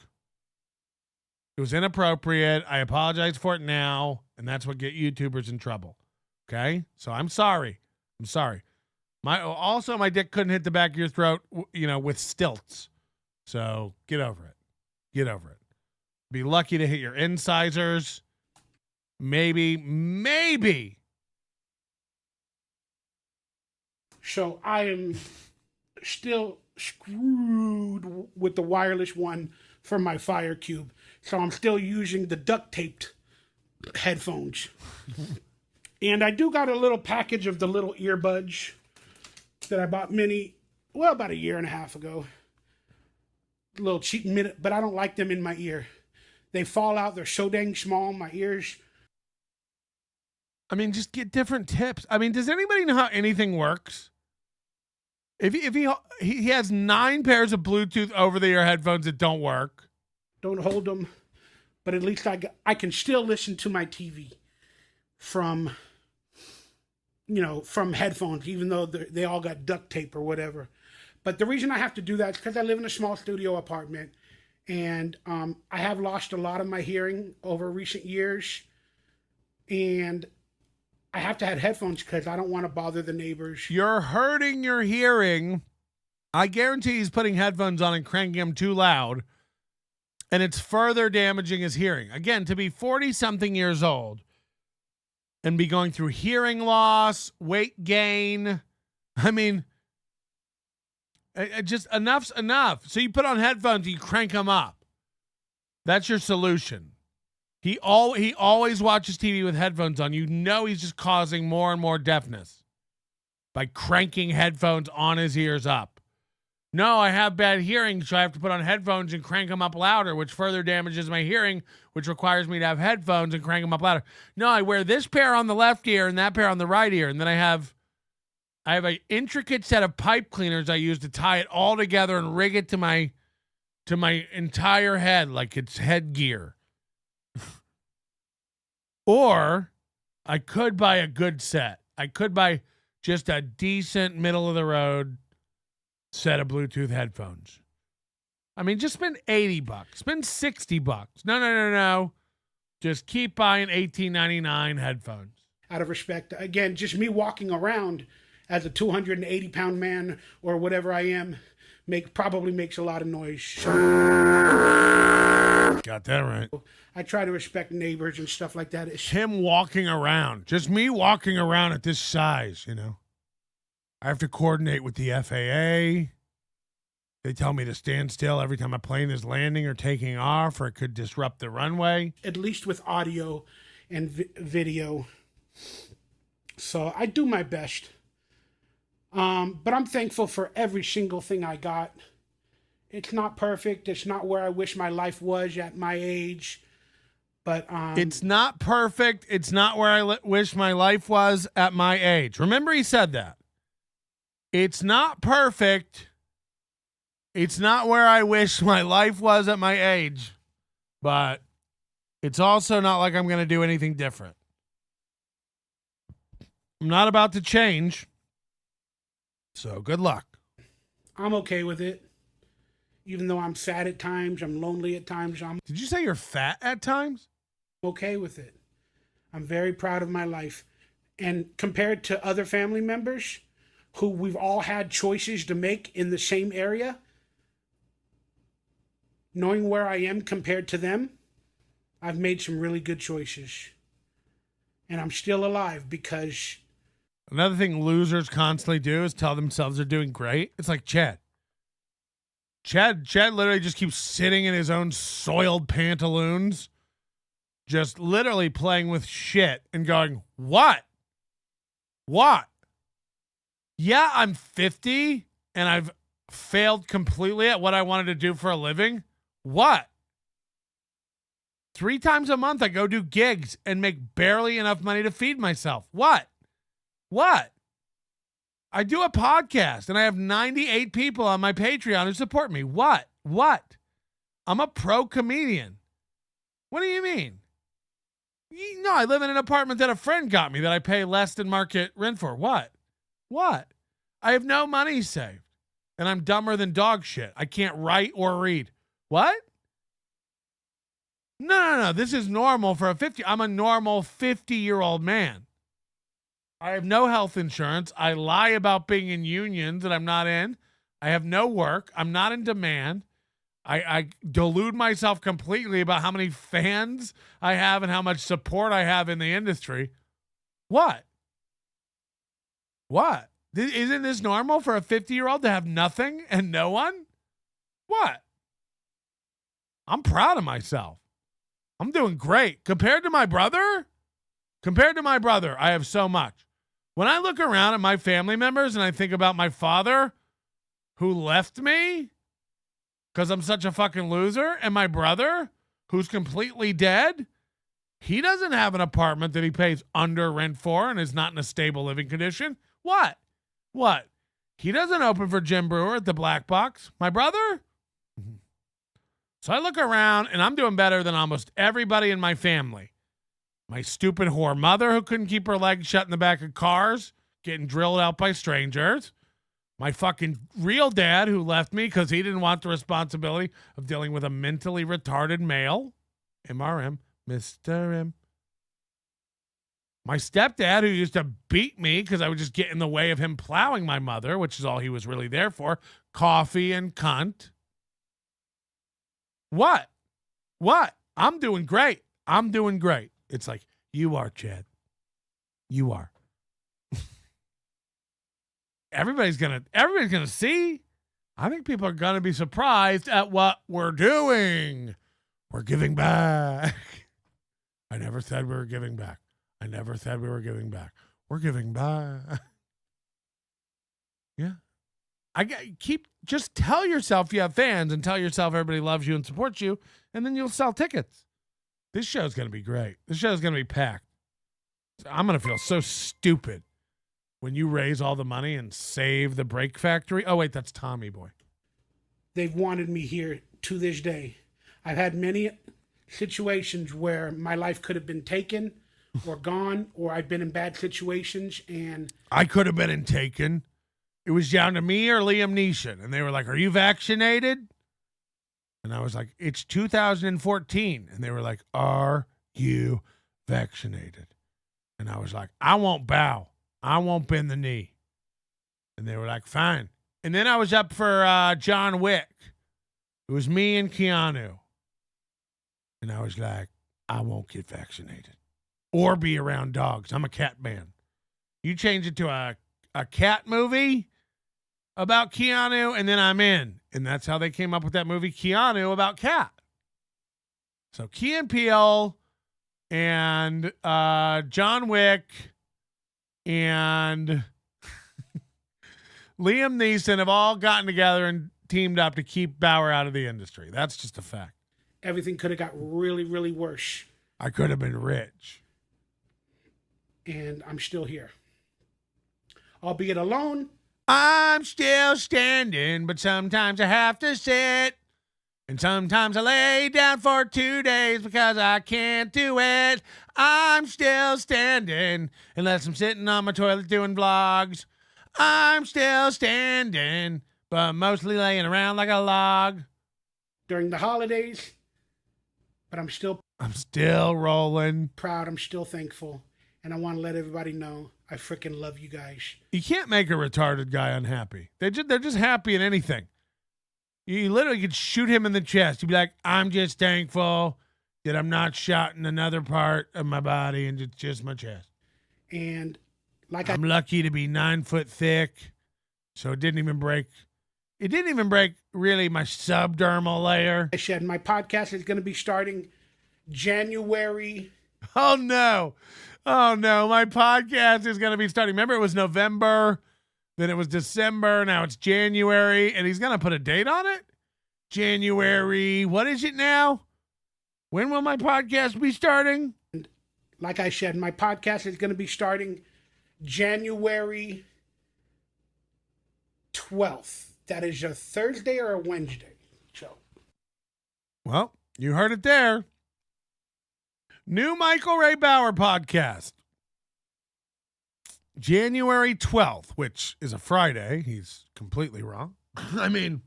It was inappropriate. I apologize for it now, and that's what get YouTubers in trouble. Okay? So I'm sorry. My dick couldn't hit the back of your throat, with stilts. So get over it. Be lucky to hit your incisors. Maybe. So I am still screwed with the wireless one for my Fire Cube. So I'm still using the duct taped headphones. And I do got a little package of the little earbuds that I bought about a year and a half ago. A little cheap minute, but I don't like them in my ear. They fall out. They're so dang small. My ears I mean, just get different tips. I mean, does anybody know how anything works? If he has 9 pairs of Bluetooth over-the-ear headphones that don't work. Don't hold them, but at least I can still listen to my TV from headphones, even though they all got duct tape or whatever. But the reason I have to do that is because I live in a small studio apartment, and I have lost a lot of my hearing over recent years, and I have to have headphones because I don't want to bother the neighbors. You're hurting your hearing. I guarantee he's putting headphones on and cranking them too loud, and it's further damaging his hearing. Again, to be 40-something years old and be going through hearing loss, weight gain. I mean, just enough's enough. So you put on headphones and you crank them up. That's your solution. He always watches TV with headphones on. You know he's just causing more and more deafness by cranking headphones on his ears up. No, I have bad hearing, so I have to put on headphones and crank them up louder, which further damages my hearing, which requires me to have headphones and crank them up louder. No, I wear this pair on the left ear and that pair on the right ear, and then I have an intricate set of pipe cleaners I use to tie it all together and rig it to my entire head like it's headgear. Or I could buy a good set. I could buy just a decent middle of the road set of Bluetooth headphones. I mean, just spend $80, spend $60. No. Just keep buying $18.99 headphones. Out of respect, again, just me walking around as a 280-pound man or whatever I am probably makes a lot of noise. Got that right. I try to respect neighbors and stuff like that. It's him walking around. Just me walking around at this size, I have to coordinate with the FAA. They tell me to stand still every time a plane is landing or taking off, or it could disrupt the runway. At least with audio and video. So I do my best. But I'm thankful for every single thing I got. It's not perfect. It's not where I wish my life was at my age. But it's not perfect. It's not where I wish my life was at my age. Remember, he said that. It's not perfect. It's not where I wish my life was at my age. But it's also not like I'm going to do anything different. I'm not about to change. So good luck. I'm okay with it. Even though I'm sad at times, I'm lonely at times. Did you say you're fat at times? Okay with it. I'm very proud of my life. And compared to other family members who we've all had choices to make in the same area, knowing where I am compared to them, I've made some really good choices. And I'm still alive because... Another thing losers constantly do is tell themselves they're doing great. It's like Chad. Chad literally just keeps sitting in his own soiled pantaloons, just literally playing with shit and going, what? Yeah, I'm 50 and I've failed completely at what I wanted to do for a living. What? 3 times a month I go do gigs and make barely enough money to feed myself. What? I do a podcast and I have 98 people on my Patreon who support me. What? I'm a pro comedian. What do you mean? No, I live in an apartment that a friend got me that I pay less than market rent for. What? I have no money saved and I'm dumber than dog shit. I can't write or read. What? No. This is normal for a 50. I'm a normal 50-year-old man. I have no health insurance. I lie about being in unions that I'm not in. I have no work. I'm not in demand. I delude myself completely about how many fans I have and how much support I have in the industry. What? Isn't this normal for a 50-year-old to have nothing and no one? What? I'm proud of myself. I'm doing great. Compared to my brother, I have so much. When I look around at my family members and I think about my father who left me because I'm such a fucking loser, and my brother who's completely dead He doesn't have an apartment that he pays under rent for and is not in a stable living condition. What? He doesn't open for Jim Brewer at the Black Box. My brother? So I look around, and I'm doing better than almost everybody in my family. My stupid whore mother who couldn't keep her legs shut in the back of cars, getting drilled out by strangers. My fucking real dad who left me because he didn't want the responsibility of dealing with a mentally retarded male. MRM, Mr. M. My stepdad who used to beat me because I would just get in the way of him plowing my mother, which is all he was really there for. Coffee and cunt. What? I'm doing great. It's like, you are, Chad. You are. Everybody's gonna see. I think people are gonna be surprised at what we're doing. We're giving back. I never said we were giving back. We're giving back. Yeah. Just tell yourself you have fans and tell yourself everybody loves you and supports you, and then you'll sell tickets. This show's going to be great. This show's going to be packed. I'm going to feel so stupid when you raise all the money and save the Break Factory. Oh, wait, that's Tommy Boy. They've wanted me here to this day. I've had many situations where my life could have been taken or gone, or I've been in bad situations, and I could have been in Taken. It was down to me or Liam Neeson, and they were like, "Are you vaccinated?" And I was like, "It's 2014," and they were like, "Are you vaccinated?" And I was like, "I won't bow. I won't bend the knee." And they were like, "Fine." And then I was up for John Wick. It was me and Keanu. And I was like, "I won't get vaccinated or be around dogs. I'm a cat man." You change it to a cat movie about Keanu, and then I'm in. And that's how they came up with that movie, Keanu, about cat. So Key and Peele and John Wick and Liam Neeson have all gotten together and teamed up to keep Bauer out of the industry. That's just a fact. everything could have got really, really worse. I could have been rich. And I'm still here. Albeit alone. I'm still standing, but sometimes I have to sit. And sometimes I lay down for 2 days because I can't do it. I'm still standing unless I'm sitting on my toilet doing vlogs. I'm still standing, but mostly laying around like a log. During the holidays. But I'm still rolling. Proud. I'm still thankful. And I want to let everybody know I freaking love you guys. You can't make a retarded guy unhappy. They're just happy in anything. You literally could shoot him in the chest. You'd be like, I'm just thankful that I'm not shot in another part of my body and it's just my chest. And I'm lucky to be 9 foot thick, so it didn't even break. It didn't even break really my subdermal layer. I said my podcast is going to be starting January. Oh no, my podcast is going to be starting. Remember, it was November. Then it was December. Now it's January. And he's going to put a date on it? January. What is it now? When will my podcast be starting? Like I said, my podcast is going to be starting January 12th. That is a Thursday or a Wednesday show. Well, you heard it there. New Michael Ray Bauer podcast. January 12th, which is a Friday. He's completely wrong. I mean,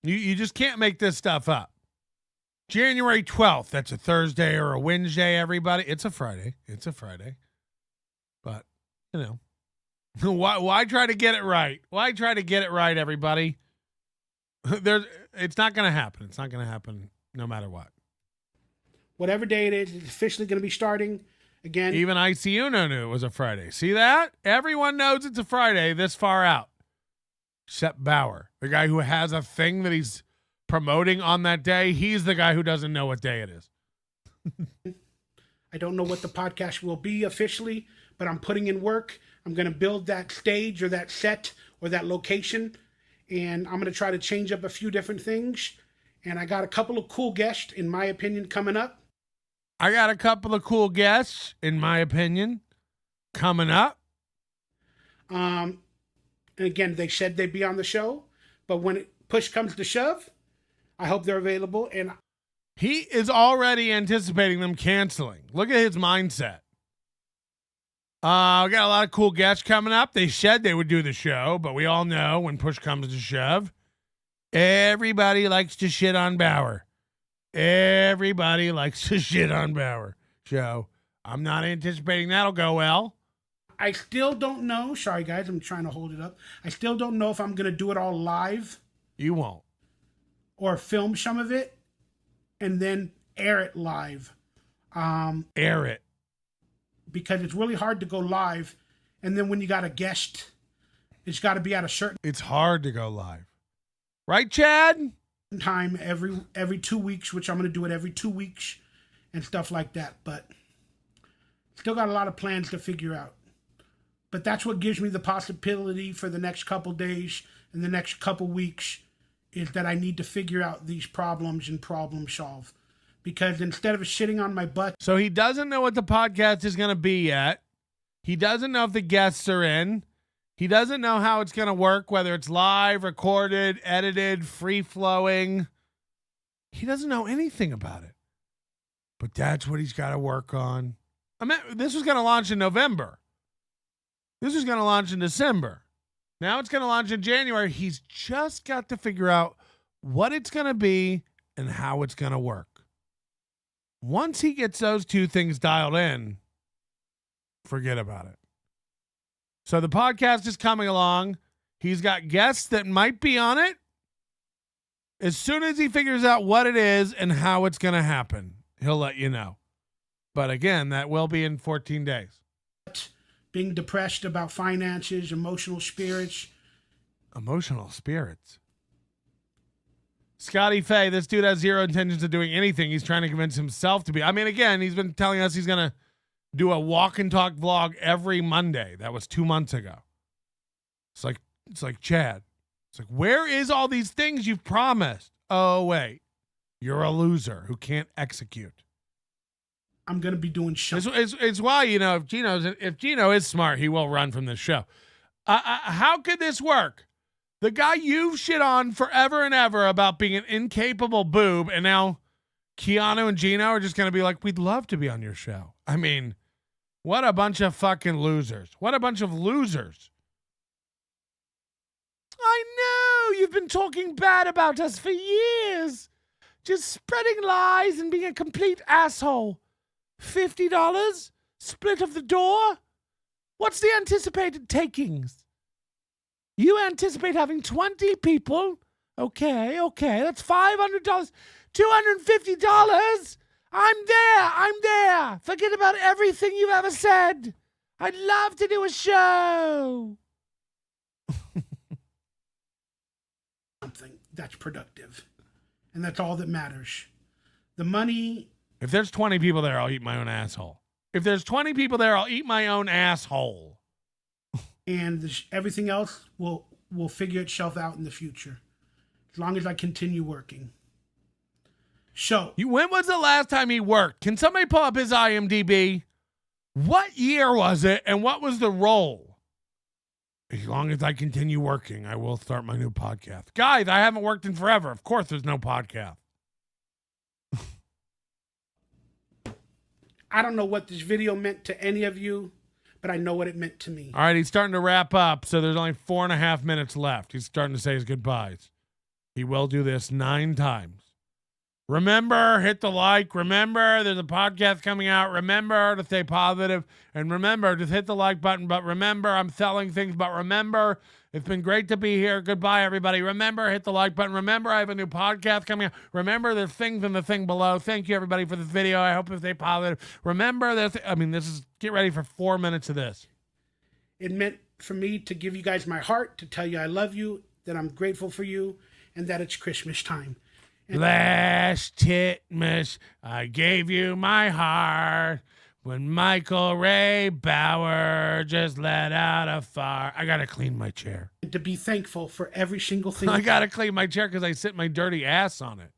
you just can't make this stuff up. January 12th, that's a Thursday or a Wednesday, everybody. It's a Friday. But, you know, why try to get it right? Why try to get it right, everybody? It's not going to happen. It's not going to happen no matter what. Whatever day it is, it's officially going to be starting. Again, even ICUNO knew it was a Friday. See that? Everyone knows it's a Friday this far out. Except Bauer, the guy who has a thing that he's promoting on that day. He's the guy who doesn't know what day it is. I don't know what the podcast will be officially, but I'm putting in work. I'm going to build that stage or that set or that location. And I'm going to try to change up a few different things. And I got a couple of cool guests, in my opinion, coming up. I got a couple of cool guests, in my opinion, coming up. And again, they said they'd be on the show, but when push comes to shove, I hope they're available. And he is already anticipating them canceling. Look at his mindset. We got a lot of cool guests coming up. They said they would do the show, but we all know when push comes to shove, everybody likes to shit on Bauer. Everybody likes to shit on Bauer. So I'm not anticipating that'll go well. I still don't know. Sorry, guys. I'm trying to hold it up. I still don't know if I'm going to do it all live. You won't. Or film some of it and then air it live. Air it. Because it's really hard to go live. And then when you got a guest, it's got to be at a certain... It's hard to go live. Right, Chad? Time every 2 weeks, which I'm going to do it every 2 weeks and stuff like that. But still got a lot of plans to figure out. But that's what gives me the possibility for the next couple days and the next couple weeks is that I need to figure out these problems and problem solve. Because instead of sitting on my butt... So he doesn't know what the podcast is going to be yet. He doesn't know if the guests are in. He doesn't know how it's going to work, whether it's live, recorded, edited, free-flowing. He doesn't know anything about it. But that's what he's got to work on. I mean, this was going to launch in November. This was going to launch in December. Now it's going to launch in January. He's just got to figure out what it's going to be and how it's going to work. Once he gets those two things dialed in, forget about it. So the podcast is coming along. He's got guests that might be on it. As soon as he figures out what it is and how it's going to happen, he'll let you know. But again, that will be in 14 days. Being depressed about finances, emotional spirits. Emotional spirits. Scotty Faye, this dude has zero intentions of doing anything. He's trying to convince himself to be. I mean, again, he's been telling us he's going to do a walk and talk vlog every Monday. That was 2 months ago. It's like Chad. It's like, where is all these things you've promised? Oh, wait. You're a loser who can't execute. I'm going to be doing shows. It's why, if Gino is smart, he will run from this show. How could this work? The guy you've shit on forever and ever about being an incapable boob, and now Keanu and Gino are just going to be like, we'd love to be on your show. I mean, what a bunch of fucking losers. What a bunch of losers. I know, you've been talking bad about us for years. Just spreading lies and being a complete asshole. $50? Split of the door? What's the anticipated takings? You anticipate having 20 people? Okay, that's $500. $250? I'm there. Forget about everything you've ever said. I'd love to do a show. Something that's productive. And that's all that matters. The money... If there's 20 people there, I'll eat my own asshole. If there's 20 people there, I'll eat my own asshole. And everything else will figure itself out in the future. As long as I continue working. So... When was the last time he worked? Can somebody pull up his IMDb? What year was it, and what was the role? As long as I continue working, I will start my new podcast. Guys, I haven't worked in forever. Of course there's no podcast. I don't know what this video meant to any of you, but I know what it meant to me. All right, he's starting to wrap up, so there's only 4.5 minutes left. He's starting to say his goodbyes. He will do this 9 times. Remember, hit the like. Remember, there's a podcast coming out. Remember to stay positive. And remember, just hit the like button. But remember, I'm selling things. But remember, it's been great to be here. Goodbye, everybody. Remember, hit the like button. Remember, I have a new podcast coming out. Remember, there's things in the thing below. Thank you, everybody, for this video. I hope you stay positive. Remember, get ready for 4 minutes of this. It meant for me to give you guys my heart, to tell you I love you, that I'm grateful for you, and that it's Christmas time. Last Titmus, I gave you my heart when Michael Ray Bauer just let out a fart. I got to clean my chair. To be thankful for every single thing. I got to clean my chair because I sit my dirty ass on it.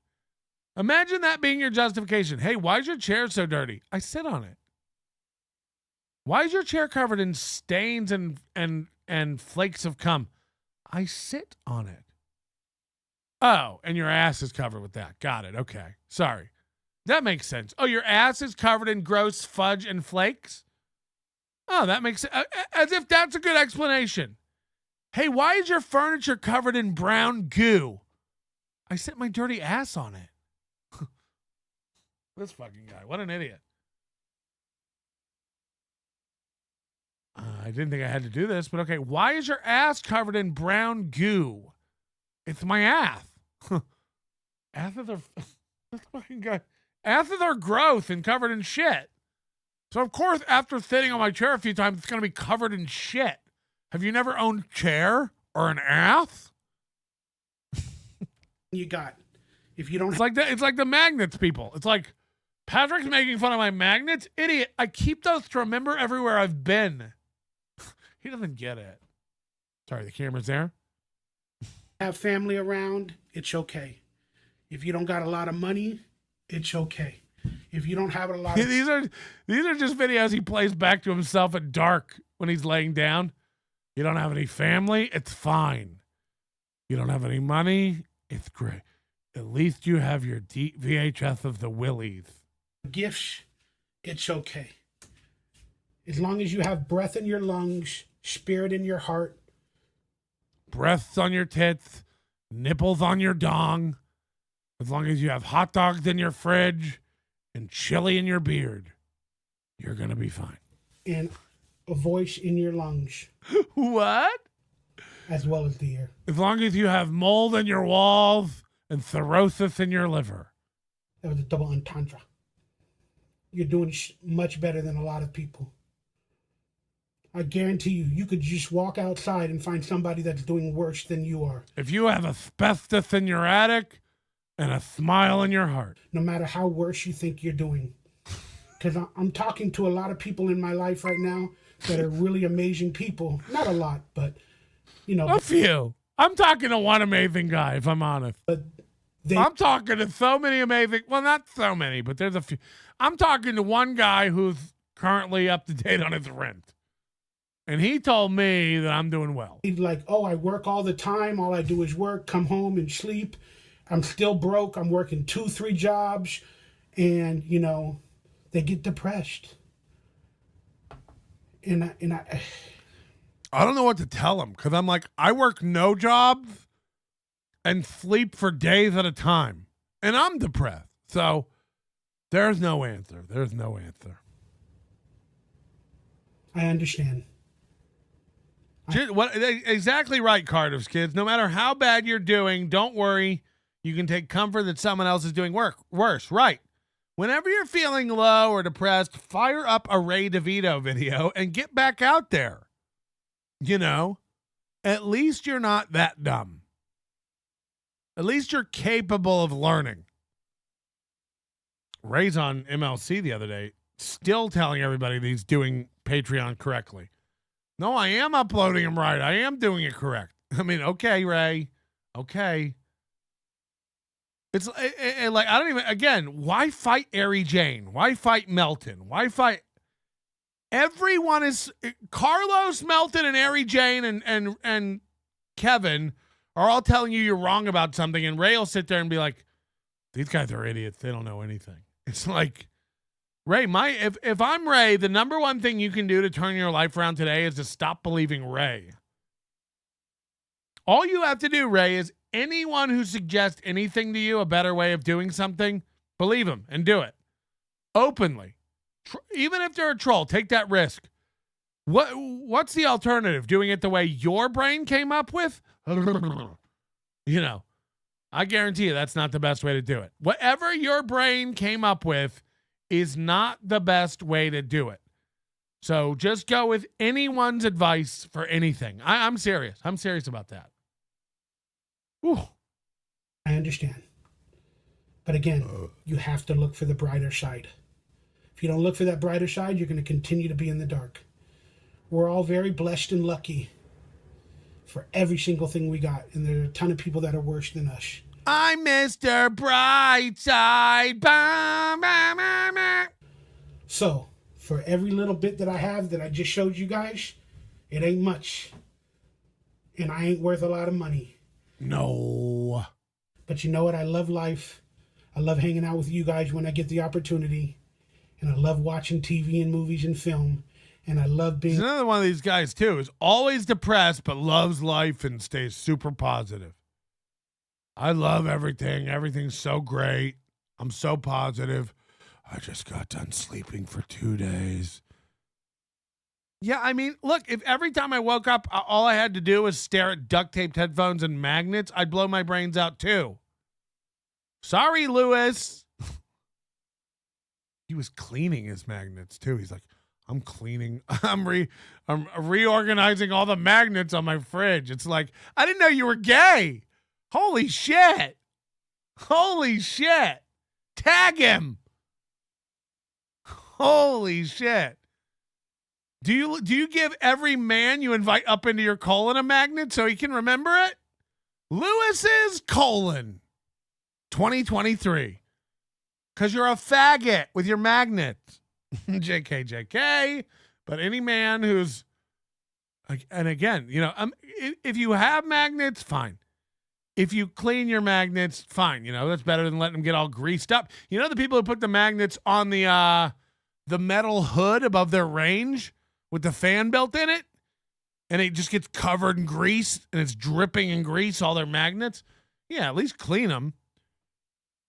Imagine that being your justification. Hey, why is your chair so dirty? I sit on it. Why is your chair covered in stains and flakes of cum? I sit on it. Oh, and your ass is covered with that. Got it. Okay. Sorry. That makes sense. Oh, your ass is covered in gross fudge and flakes? Oh, that makes sense. As if that's a good explanation. Hey, why is your furniture covered in brown goo? I sit my dirty ass on it. This fucking guy. What an idiot. I didn't think I had to do this, but okay. Why is your ass covered in brown goo? It's my ass. Asses are this fucking guy. Asses are gross and covered in shit. So of course, after sitting on my chair a few times, it's gonna be covered in shit. Have you never owned a chair or an ass? You got. If you don't, it's like that. It's like the magnets, people. It's like Patrick's making fun of my magnets. Idiot. I keep those to remember everywhere I've been. He doesn't get it. Sorry, the camera's there. Have family around, it's okay. If you don't got a lot of money, it's okay. If you don't have a lot of these are just videos he plays back to himself at dark when he's laying down. You don't have any family, it's fine. You don't have any money, it's great. At least you have your VHS of the Willies. Gifts, it's okay. As long as you have breath in your lungs, spirit in your heart. Breasts on your tits, nipples on your dong. As long as you have hot dogs in your fridge and chili in your beard, you're going to be fine. And a voice in your lungs. What? As well as the air. As long as you have mold in your walls and cirrhosis in your liver. That was a double entendre. You're doing much better than a lot of people. I guarantee you could just walk outside and find somebody that's doing worse than you are. If you have asbestos in your attic and a smile in your heart. No matter how worse you think you're doing. Because I'm talking to a lot of people in my life right now that are really amazing people. Not a lot, but, you know. A few. I'm talking to one amazing guy, if I'm honest. But I'm talking to so many amazing, well, not so many, but there's a few. I'm talking to one guy who's currently up to date on his rent. And he told me that I'm doing well. He's like, oh, I work all the time. All I do is work, come home and sleep. I'm still broke. I'm working 2-3 jobs. And, you know, they get depressed. And I don't know what to tell him because I'm like, I work no jobs and sleep for days at a time. And I'm depressed. So there's no answer. There's no answer. I understand. Exactly right, Cardiff's kids. No matter how bad you're doing, don't worry. You can take comfort that someone else is doing worse. Right. Whenever you're feeling low or depressed, fire up a Ray DeVito video and get back out there. You know, at least you're not that dumb. At least you're capable of learning. Ray's on MLC the other day, still telling everybody that he's doing Patreon correctly. No, I am uploading them right. I am doing it correct. I mean, okay, Ray. Okay. It's like, I don't even, again, why fight Ari Jane? Why fight Melton? Why fight? Everyone is, Carlos, Melton, and Ari Jane and Kevin are all telling you you're wrong about something. And Ray will sit there and be like, these guys are idiots. They don't know anything. It's like, Ray, if I'm Ray, the number one thing you can do to turn your life around today is to stop believing Ray. All you have to do, Ray, is anyone who suggests anything to you, a better way of doing something, believe them and do it openly. Even if they're a troll, take that risk. What's the alternative? Doing it the way your brain came up with? You know, I guarantee you that's not the best way to do it. Whatever your brain came up with is not the best way to do it. So just go with anyone's advice for anything. I'm serious. I'm serious about that. Whew. I understand. But again, you have to look for the brighter side. If you don't look for that brighter side, you're going to continue to be in the dark. We're all very blessed and lucky for every single thing we got. And there are a ton of people that are worse than us. I'm Mr. Brightside. Bah, bah, bah, bah. So, for every little bit that I have that I just showed you guys, it ain't much. And I ain't worth a lot of money. No. But you know what? I love life. I love hanging out with you guys when I get the opportunity. And I love watching TV and movies and film. And I love being... There's another one of these guys, too, is always depressed but loves life and stays super positive. I love everything. Everything's so great. I'm so positive. I just got done sleeping for 2 days. Yeah, I mean, look, if every time I woke up, all I had to do was stare at duct-taped headphones and magnets, I'd blow my brains out, too. Sorry, Lewis. He was cleaning his magnets, too. He's like, I'm cleaning. I'm reorganizing all the magnets on my fridge. It's like, I didn't know you were gay. Holy shit. Holy shit. Tag him. Holy shit. Do you give every man you invite up into your colon a magnet so he can remember it? Lewis's colon 2023. Because you're a faggot with your magnets. JK. But any man who's, and again, you know, if you have magnets, fine. If you clean your magnets, fine. You know, that's better than letting them get all greased up. You know, the people who put the magnets on the metal hood above their range with the fan built in it, and it just gets covered in grease and it's dripping in grease, all their magnets. Yeah, at least clean them.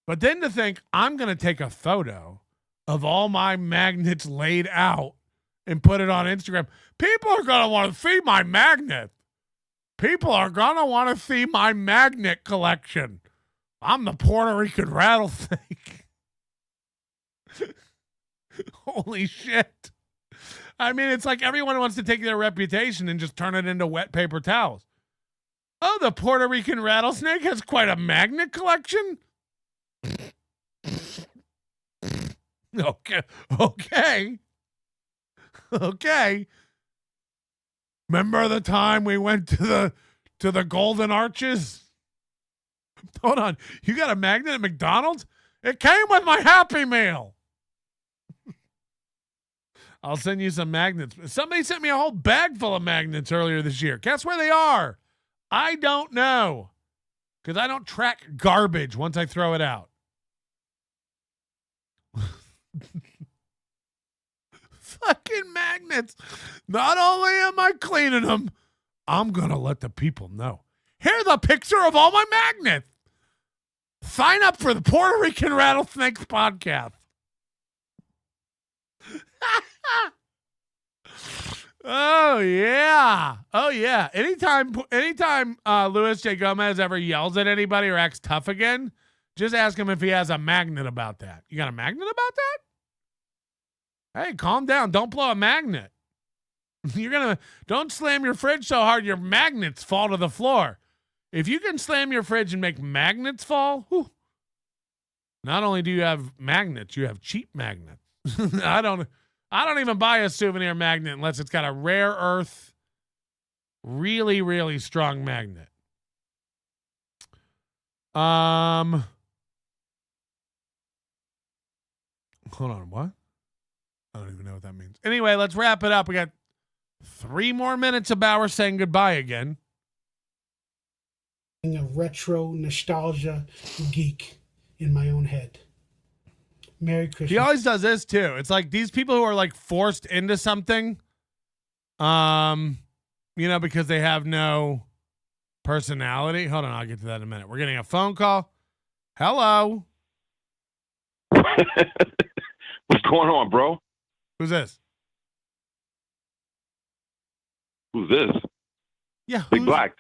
But then to think, I'm going to take a photo of all my magnets laid out and put it on Instagram. People are going to want to see my magnet. People are going to want to see my magnet collection. I'm the Puerto Rican rattlesnake. Holy shit. I mean, it's like everyone wants to take their reputation and just turn it into wet paper towels. Oh, the Puerto Rican rattlesnake has quite a magnet collection? Okay. Remember the time we went to the Golden Arches? Hold on. You got a magnet at McDonald's? It came with my Happy Meal. I'll send you some magnets. Somebody sent me a whole bag full of magnets earlier this year. Guess where they are? I don't know. Because I don't track garbage once I throw it out. Fucking magnets. Not only am I cleaning them, I'm going to let the people know. Here's a picture of all my magnets. Sign up for the Puerto Rican Rattlesnakes podcast. Oh yeah. Anytime Luis J. Gomez ever yells at anybody or acts tough again, just ask him if he has a magnet about that. You got a magnet about that? Hey, calm down. Don't blow a magnet. Don't slam your fridge so hard your magnets fall to the floor. If you can slam your fridge and make magnets fall, whew, not only do you have magnets, you have cheap magnets. I don't even buy a souvenir magnet unless it's got a rare earth, really, really strong magnet. Hold on, what? I don't even know what that means. Anyway, let's wrap it up. We got 3 more minutes of Bauer saying goodbye again. A retro nostalgia geek in my own head. Merry Christmas. He always does this too. It's like these people who are like forced into something, because they have no personality. Hold on, I'll get to that in a minute. We're getting a phone call. Hello. What's going on, bro? Who's this? Who's this? Yeah, Big Black.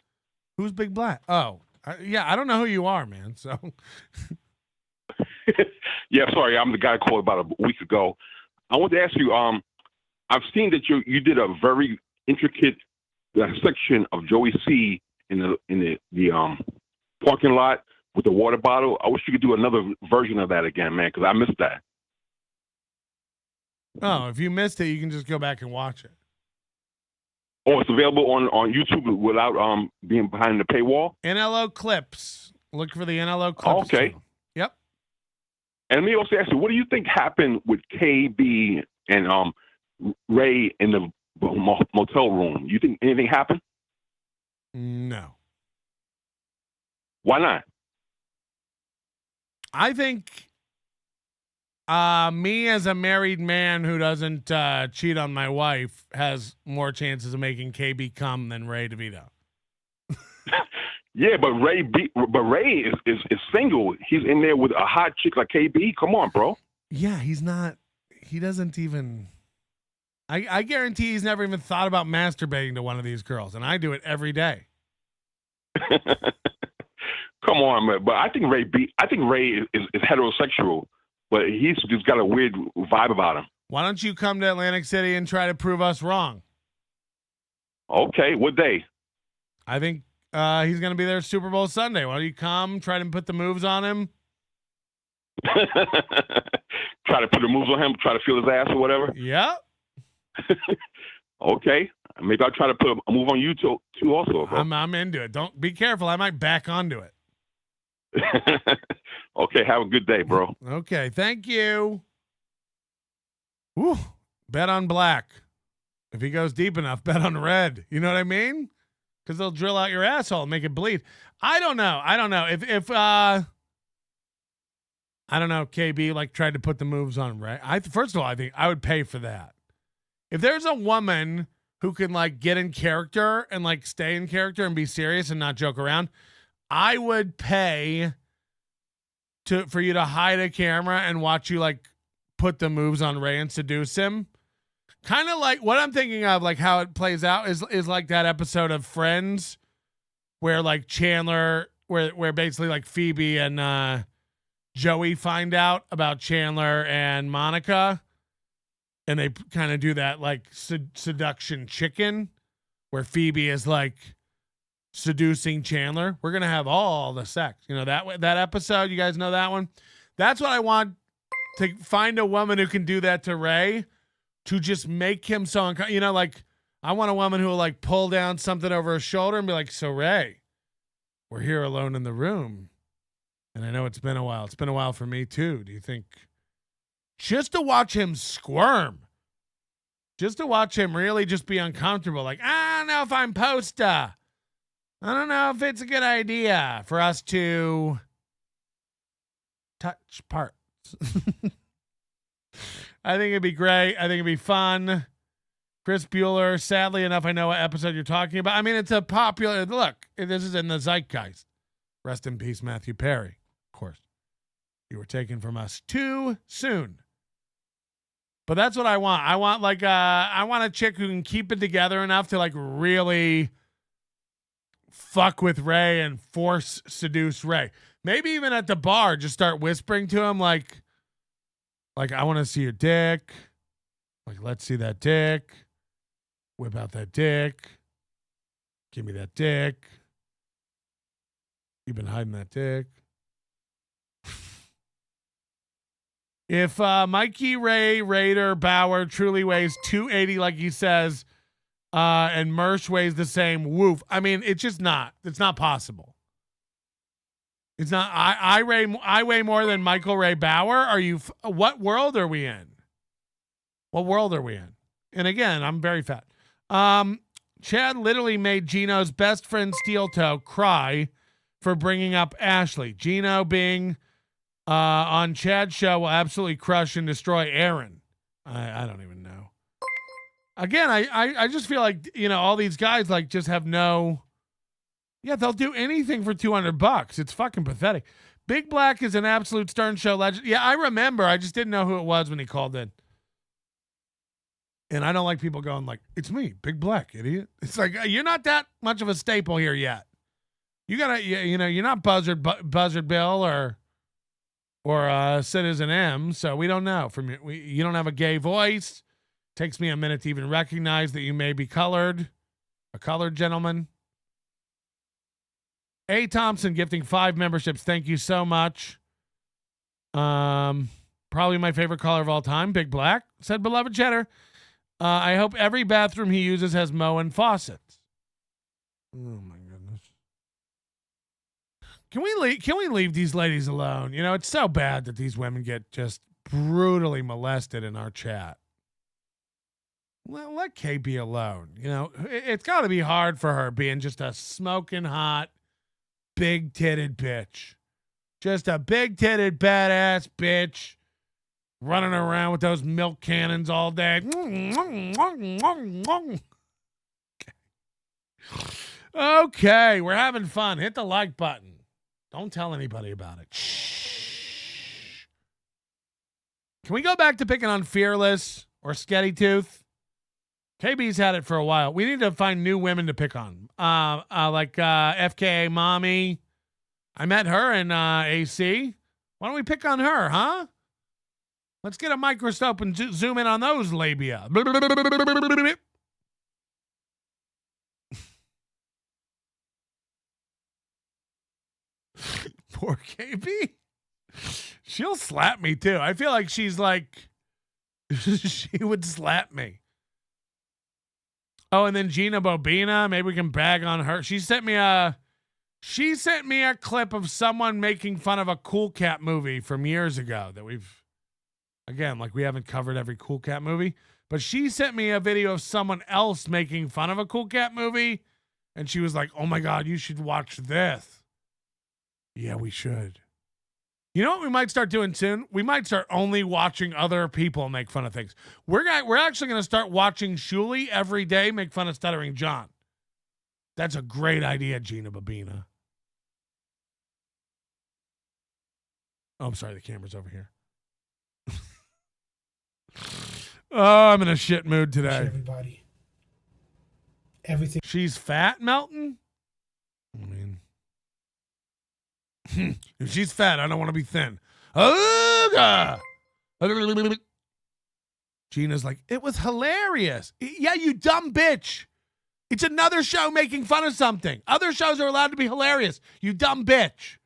Who's Big Black? Oh, I don't know who you are, man. So. Yeah, sorry, I'm the guy called about a week ago. I want to ask you. I've seen that you did a very intricate section of Joey C in the parking lot with the water bottle. I wish you could do another version of that again, man, because I missed that. Oh, if you missed it, you can just go back and watch it. Oh, it's available on YouTube without being behind the paywall? NLO Clips. Look for the NLO Clips Okay. channel. Yep. And let me also ask you, what do you think happened with KB and Ray in the motel room? You think anything happened? No. Why not? I think me as a married man who doesn't cheat on my wife has more chances of making KB come than Ray DeVito. Yeah, but Ray is single. He's in there with a hot chick like KB. Come on, bro. Yeah, he's not. He doesn't even. I guarantee he's never even thought about masturbating to one of these girls, and I do it every day. Come on, man. But I think Ray is heterosexual, but he's just got a weird vibe about him. Why don't you come to Atlantic City and try to prove us wrong? Okay, what day? I think he's going to be there Super Bowl Sunday. Why don't you come, try to put the moves on him? Try to put the moves on him, try to feel his ass or whatever? Yeah. Okay. Maybe I'll try to put a move on you too also. Bro. I'm into it. Don't be careful. I might back onto it. Okay, have a good day, bro. Okay, thank you. Woo. Bet on black. If he goes deep enough, bet on red. You know what I mean? Because they'll drill out your asshole and make it bleed. I don't know. If I don't know, KB like tried to put the moves on Ray. First of all, I think I would pay for that. If there's a woman who can like get in character and like stay in character and be serious and not joke around, I would pay for you to hide a camera and watch you like put the moves on Ray and seduce him. Kind of like what I'm thinking of, like how it plays out is like that episode of Friends where like Chandler, where basically like Phoebe and Joey find out about Chandler and Monica, and they kind of do that like seduction chicken where Phoebe is like seducing Chandler. We're going to have all the sex. You know, that episode, you guys know that one? That's what I want, to find a woman who can do that to Ray, to just make him so uncomfortable. You know, like I want a woman who will like pull down something over her shoulder and be like, so Ray, we're here alone in the room. And I know it's been a while. It's been a while for me too. Do you think, just to watch him squirm, just to watch him really just be uncomfortable, like, I don't know if I'm posta. I don't know if it's a good idea for us to touch parts. I think it'd be great. I think it'd be fun. Chris Bueller, sadly enough, I know what episode you're talking about. I mean, it's a popular, look, this is in the zeitgeist. Rest in peace, Matthew Perry. Of course. You were taken from us too soon. But that's what I want. I want like I want a chick who can keep it together enough to like really fuck with Ray and force seduce Ray. Maybe even at the bar, just start whispering to him like I want to see your dick. Like, let's see that dick. Whip out that dick. Give me that dick. You've been hiding that dick. If Mikey Ray Raider Bauer truly weighs 280 like he says, and Mersh weighs the same, woof. I mean, it's just not. It's not possible. It's not. I weigh more than Michael Ray Bauer. Are you? What world are we in? What world are we in? And again, I'm very fat. Chad literally made Gino's best friend Steel Toe cry for bringing up Ashley. Gino being on Chad's show will absolutely crush and destroy Aaron. I don't even know. Again, I just feel like, you know, all these guys like just have no. Yeah, they'll do anything for $200. It's fucking pathetic. Big Black is an absolute Stern Show legend. Yeah, I remember. I just didn't know who it was when he called in. And I don't like people going like, it's me, Big Black, idiot. It's like, you're not that much of a staple here yet. You gotta, you know, you're not Buzzard Bill or Citizen M, so we don't know. From you don't have a gay voice. Takes me a minute to even recognize that you may be colored, a colored gentleman. A. Thompson gifting 5 memberships. Thank you so much. Probably my favorite caller of all time, Big Black. Said, beloved Cheddar, I hope every bathroom he uses has Moen faucets. Oh, my goodness. Can we leave these ladies alone? You know, it's so bad that these women get just brutally molested in our chat. Let KB alone. You know, it's got to be hard for her being just a smoking hot, big-titted bitch. Just a big-titted, badass bitch running around with those milk cannons all day. Okay, we're having fun. Hit the like button. Don't tell anybody about it. Shh. Can we go back to picking on Fearless or Sketty Tooth? KB's had it for a while. We need to find new women to pick on. Like FKA Mommy. I met her in AC. Why don't we pick on her, huh? Let's get a microscope and zoom in on those labia. Poor KB. She'll slap me too. I feel like she's like, she would slap me. Oh, and then Gina Bobina. Maybe we can bag on her. She sent me a clip of someone making fun of a Cool Cat movie from years ago that we've, again, like we haven't covered every Cool Cat movie, but she sent me a video of someone else making fun of a Cool Cat movie. And she was like, oh my God, you should watch this. Yeah, we should. You know what we might start doing soon? We might start only watching other people make fun of things. We're actually going to start watching Shuli every day make fun of Stuttering John. That's a great idea, Gina Babina. Oh, I'm sorry. The camera's over here. Oh, I'm in a shit mood today. Everybody. Everything. She's fat, Melton? I mean, if she's fat, I don't want to be thin. Gina's like, it was hilarious. Yeah, you dumb bitch. It's another show making fun of something. Other shows are allowed to be hilarious. You dumb bitch.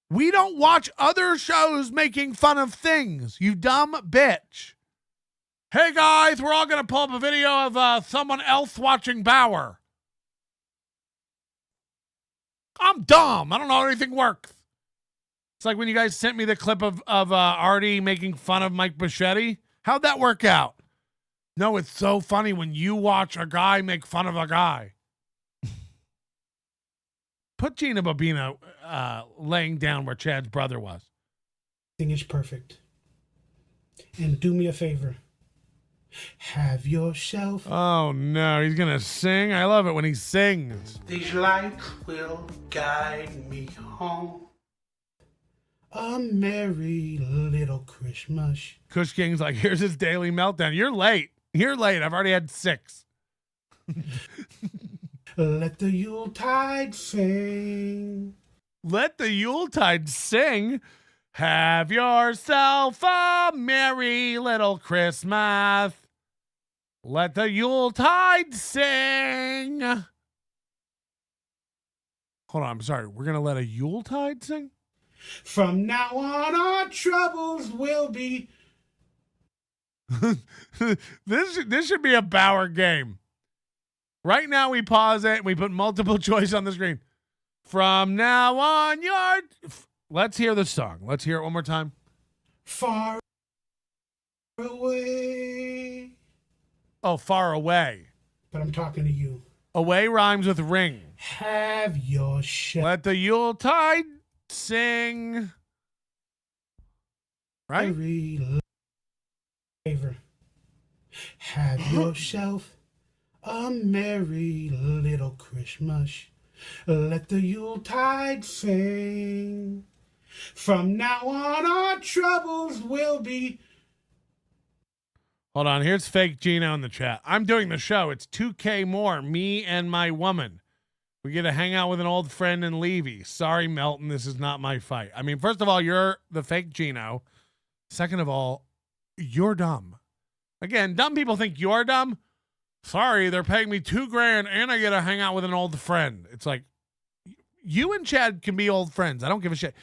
We don't watch other shows making fun of things. You dumb bitch. Hey guys, we're all going to pull up a video of someone else watching Bauer. I'm dumb. I don't know how anything works. It's like when you guys sent me the clip of Artie making fun of Mike Bichetti. How'd that work out? No, it's so funny when you watch a guy make fun of a guy. Put Gina Babina laying down where Chad's brother was. Everything is perfect. And do me a favor. Have yourself. Oh no, he's gonna sing. I love it when he sings. These lights will guide me home. A merry little Christmas. Kush King's like, here's his daily meltdown. You're late. You're late. I've already had 6. Let the Yuletide sing. Let the Yuletide sing. Have yourself a merry little Christmas. Let the Yuletide sing. Hold on, I'm sorry. We're going to let a Yuletide sing? From now on, our troubles will be. This should be a Bauer game. Right now, we pause it and we put multiple choice on the screen. From now on, your. Let's hear the song. Let's hear it one more time. Far away. Oh, far away. But I'm talking to you. Away rhymes with ring. Have your shit. Let the Yuletide sing. Right? Favor. Have yourself a merry little Christmas. Let the Yuletide sing. From now on, our troubles will be. Hold on. Here's fake Gino in the chat. I'm doing the show. It's 2K more. Me and my woman. We get to hang out with an old friend in Levy. Sorry, Melton. This is not my fight. I mean, first of all, you're the fake Gino. Second of all, you're dumb. Again, dumb people think you're dumb. Sorry, they're paying me $2,000 and I get to hang out with an old friend. It's like, you and Chad can be old friends. I don't give a shit.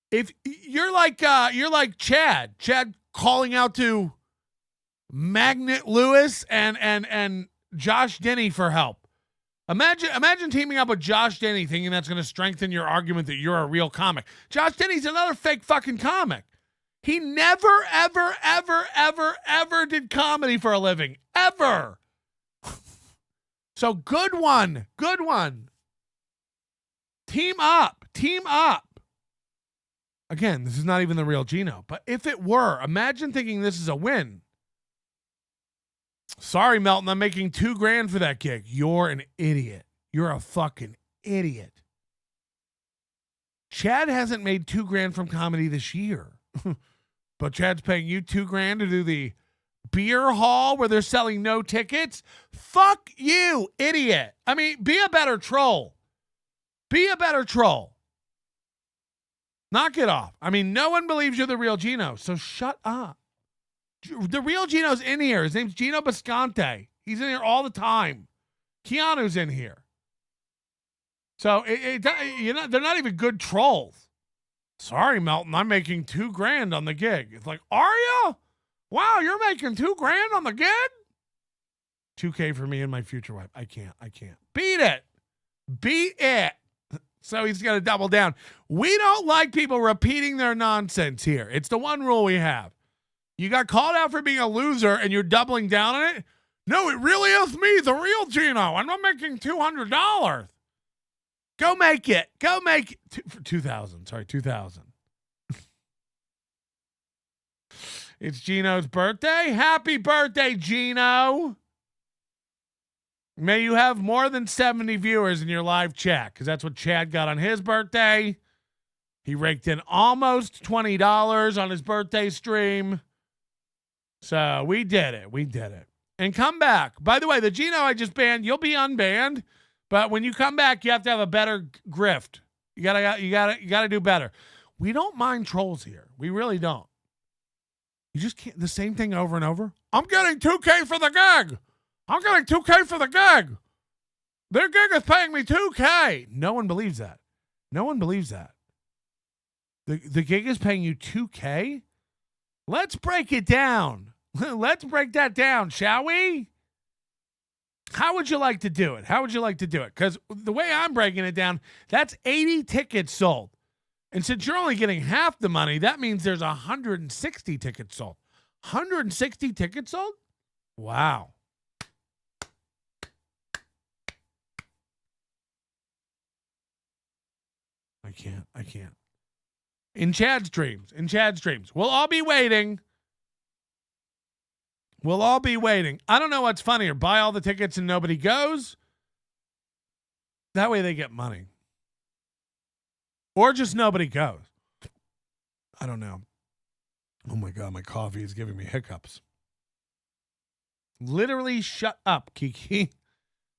If you're like Chad calling out to Magnet Lewis and Josh Denny for help. Imagine teaming up with Josh Denny, thinking that's going to strengthen your argument that you're a real comic. Josh Denny's another fake fucking comic. He never, ever, ever, ever, ever did comedy for a living. Ever. So good one. Good one. Team up. Team up. Again, this is not even the real Gino. But if it were, imagine thinking this is a win. Sorry, Melton, I'm making $2,000 for that gig. You're an idiot. You're a fucking idiot. Chad hasn't made $2,000 from comedy this year. But Chad's paying you $2,000 to do the beer hall where they're selling no tickets. Fuck you, idiot. I mean, be a better troll. Be a better troll. Knock it off. I mean, no one believes you're the real Gino, so shut up. The real Gino's in here. His name's Gino Bisconte. He's in here all the time. Keanu's in here. So they're not even good trolls. Sorry, Melton, I'm making $2,000 on the gig. It's like, are you? Wow, you're making $2,000 on the gig? $2,000 for me and my future wife. I can't. Beat it. Beat it. So he's going to double down. We don't like people repeating their nonsense here. It's the one rule we have. You got called out for being a loser and you're doubling down on it? No, it really is me, the real Gino. I'm not making $200. Go make it. Go make it. For 2,000. Sorry, 2,000. It's Gino's birthday. Happy birthday, Gino. May you have more than 70 viewers in your live chat, because that's what Chad got on his birthday. He raked in almost $20 on his birthday stream. So we did it. We did it. And come back. By the way, the Gino I just banned, you'll be unbanned. But when you come back, you have to have a better grift. You gotta do better. We don't mind trolls here. We really don't. You just can't the same thing over and over. I'm getting $2,000 for the gig. I'm getting $2,000 for the gig. Their gig is paying me $2,000. No one believes that. No one believes that. The gig is paying you $2,000? Let's break it down. Let's break that down, shall we? How would you like to do it? How would you like to do it? Because the way I'm breaking it down, that's 80 tickets sold. And since you're only getting half the money, that means there's 160 tickets sold. 160 tickets sold? Wow. I can't. In Chad's dreams. We'll all be waiting. I don't know what's funnier. Buy all the tickets and nobody goes. That way they get money. Or just nobody goes. I don't know. Oh my God, my coffee is giving me hiccups. Literally shut up, Kiki.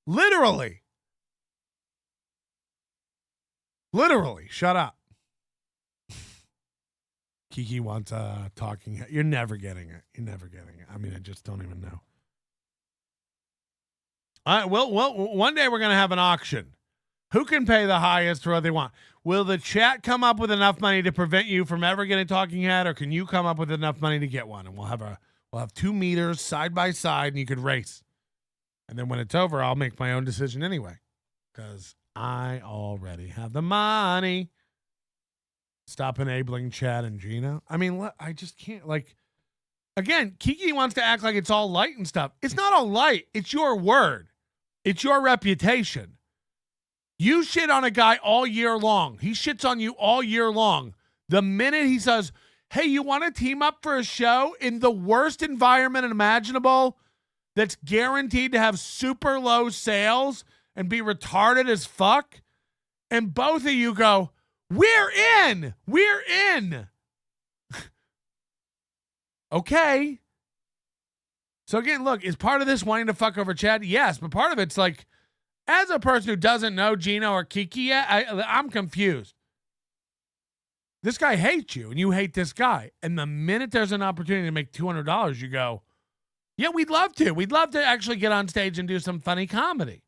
Literally, shut up. Kiki wants talking. You're never getting it. I mean, I just don't even know. All right, well, one day we're going to have an auction. Who can pay the highest for what they want? Will the chat come up with enough money to prevent you from ever getting a talking head, or can you come up with enough money to get one? And we'll have 2 meters side by side, and you could race. And then when it's over, I'll make my own decision anyway, because I already have the money. Stop enabling Chad and Gina. I mean, I just can't, again, Kiki wants to act like it's all light and stuff. It's not all light. It's your word. It's your reputation. You shit on a guy all year long. He shits on you all year long. The minute he says, hey, you want to team up for a show in the worst environment imaginable that's guaranteed to have super low sales and be retarded as fuck? And both of you go, We're in. Okay. So again, look, is part of this wanting to fuck over Chad? Yes, but part of it's like, as a person who doesn't know Gino or Kiki yet, I'm confused. This guy hates you, and you hate this guy. And the minute there's an opportunity to make $200, you go, yeah, we'd love to. We'd love to actually get on stage and do some funny comedy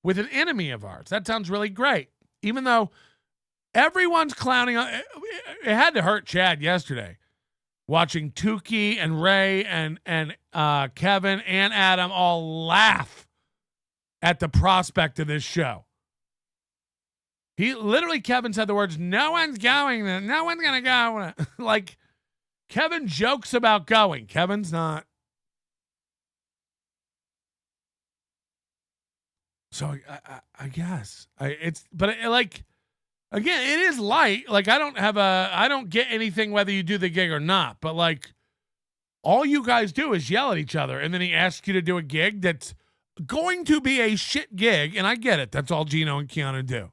with an enemy of ours. That sounds really great. Even though everyone's clowning on it. It had to hurt Chad yesterday watching Tukey and Ray and Kevin and Adam all laugh at the prospect of this show. Kevin said the words, no one's going, no one's going to go. Like, Kevin jokes about going. Kevin's not. So I guess like, again, it is light. Like, I don't get anything whether you do the gig or not, but like, all you guys do is yell at each other. And then he asks you to do a gig that's going to be a shit gig. And I get it. That's all Gino and Keanu do.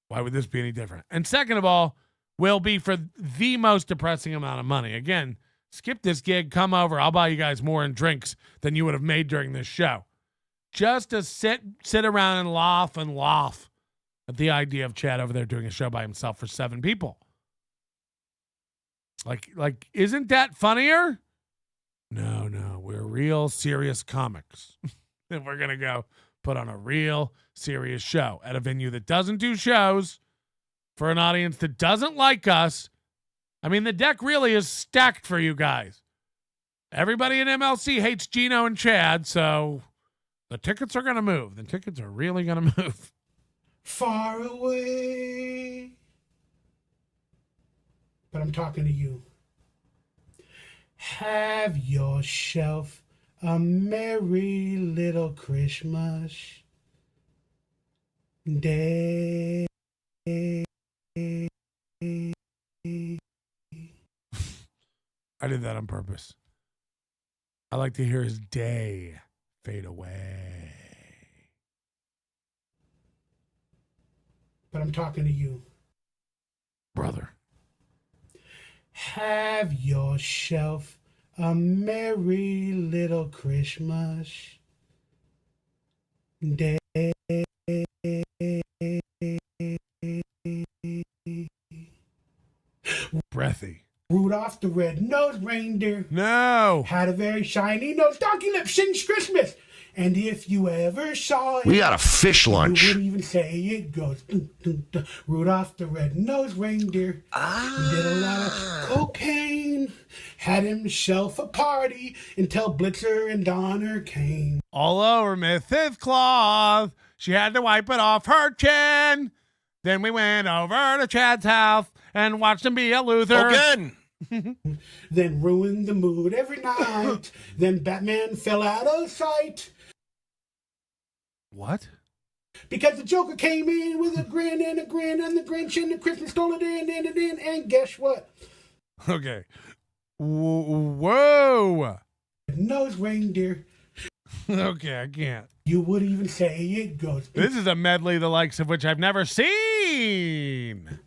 Why would this be any different? And second of all, will be for the most depressing amount of money. Again, skip this gig, come over. I'll buy you guys more in drinks than you would have made during this show. Just to sit around and laugh at the idea of Chad over there doing a show by himself for 7 people. Like, isn't that funnier? No, we're real serious comics. And we're going to go put on a real serious show at a venue that doesn't do shows for an audience that doesn't like us. I mean, the deck really is stacked for you guys. Everybody in MLC hates Gino and Chad, so the tickets are going to move. The tickets are really going to move. Far away. But I'm talking to you. Have yourself a merry little Christmas day. I did that on purpose. I like to hear his day fade away. But I'm talking to you. Brother. Have yourself a merry little Christmas day. Breathy. Rudolph the red-nosed reindeer. No. Had a very shiny nose. Donkeylips sings Christmas. And if you ever saw it, we got a fish lunch. You would even say it goes. Dun, dun, dun. Rudolph the red-nosed reindeer. Did a lot of cocaine. Had himself a party until Blitzer and Donner came. All over Mrs. Claus. She had to wipe it off her chin. Then we went over to Chad's house and watched him be a Luther. Again. Then ruined the mood every night. Then Batman fell out of sight. What? Because the Joker came in with a grin and a grin, and the Grinch and the Christmas stole it in, and guess what? Okay. Whoa. Nose reindeer. Okay, I can't. You would even say it goes. This is a medley the likes of which I've never seen.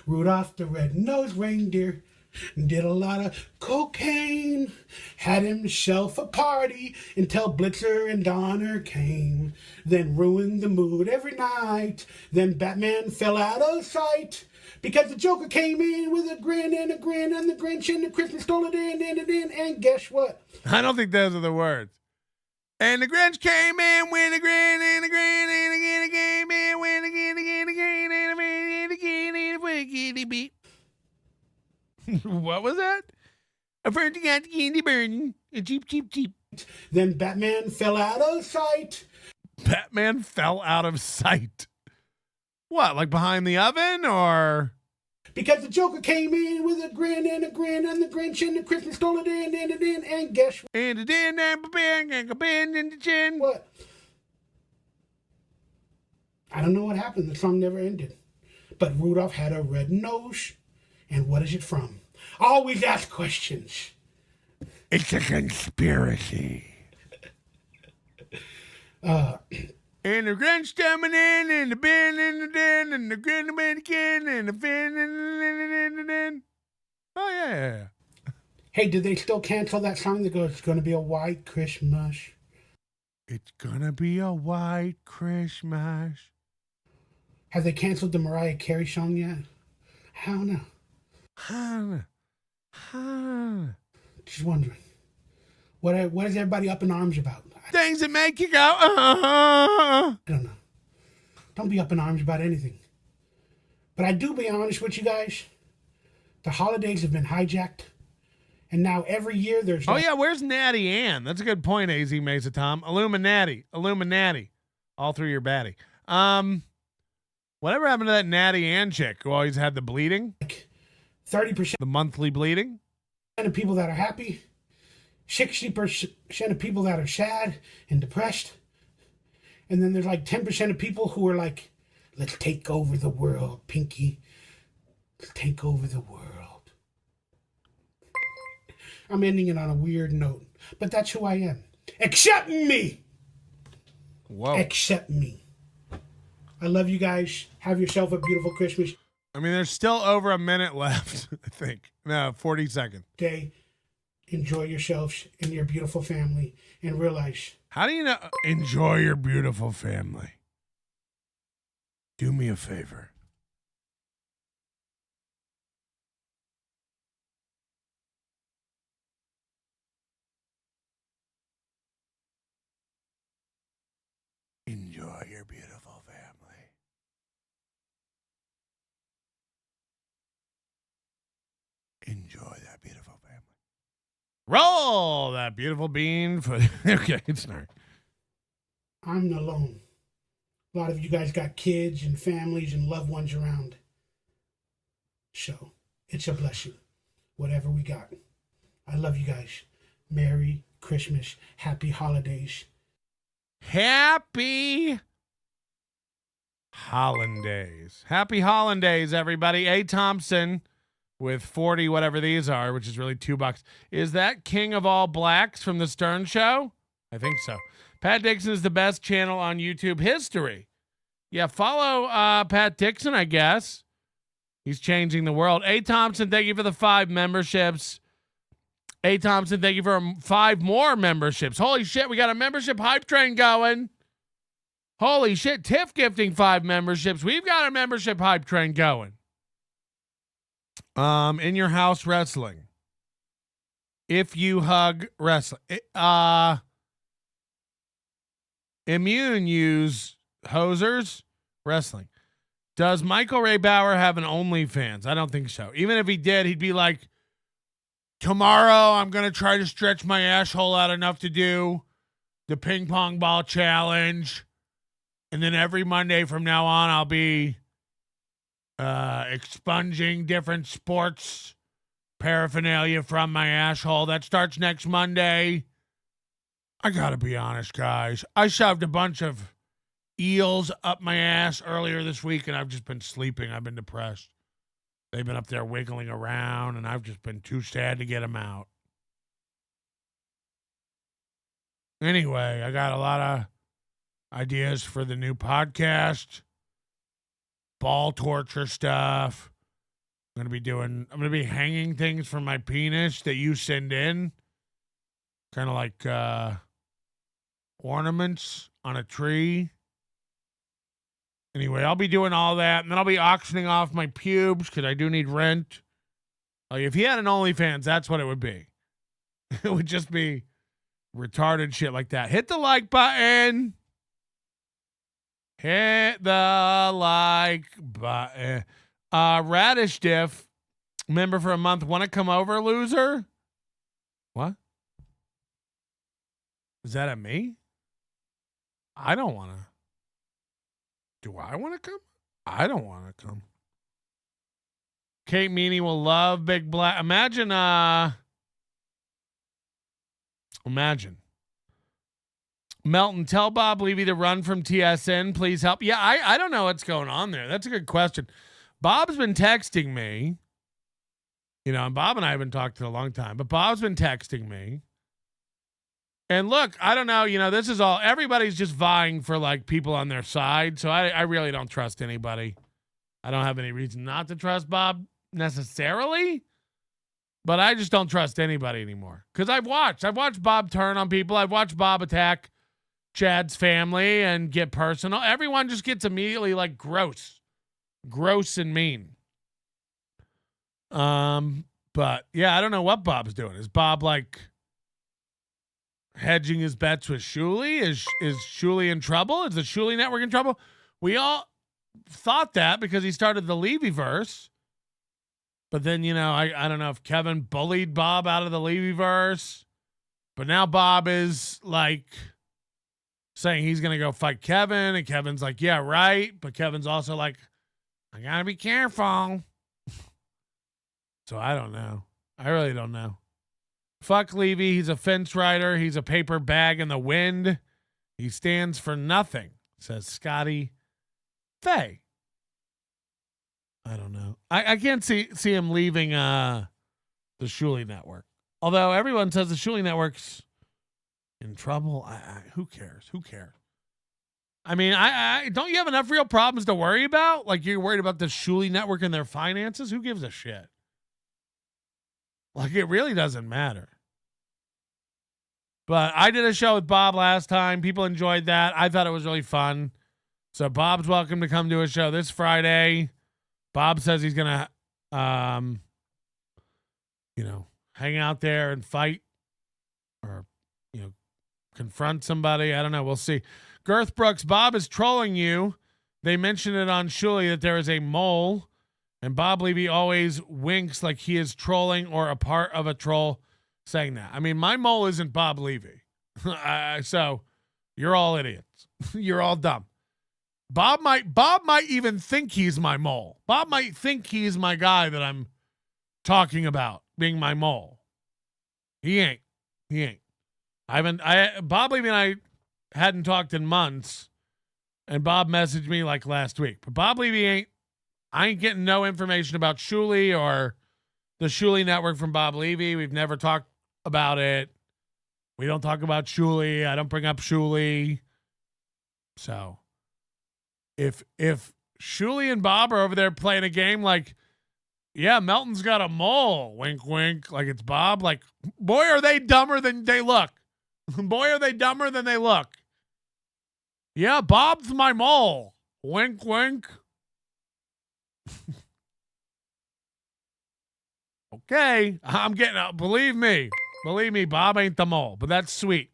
Rudolph the red-nosed reindeer did a lot of cocaine. Had himself a party until Blitzer and Donner came. Then ruined the mood every night. Then Batman fell out of sight. Because the Joker came in with a grin and a grin, and the Grinch and the Christmas stole it in, and guess what? I don't think those are the words. And the Grinch came in with a grin and a grin and again came in with a grin and again and again beat. What was that? I first got the candy burning. Cheap. Then Batman fell out of sight. Batman fell out of sight. What, like behind the oven or? Because the Joker came in with a grin and a grin, and the Grinch and the Christmas stole it in, and guess what? And it in and a bend in the chin. What? I don't know what happened. The song never ended. But Rudolph had a red nose. And what is it from? Always ask questions. It's a conspiracy. And the Grinch coming in, and the bin in the den, and the grin again, and the fin in the den. Oh, yeah. Hey, did they still cancel that song that goes, it's going to be a white Christmas? It's going to be a white Christmas. Have they canceled the Mariah Carey song yet? I don't know. Just wondering. What is everybody up in arms about? Things that make you go, I don't know. Don't be up in arms about anything. But I do be honest with you guys. The holidays have been hijacked. And now every year there's Oh, yeah, where's Natty Ann? That's a good point, AZ Mesa Tom. Illuminati. All through your baddie. Whatever happened to that Natty Ann chick who always had the bleeding? 30%. The monthly bleeding? Of people that are happy, 60% of people that are sad and depressed, and then there's like 10% of people who are like, let's take over the world, Pinky. Let's take over the world. I'm ending it on a weird note, but that's who I am. Accept me. Whoa. Accept me. I love you guys. Have yourself a beautiful Christmas. I mean, there's still over a minute left, I think. No, 40 seconds. Day. Enjoy yourselves and your beautiful family, and realize. How do you know? Enjoy your beautiful family. Do me a favor. Enjoy your beautiful family. Enjoy that beautiful family. Roll that beautiful bean for. Okay, it's not. I'm alone. A lot of you guys got kids and families and loved ones around. So it's a blessing, whatever we got. I love you guys. Merry Christmas. Happy holidays. Happy Hollandaise. Happy Hollandaise, everybody. A. Thompson with 40, whatever these are, which is really $2. Is that King of All Blacks from the Stern Show? I think so. Pat Dixon is the best channel on YouTube history. Yeah, follow Pat Dixon, I guess. He's changing the world. A. Thompson, thank you for the 5 memberships. A. Thompson, thank you for 5 more memberships. Holy shit, we got a membership hype train going. Holy shit, Tiff gifting 5 memberships. We've got a membership hype train going. In your house wrestling. If you hug wrestling. Immune use hosers wrestling. Does Michael Ray Bauer have an OnlyFans? I don't think so. Even if he did, he'd be like, tomorrow I'm going to try to stretch my asshole out enough to do the ping pong ball challenge. And then every Monday from now on, I'll be expunging different sports paraphernalia from my asshole. That starts next Monday. I got to be honest, guys. I shoved a bunch of eels up my ass earlier this week, and I've just been sleeping. I've been depressed. They've been up there wiggling around, and I've just been too sad to get them out. Anyway, I got a lot of ideas for the new podcast. Ball torture stuff. I'm going to be hanging things from my penis that you send in. Kind of like ornaments on a tree. Anyway, I'll be doing all that, and then I'll be auctioning off my pubes because I do need rent. Like, if he had an OnlyFans, that's what it would be. It would just be retarded shit like that. Hit the like button. Hit the like button. Radish Diff, member for a month. Want to come over, loser? What? Is that at me? I don't want to. Do I want to come? I don't want to come. Kate Meany will love Big Black. Imagine. Melton, tell Bob Levy to run from TSN. Please help. Yeah, I don't know what's going on there. That's a good question. Bob's been texting me. And Bob and I haven't talked in a long time, but Bob's been texting me. And look, I don't know, this is all, everybody's just vying for like people on their side. So I really don't trust anybody. I don't have any reason not to trust Bob necessarily, but I just don't trust anybody anymore. Cause I've watched Bob turn on people. I've watched Bob attack Chad's family and get personal. Everyone just gets immediately like gross and mean. But yeah, I don't know what Bob's doing. Is Bob like hedging his bets with Shuli? Is Shuli in trouble? Is the Shuli network in trouble? We all thought that because he started the Levy-verse. But then, I don't know if Kevin bullied Bob out of the Levy-verse. But now Bob is like saying he's going to go fight Kevin. And Kevin's like, yeah, right. But Kevin's also like, I got to be careful. So I don't know. I really don't know. Fuck Levy. He's a fence rider. He's a paper bag in the wind. He stands for nothing, says Scotty Faye. I don't know. I can't see him leaving the Shuley Network. Although everyone says the Shuley Network's in trouble. Who cares? Who cares? I mean, I don't you have enough real problems to worry about? Like you're worried about the Shuley Network and their finances? Who gives a shit? Like it really doesn't matter. But I did a show with Bob last time. People enjoyed that. I thought it was really fun. So Bob's welcome to come to a show this Friday. Bob says he's going to, hang out there and fight or, confront somebody. I don't know. We'll see. Girth Brooks, Bob is trolling you. They mentioned it on Shuley that there is a mole, and Bob Levy always winks like he is trolling or a part of a troll saying that. I mean, my mole isn't Bob Levy. So you're all idiots. You're all dumb. Bob might even think he's my mole. Bob might think he's my guy that I'm talking about being my mole. He ain't. Bob Levy and I hadn't talked in months, and Bob messaged me like last week. But Bob Levy I ain't getting no information about Shuley or the Shuley Network from Bob Levy. We've never talked about it. We don't talk about Shuley. I don't bring up Shuley. So if Shuley and Bob are over there playing a game like, yeah, Melton's got a mole, wink, wink, like it's Bob, like, boy, are they dumber than they look. Boy, are they dumber than they look. Yeah, Bob's my mole. Wink, wink. Okay, I'm getting out. Believe me, Bob ain't the mole, but that's sweet.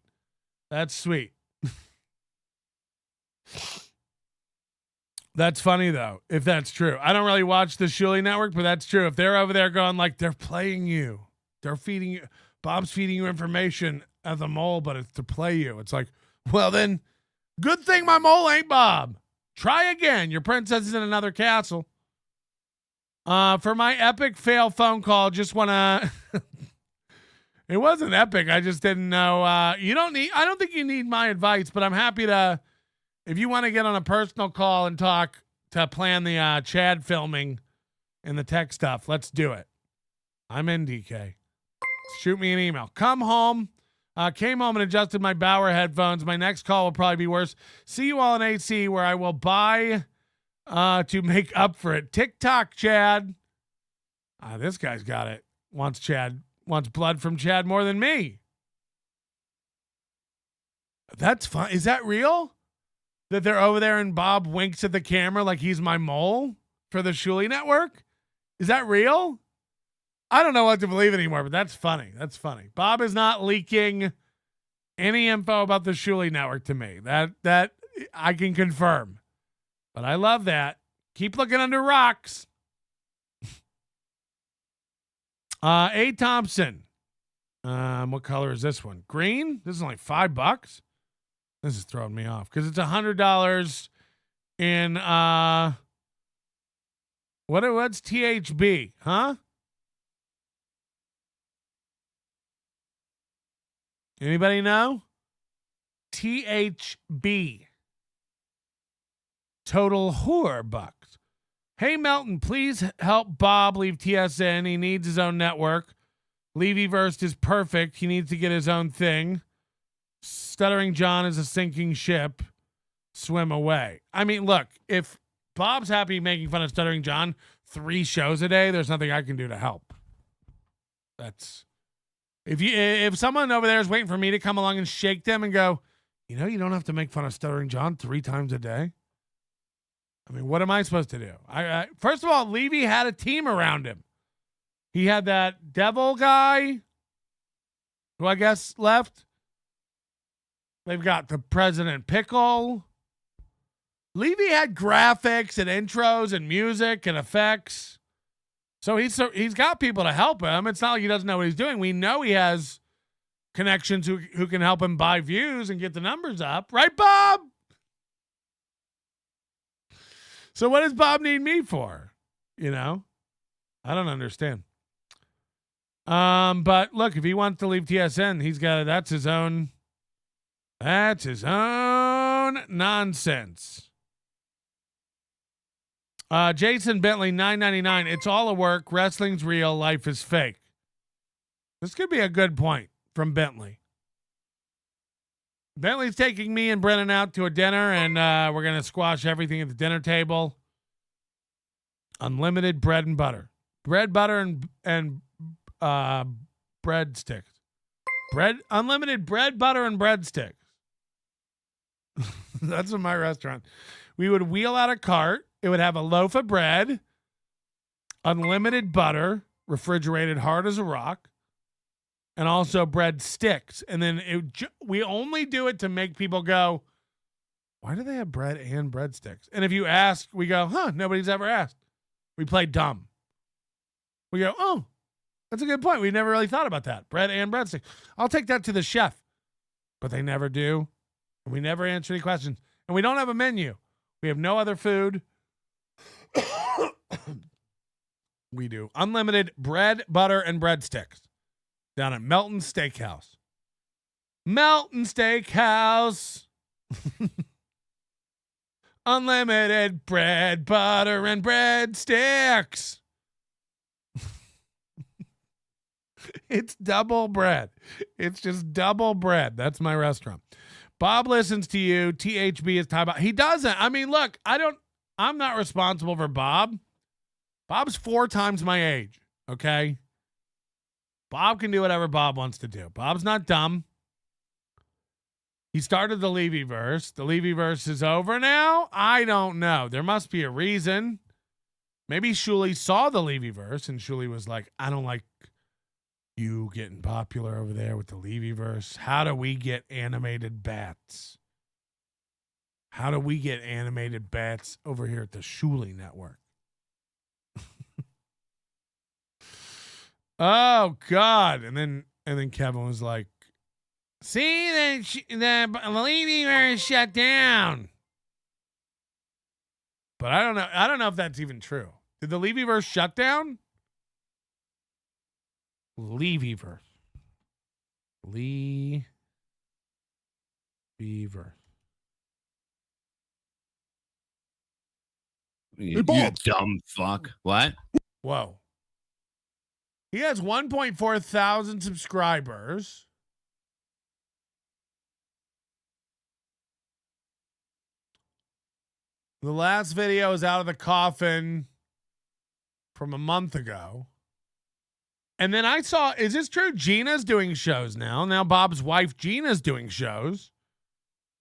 That's sweet. That's funny, though, if that's true. I don't really watch the Shuley Network, but that's true. If they're over there going like they're playing you, they're feeding you, Bob's feeding you information as a mole, but it's to play you. It's like, well, then good thing my mole ain't Bob. Try again. Your princess is in another castle. For my epic fail phone call, just want to... It wasn't epic. I just didn't know. I don't think you need my advice, but I'm happy to... If you want to get on a personal call and talk to plan the Chad filming and the tech stuff, let's do it. I'm in, DK. Shoot me an email. Come home. Came home and adjusted my Bauer headphones. My next call will probably be worse. See you all in AC, where I will buy to make up for it. TikTok, Chad. This guy's got it. Wants blood from Chad more than me. That's fun. Is that real? That they're over there and Bob winks at the camera like he's my mole for the Shuley Network? Is that real? I don't know what to believe anymore, but that's funny. That's funny. Bob is not leaking any info about the Shuley Network to me. That I can confirm. But I love that. Keep looking under rocks. A. Thompson. What color is this one? Green? This is only $5. This is throwing me off because it's $100 in what's THB, huh? Anybody know? THB. Total whore bucks. Hey Melton, please help Bob leave TSN. He needs his own network. Levy-verse is perfect. He needs to get his own thing. Stuttering John is a sinking ship. Swim away. I mean, look, if Bob's happy making fun of Stuttering John 3 shows a day, there's nothing I can do to help. That's if someone over there is waiting for me to come along and shake them and go, you don't have to make fun of Stuttering John 3 times a day. I mean, what am I supposed to do? First of all, Levy had a team around him. He had that devil guy who I guess left. They've got the President Pickle. Levy had graphics and intros and music and effects. So he's got people to help him. It's not like he doesn't know what he's doing. We know he has connections who can help him buy views and get the numbers up. Right, Bob? So what does Bob need me for? You know? I don't understand. But look, if he wants to leave TSN, he's got that's his own nonsense. Jason Bentley, $9.99. It's all a work. Wrestling's real. Life is fake. This could be a good point from Bentley. Bentley's taking me and Brennan out to a dinner, and we're going to squash everything at the dinner table. Unlimited bread and butter. Bread, butter, and breadsticks. Unlimited bread, butter, and breadsticks. That's in my restaurant. We would wheel out a cart. It would have a loaf of bread, unlimited butter, refrigerated hard as a rock, and also bread sticks. And then we only do it to make people go, why do they have bread and breadsticks? And if you ask, we go, nobody's ever asked. We play dumb. We go, oh, that's a good point. We never really thought about that. Bread and breadsticks. I'll take that to the chef. But they never do. And we never answer any questions. And we don't have a menu. We have no other food. We do. Unlimited bread, butter, and breadsticks down at Melton Steakhouse. Melton Steakhouse. Unlimited bread, butter, and breadsticks. It's double bread. It's just double bread. That's my restaurant. Bob listens to you. THB is time out. He doesn't. I mean, look, I'm not responsible for Bob. Bob's 4 times my age. Okay. Bob can do whatever Bob wants to do. Bob's not dumb. He started the Levy-verse. The Levy-verse is over now. I don't know. There must be a reason. Maybe Shuli saw the Levy-verse and Shuli was like, I don't like you getting popular over there with the Levy-verse. How do we get animated bats? How do we get animated bats over here at the Shuli Network? Oh God. And then Kevin was like, see, the Levy-verse shut down. But I don't know if that's even true. Did the Levy-verse shut down? Levy-verse. Levy-verse. You dumb fuck. What? Whoa. He has 1.4 thousand subscribers. The last video is out of the coffin from a month ago. And then I saw, is this true? Gina's doing shows now. Now Bob's wife, Gina's doing shows.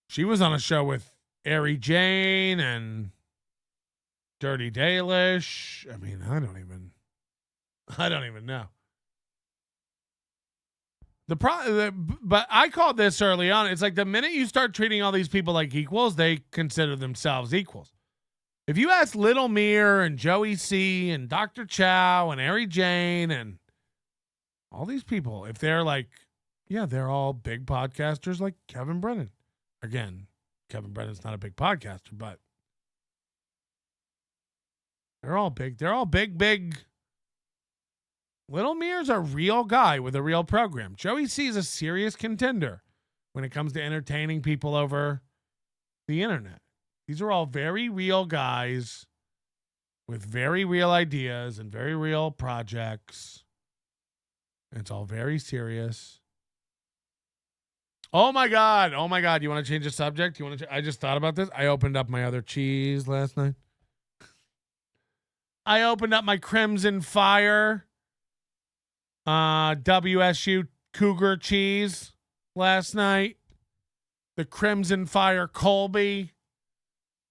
She was on a show with Ari Jane and Dirty Dalish. I mean, I don't even know. But I called this early on. It's like the minute you start treating all these people like equals, they consider themselves equals. If you ask Little Mir and Joey C and Dr. Chow and Ari Jane and all these people, if they're like, yeah, they're all big podcasters like Kevin Brennan. Again, Kevin Brennan's not a big podcaster, but they're all big. They're all big. Little Mir's a real guy with a real program. Joey C is a serious contender when it comes to entertaining people over the internet. These are all very real guys with very real ideas and very real projects. It's all very serious. Oh my God. You want to change the subject? I just thought about this. I opened up my other cheese last night. I opened up my Crimson Fire WSU Cougar cheese last night. The Crimson Fire Colby.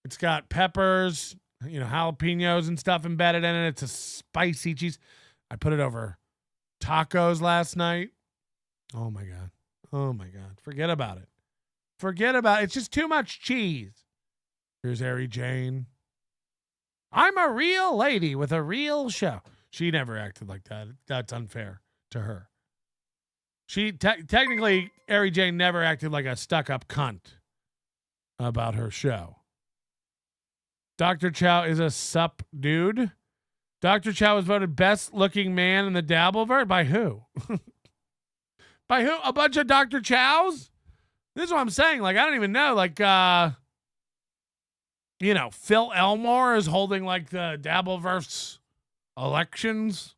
It's got peppers, jalapenos and stuff embedded in it. It's a spicy cheese. I put it over tacos last night. Oh my God. Forget about it. It's just too much cheese. Here's Ari Jane. I'm a real lady with a real show. She never acted like that. That's unfair to her. She technically, Ari Jane never acted like a stuck-up cunt about her show. Dr. Chow is a sup dude. Dr. Chow was voted best looking man in the Dabbleverse. By who? By who? A bunch of Dr. Chows? This is what I'm saying. Like, I don't even know. Like, Phil Elmore is holding like the Dabbleverse elections.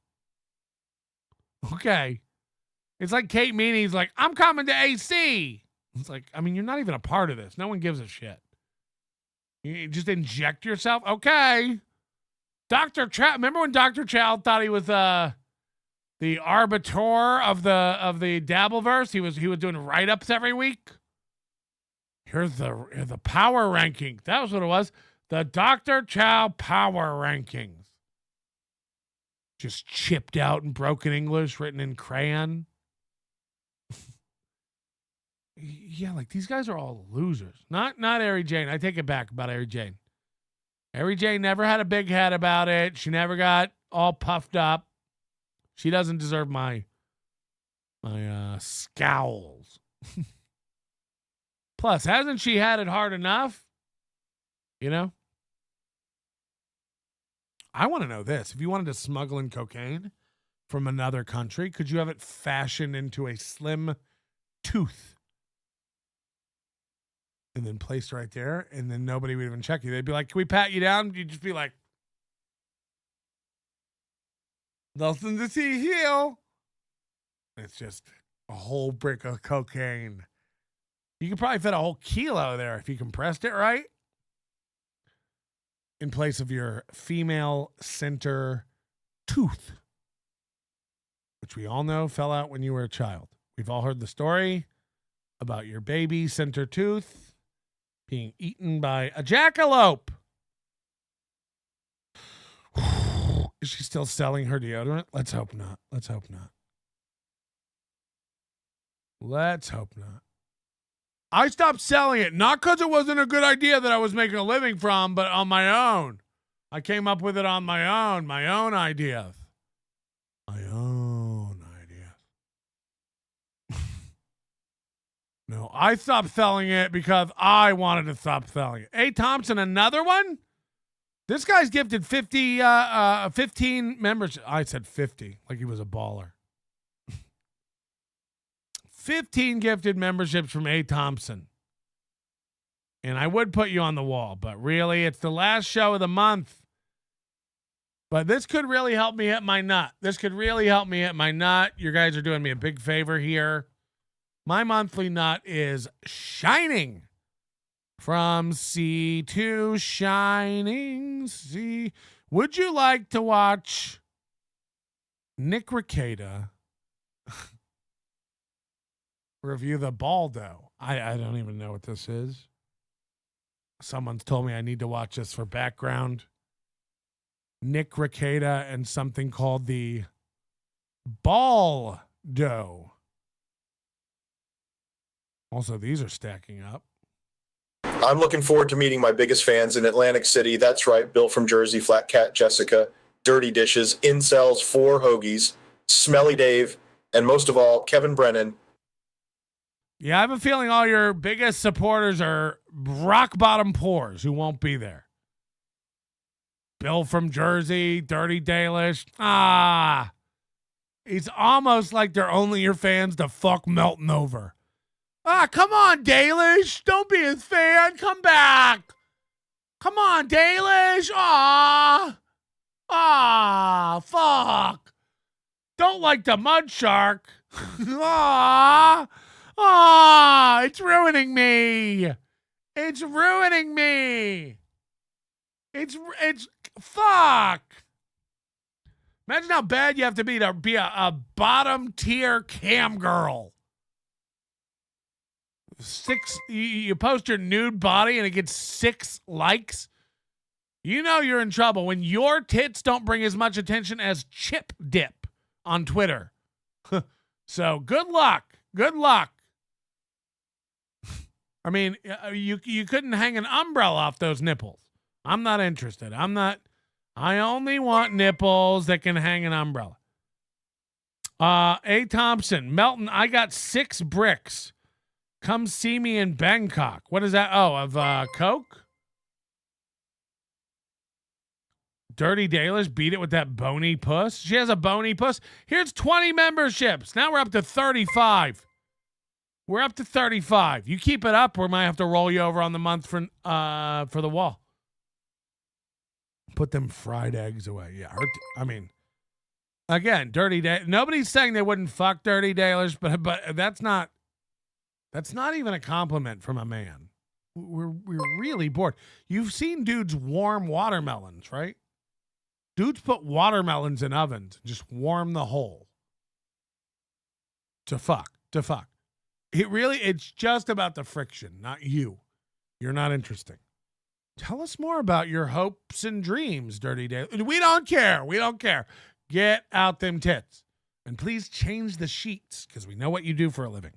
Okay. It's like Kate Meany's like, I'm coming to AC. It's like, I mean, you're not even a part of this. No one gives a shit. You just inject yourself. Okay. Dr. Chow. Remember when Dr. Chow thought he was the arbiter of the Dabbleverse? He was doing write-ups every week. Here's the power rankings. That was what it was. The Dr. Chow power rankings. Just chipped out in broken English, written in crayon. Yeah, like these guys are all losers. Not Ari Jane. I take it back about Ari Jane. Ari Jane never had a big head about it. She never got all puffed up. She doesn't deserve my scowls. Plus, hasn't she had it hard enough? You know? I want to know this. If you wanted to smuggle in cocaine from another country, could you have it fashioned into a slim tooth? And then placed right there, and then nobody would even check you. They'd be like, can we pat you down? You'd just be like, nothing to see here. It's just a whole brick of cocaine. You could probably fit a whole kilo there if you compressed it right. In place of your female center tooth, which we all know fell out when you were a child. We've all heard the story about your baby center tooth being eaten by a jackalope. Is she still selling her deodorant? Let's hope not. Let's hope not. Let's hope not. I stopped selling it, not because it wasn't a good idea that I was making a living from, but on my own. I came up with it on my own ideas. My own ideas. No, I stopped selling it because I wanted to stop selling it. A. Thompson, another one? This guy's gifted 15 members. I said 50, like he was a baller. 15 gifted memberships from A. Thompson. And I would put you on the wall, but really, it's the last show of the month. But this could really help me hit my nut. You guys are doing me a big favor here. My monthly nut is Shining. From sea to shining sea. Would you like to watch Nick Rekieta review the Baldo? I don't even know what this is. Someone's told me I need to watch this for background. Nick Rekieta and something called the Baldo. Also, these are stacking up. I'm looking forward to meeting my biggest fans in Atlantic City. That's right, Bill from Jersey, Flat Cat Jessica, Dirty Dishes, Incels, 4 Hoagies, Smelly Dave, and most of all, Kevin Brennan. Yeah, I have a feeling all your biggest supporters are rock bottom poors who won't be there. Bill from Jersey, Dirty Dalish. It's almost like they're only your fans to fuck Melton over. Come on, Dalish. Don't be his fan. Come back. Come on, Dalish. Fuck. Don't like the mud shark. It's ruining me. It's ruining me. It's fuck. Imagine how bad you have to be a bottom tier cam girl. You post your nude body and it gets 6 likes. You know you're in trouble when your tits don't bring as much attention as Chip Dip on Twitter. So good luck. Good luck. I mean, you couldn't hang an umbrella off those nipples. I'm not interested. I'm not I only want nipples that can hang an umbrella. A. Thompson, Melton, I got 6 bricks. Come see me in Bangkok. What is that? Oh, of Coke? Dirty Dalish beat it with that bony puss. She has a bony puss. Here's 20 memberships. Now we're up to 35. We're up to 35. You keep it up, we might have to roll you over on the month for the wall. Put them fried eggs away. Yeah, I mean, again, Dirty Day. Nobody's saying they wouldn't fuck Dirty Dalish, but that's not even a compliment from a man. We're really bored. You've seen dudes warm watermelons, right? Dudes put watermelons in ovens and just warm the hole. To fuck. It's just about the friction, not you. You're not interesting. Tell us more about your hopes and dreams, Dirty Day. We don't care. Get out them tits. And please change the sheets, because we know what you do for a living.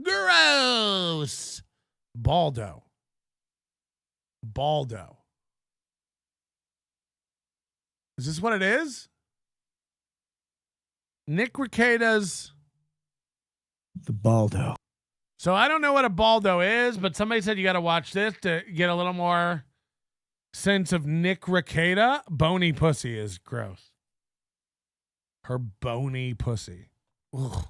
Gross. Baldo. Is this what it is? Nick Rekieta's The Baldo. So I don't know what a Baldo is, but somebody said you got to watch this to get a little more sense of Nick Rekieta. Bony pussy is gross. Her bony pussy. Ugh.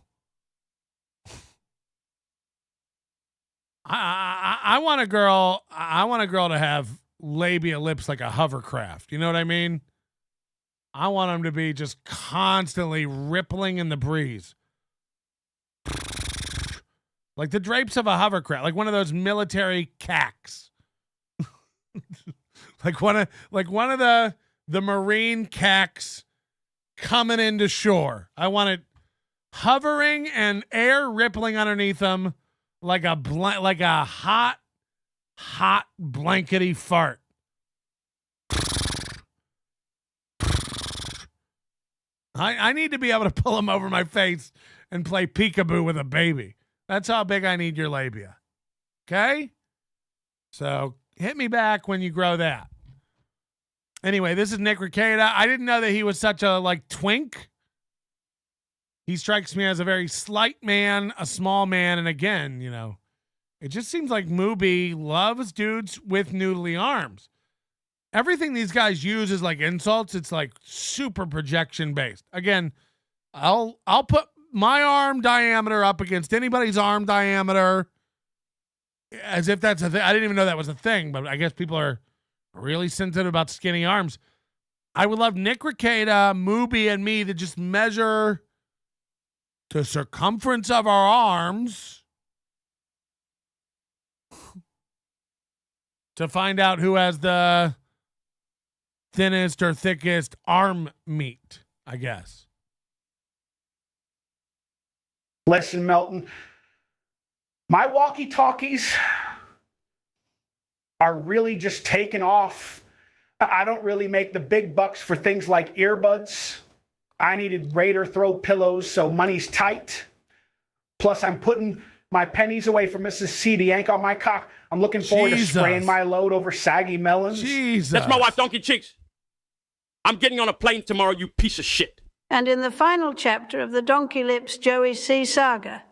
I want a girl. I want a girl to have labia lips like a hovercraft. You know what I mean? I want them to be just constantly rippling in the breeze. Like the drapes of a hovercraft, like one of those military cacks. like one of the marine cacks coming into shore. I want it hovering and air rippling underneath them like a hot blankety fart. I need to be able to pull them over my face and play peekaboo with a baby. That's how big I need your labia. Okay? So hit me back when you grow that. Anyway, this is Nick Rekieta. I didn't know that he was such a twink. He strikes me as a very slight man, a small man, and again, it just seems like Mubi loves dudes with noodly arms. Everything these guys use is like insults. It's like super projection based. Again, I'll put my arm diameter up against anybody's arm diameter as if that's a thing. I didn't even know that was a thing, but I guess people are really sensitive about skinny arms. I would love Nick Rekieta, Mubi, and me to just measure the circumference of our arms to find out who has the thinnest or thickest arm meat, I guess. Listen, Melton, my walkie-talkies are really just taking off. I don't really make the big bucks for things like earbuds. I needed Raider throw pillows, so money's tight. Plus, I'm putting my pennies away for Mrs. C to yank on my cock. I'm looking forward to spraying my load over saggy melons. Jesus. That's my wife, Donkey Cheeks. I'm getting on a plane tomorrow, you piece of shit. And in the final chapter of the Donkeylips Joey C saga,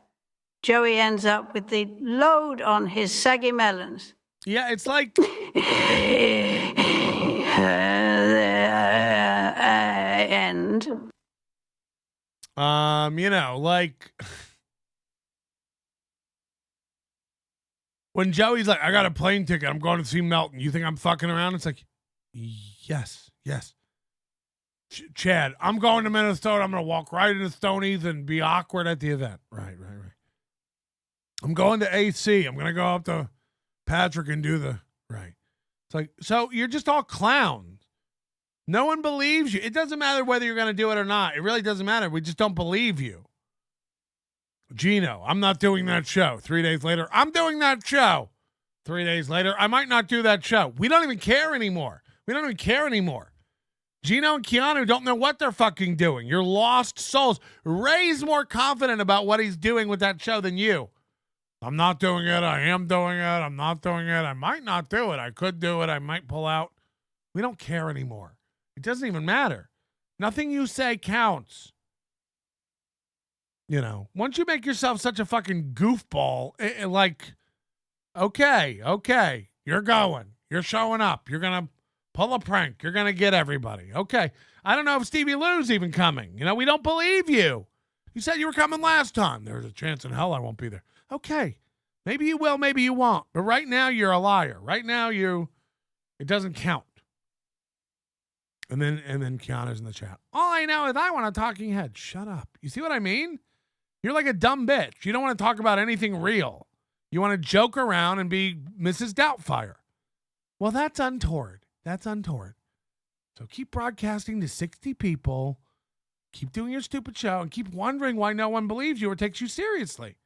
Joey ends up with the load on his saggy melons. Yeah, it's like... end. When Joey's like, I got a plane ticket, I'm going to see Melton. You think I'm fucking around? It's like, yes. Chad, I'm going to Minnesota. I'm going to walk right into Stonies and be awkward at the event. Right. I'm going to AC. I'm going to go up to Patrick and do the... Right. It's like, so you're just all clowns. No one believes you. It doesn't matter whether you're going to do it or not. It really doesn't matter. We just don't believe you. Gino, I'm not doing that show. 3 days later, I'm doing that show. 3 days later, I might not do that show. We don't even care anymore. Gino and Keanu don't know what they're fucking doing. You're lost souls. Ray's more confident about what he's doing with that show than you. I'm not doing it. I am doing it. I'm not doing it. I might not do it. I could do it. I might pull out. We don't care anymore. It doesn't even matter. Nothing you say counts. You know, once you make yourself such a fucking goofball, okay, you're going. You're showing up. You're going to pull a prank. You're going to get everybody. Okay. I don't know if Stevie Lou's even coming. You know, we don't believe you. You said you were coming last time. There's a chance in hell I won't be there. Okay. Maybe you will, maybe you won't. But right now, you're a liar. Right now, it doesn't count. And then Kiana's in the chat. All I know is I want a talking head. Shut up. You see what I mean? You're like a dumb bitch. You don't want to talk about anything real. You want to joke around and be Mrs. Doubtfire. Well, that's untoward. That's untoward. So keep broadcasting to 60 people. Keep doing your stupid show and keep wondering why no one believes you or takes you seriously.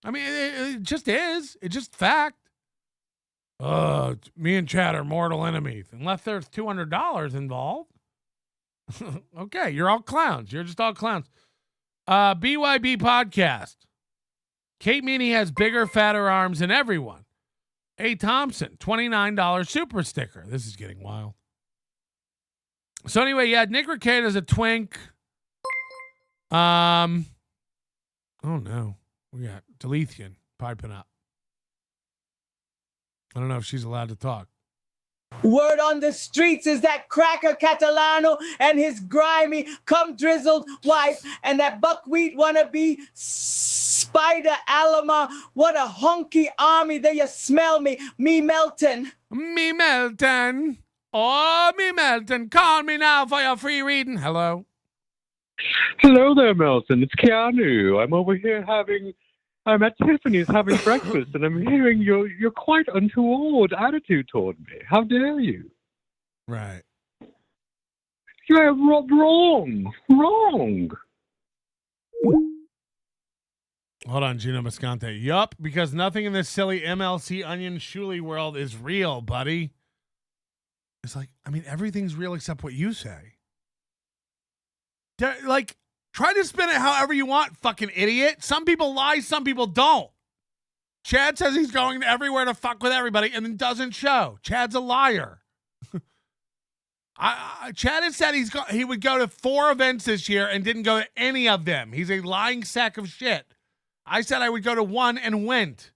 I mean, it just is. It's just fact. Me and Chad are mortal enemies. Unless there's $200 involved. Okay, you're all clowns. You're just all clowns. BYB podcast. Kate Meany has bigger, fatter arms than everyone. A. Thompson, $29 super sticker. This is getting wild. So anyway, you had Nick Ricade as a twink. Oh no. We got Deletian piping up. I don't know if she's allowed to talk. Word on the streets is that Cracker Catalano and his grimy, cum-drizzled wife and that buckwheat wannabe Spider Alama. What a honky army. There you smell me. Me Melton. Me Melton. Oh, me Melton. Call me now for your free reading. Hello. Hello there, Melton. It's Keanu. I'm over here I'm at Tiffany's having breakfast, and I'm hearing your quite untoward attitude toward me. How dare you? Right. You're wrong. Hold on, Gino Mascante. Yup, because nothing in this silly MLC Onion Shuli world is real, buddy. It's like, I mean, everything's real except what you say. Like, try to spin it however you want, fucking idiot. Some people lie, some people don't. Chad says he's going everywhere to fuck with everybody and then doesn't show. Chad's a liar. Chad has said he would go to 4 events this year and didn't go to any of them. He's a lying sack of shit. I said I would go to 1 and went.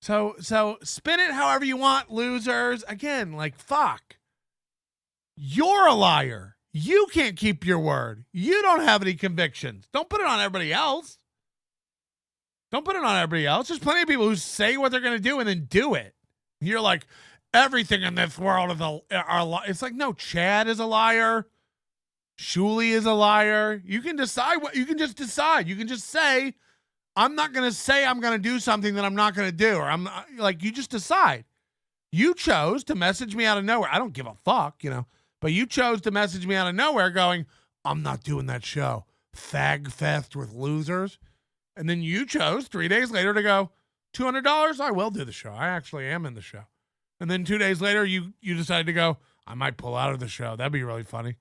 So spin it however you want, losers. Again, like, fuck. You're a liar. You can't keep your word. You don't have any convictions. Don't put it on everybody else. Don't put it on everybody else. There's plenty of people who say what they're going to do and then do it. You're like, everything in this world is it's like, no, Chad is a liar. Shuli is a liar. You can decide you can just decide. You can just say, I'm not going to say I'm going to do something that I'm not going to do. Or I'm not, like, you just decide. You chose to message me out of nowhere. I don't give a fuck, But you chose to message me out of nowhere going, I'm not doing that show. Fag fest with losers. And then you chose 3 days later to go, $200? I will do the show. I actually am in the show. And then 2 days later, you decided to go, I might pull out of the show. That'd be really funny.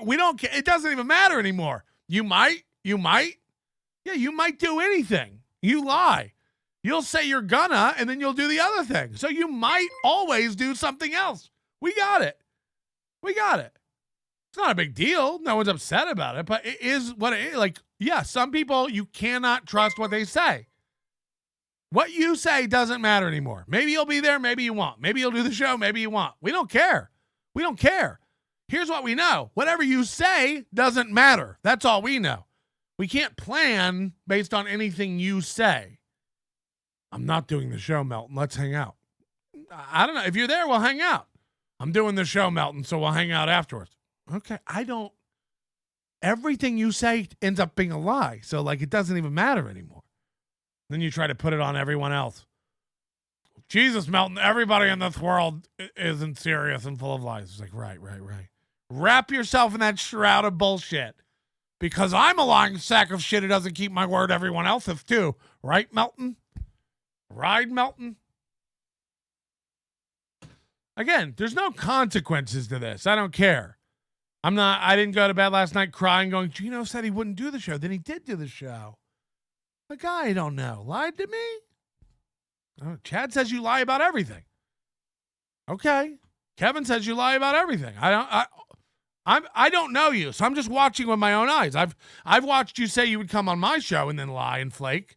We don't care. It doesn't even matter anymore. You might. Yeah, you might do anything. You lie. You'll say you're gonna, and then you'll do the other thing. So you might always do something else. We got it. It's not a big deal. No one's upset about it, but it is what it is. Like, yeah, some people, you cannot trust what they say. What you say doesn't matter anymore. Maybe you'll be there, maybe you won't. Maybe you'll do the show, maybe you won't. We don't care. Here's what we know. Whatever you say doesn't matter. That's all we know. We can't plan based on anything you say. I'm not doing the show, Melton. Let's hang out. I don't know. If you're there, we'll hang out. I'm doing the show, Melton, so we'll hang out afterwards. Okay, everything you say ends up being a lie, so, like, it doesn't even matter anymore. Then you try to put it on everyone else. Jesus, Melton, everybody in this world isn't serious and full of lies. It's like, right. Wrap yourself in that shroud of bullshit. Because I'm a lying sack of shit who doesn't keep my word, everyone else is too. Right, Melton? Right, Melton? Again, there's no consequences to this. I don't care. I didn't go to bed last night crying going, Gino said he wouldn't do the show. Then he did do the show. The guy I don't know lied to me. Oh, Chad says you lie about everything. Okay. Kevin says you lie about everything. I don't know you, so I'm just watching with my own eyes. I've watched you say you would come on my show and then lie and flake.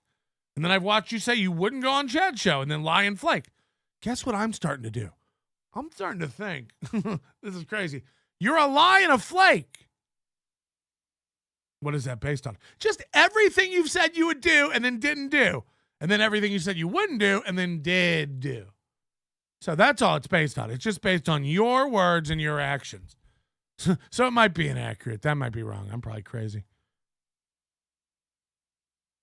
And then I've watched you say you wouldn't go on Chad's show and then lie and flake. Guess what I'm starting to do? I'm starting to think. This is crazy. You're a lie and a flake. What is that based on? Just everything you've said you would do and then didn't do. And then everything you said you wouldn't do and then did do. So that's all it's based on. It's just based on your words and your actions. So it might be inaccurate. That might be wrong. I'm probably crazy.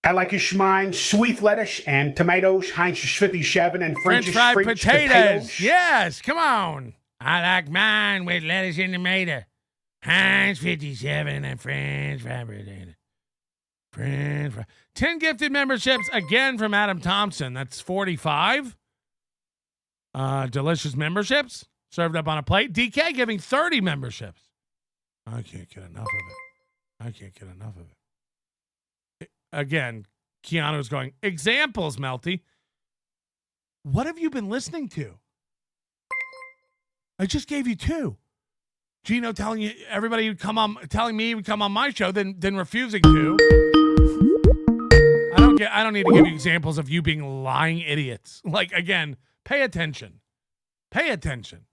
I like a schmine, sweet lettuce and tomatoes, Heinz 57 and French fried potatoes. Yes, come on. I like mine with lettuce and tomato. Heinz 57 and French fried potato. French fried. 10 gifted memberships again from Adam Thompson. That's 45. Delicious memberships served up on a plate. DK giving 30 memberships. I can't get enough of it. Again, Keanu's going, examples, Melty. What have you been listening to? I just gave you 2. Gino telling you everybody would come on, telling me he would come on my show, then refusing to. I don't need to give you examples of you being lying idiots. Like, again, pay attention. Pay attention.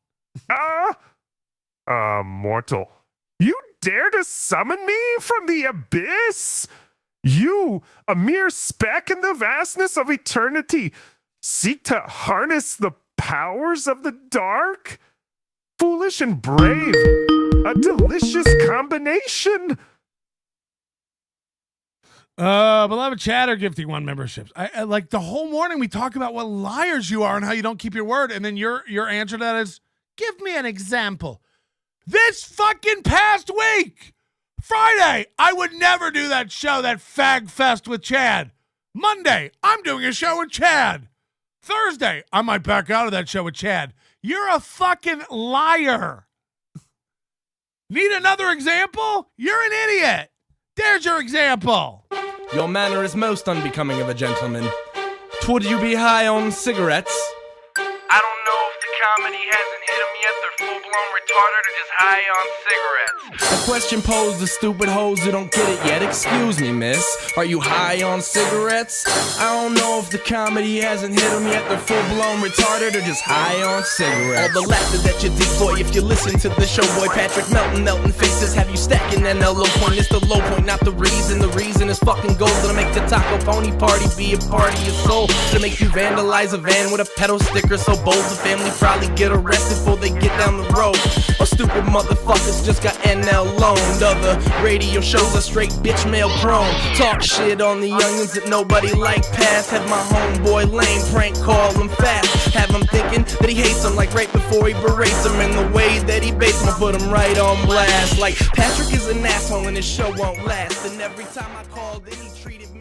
Mortal. You dare to summon me from the abyss? You, a mere speck in the vastness of eternity, seek to harness the powers of the dark? Foolish and brave, a delicious combination. Beloved Chatter gifting 1 membership. I like the whole morning we talk about what liars you are and how you don't keep your word, and then your answer to that is, give me an example. This fucking past week, Friday, I would never do that show, that fag fest with Chad. Monday, I'm doing a show with Chad. Thursday, I might back out of that show with Chad. You're a fucking liar. Need another example? You're an idiot. There's your example. Your manner is most unbecoming of a gentleman. Would you be high on cigarettes? I don't know if the comedy hasn't hit them yet. They're full-blown retarded or just high on cigarettes. A question posed to stupid hoes who don't get it yet. Excuse me, miss. Are you high on cigarettes? I don't know if the comedy hasn't hit them yet. They're full-blown retarded or just high on cigarettes. All the laughter that you decoy if you listen to the show, boy. Patrick Melton, Melton faces have you stacking that low point. It's the low point, not the reason. The reason is fucking gold. Gonna make the taco pony party be a party of soul. Gonna make you vandalize a van with a pedal sticker so bold the family probably get arrested before they get down the road. Or stupid motherfuckers just got NL loaned. Other radio shows are straight bitch mail prone. Talk shit on the youngins that nobody like past. Have my homeboy lame prank call him fast. Have him thinking that he hates him like right before he berates him. And the way that he baits him, put him right on blast. Like Patrick is an asshole and his show won't last. And every time I called, then he treated me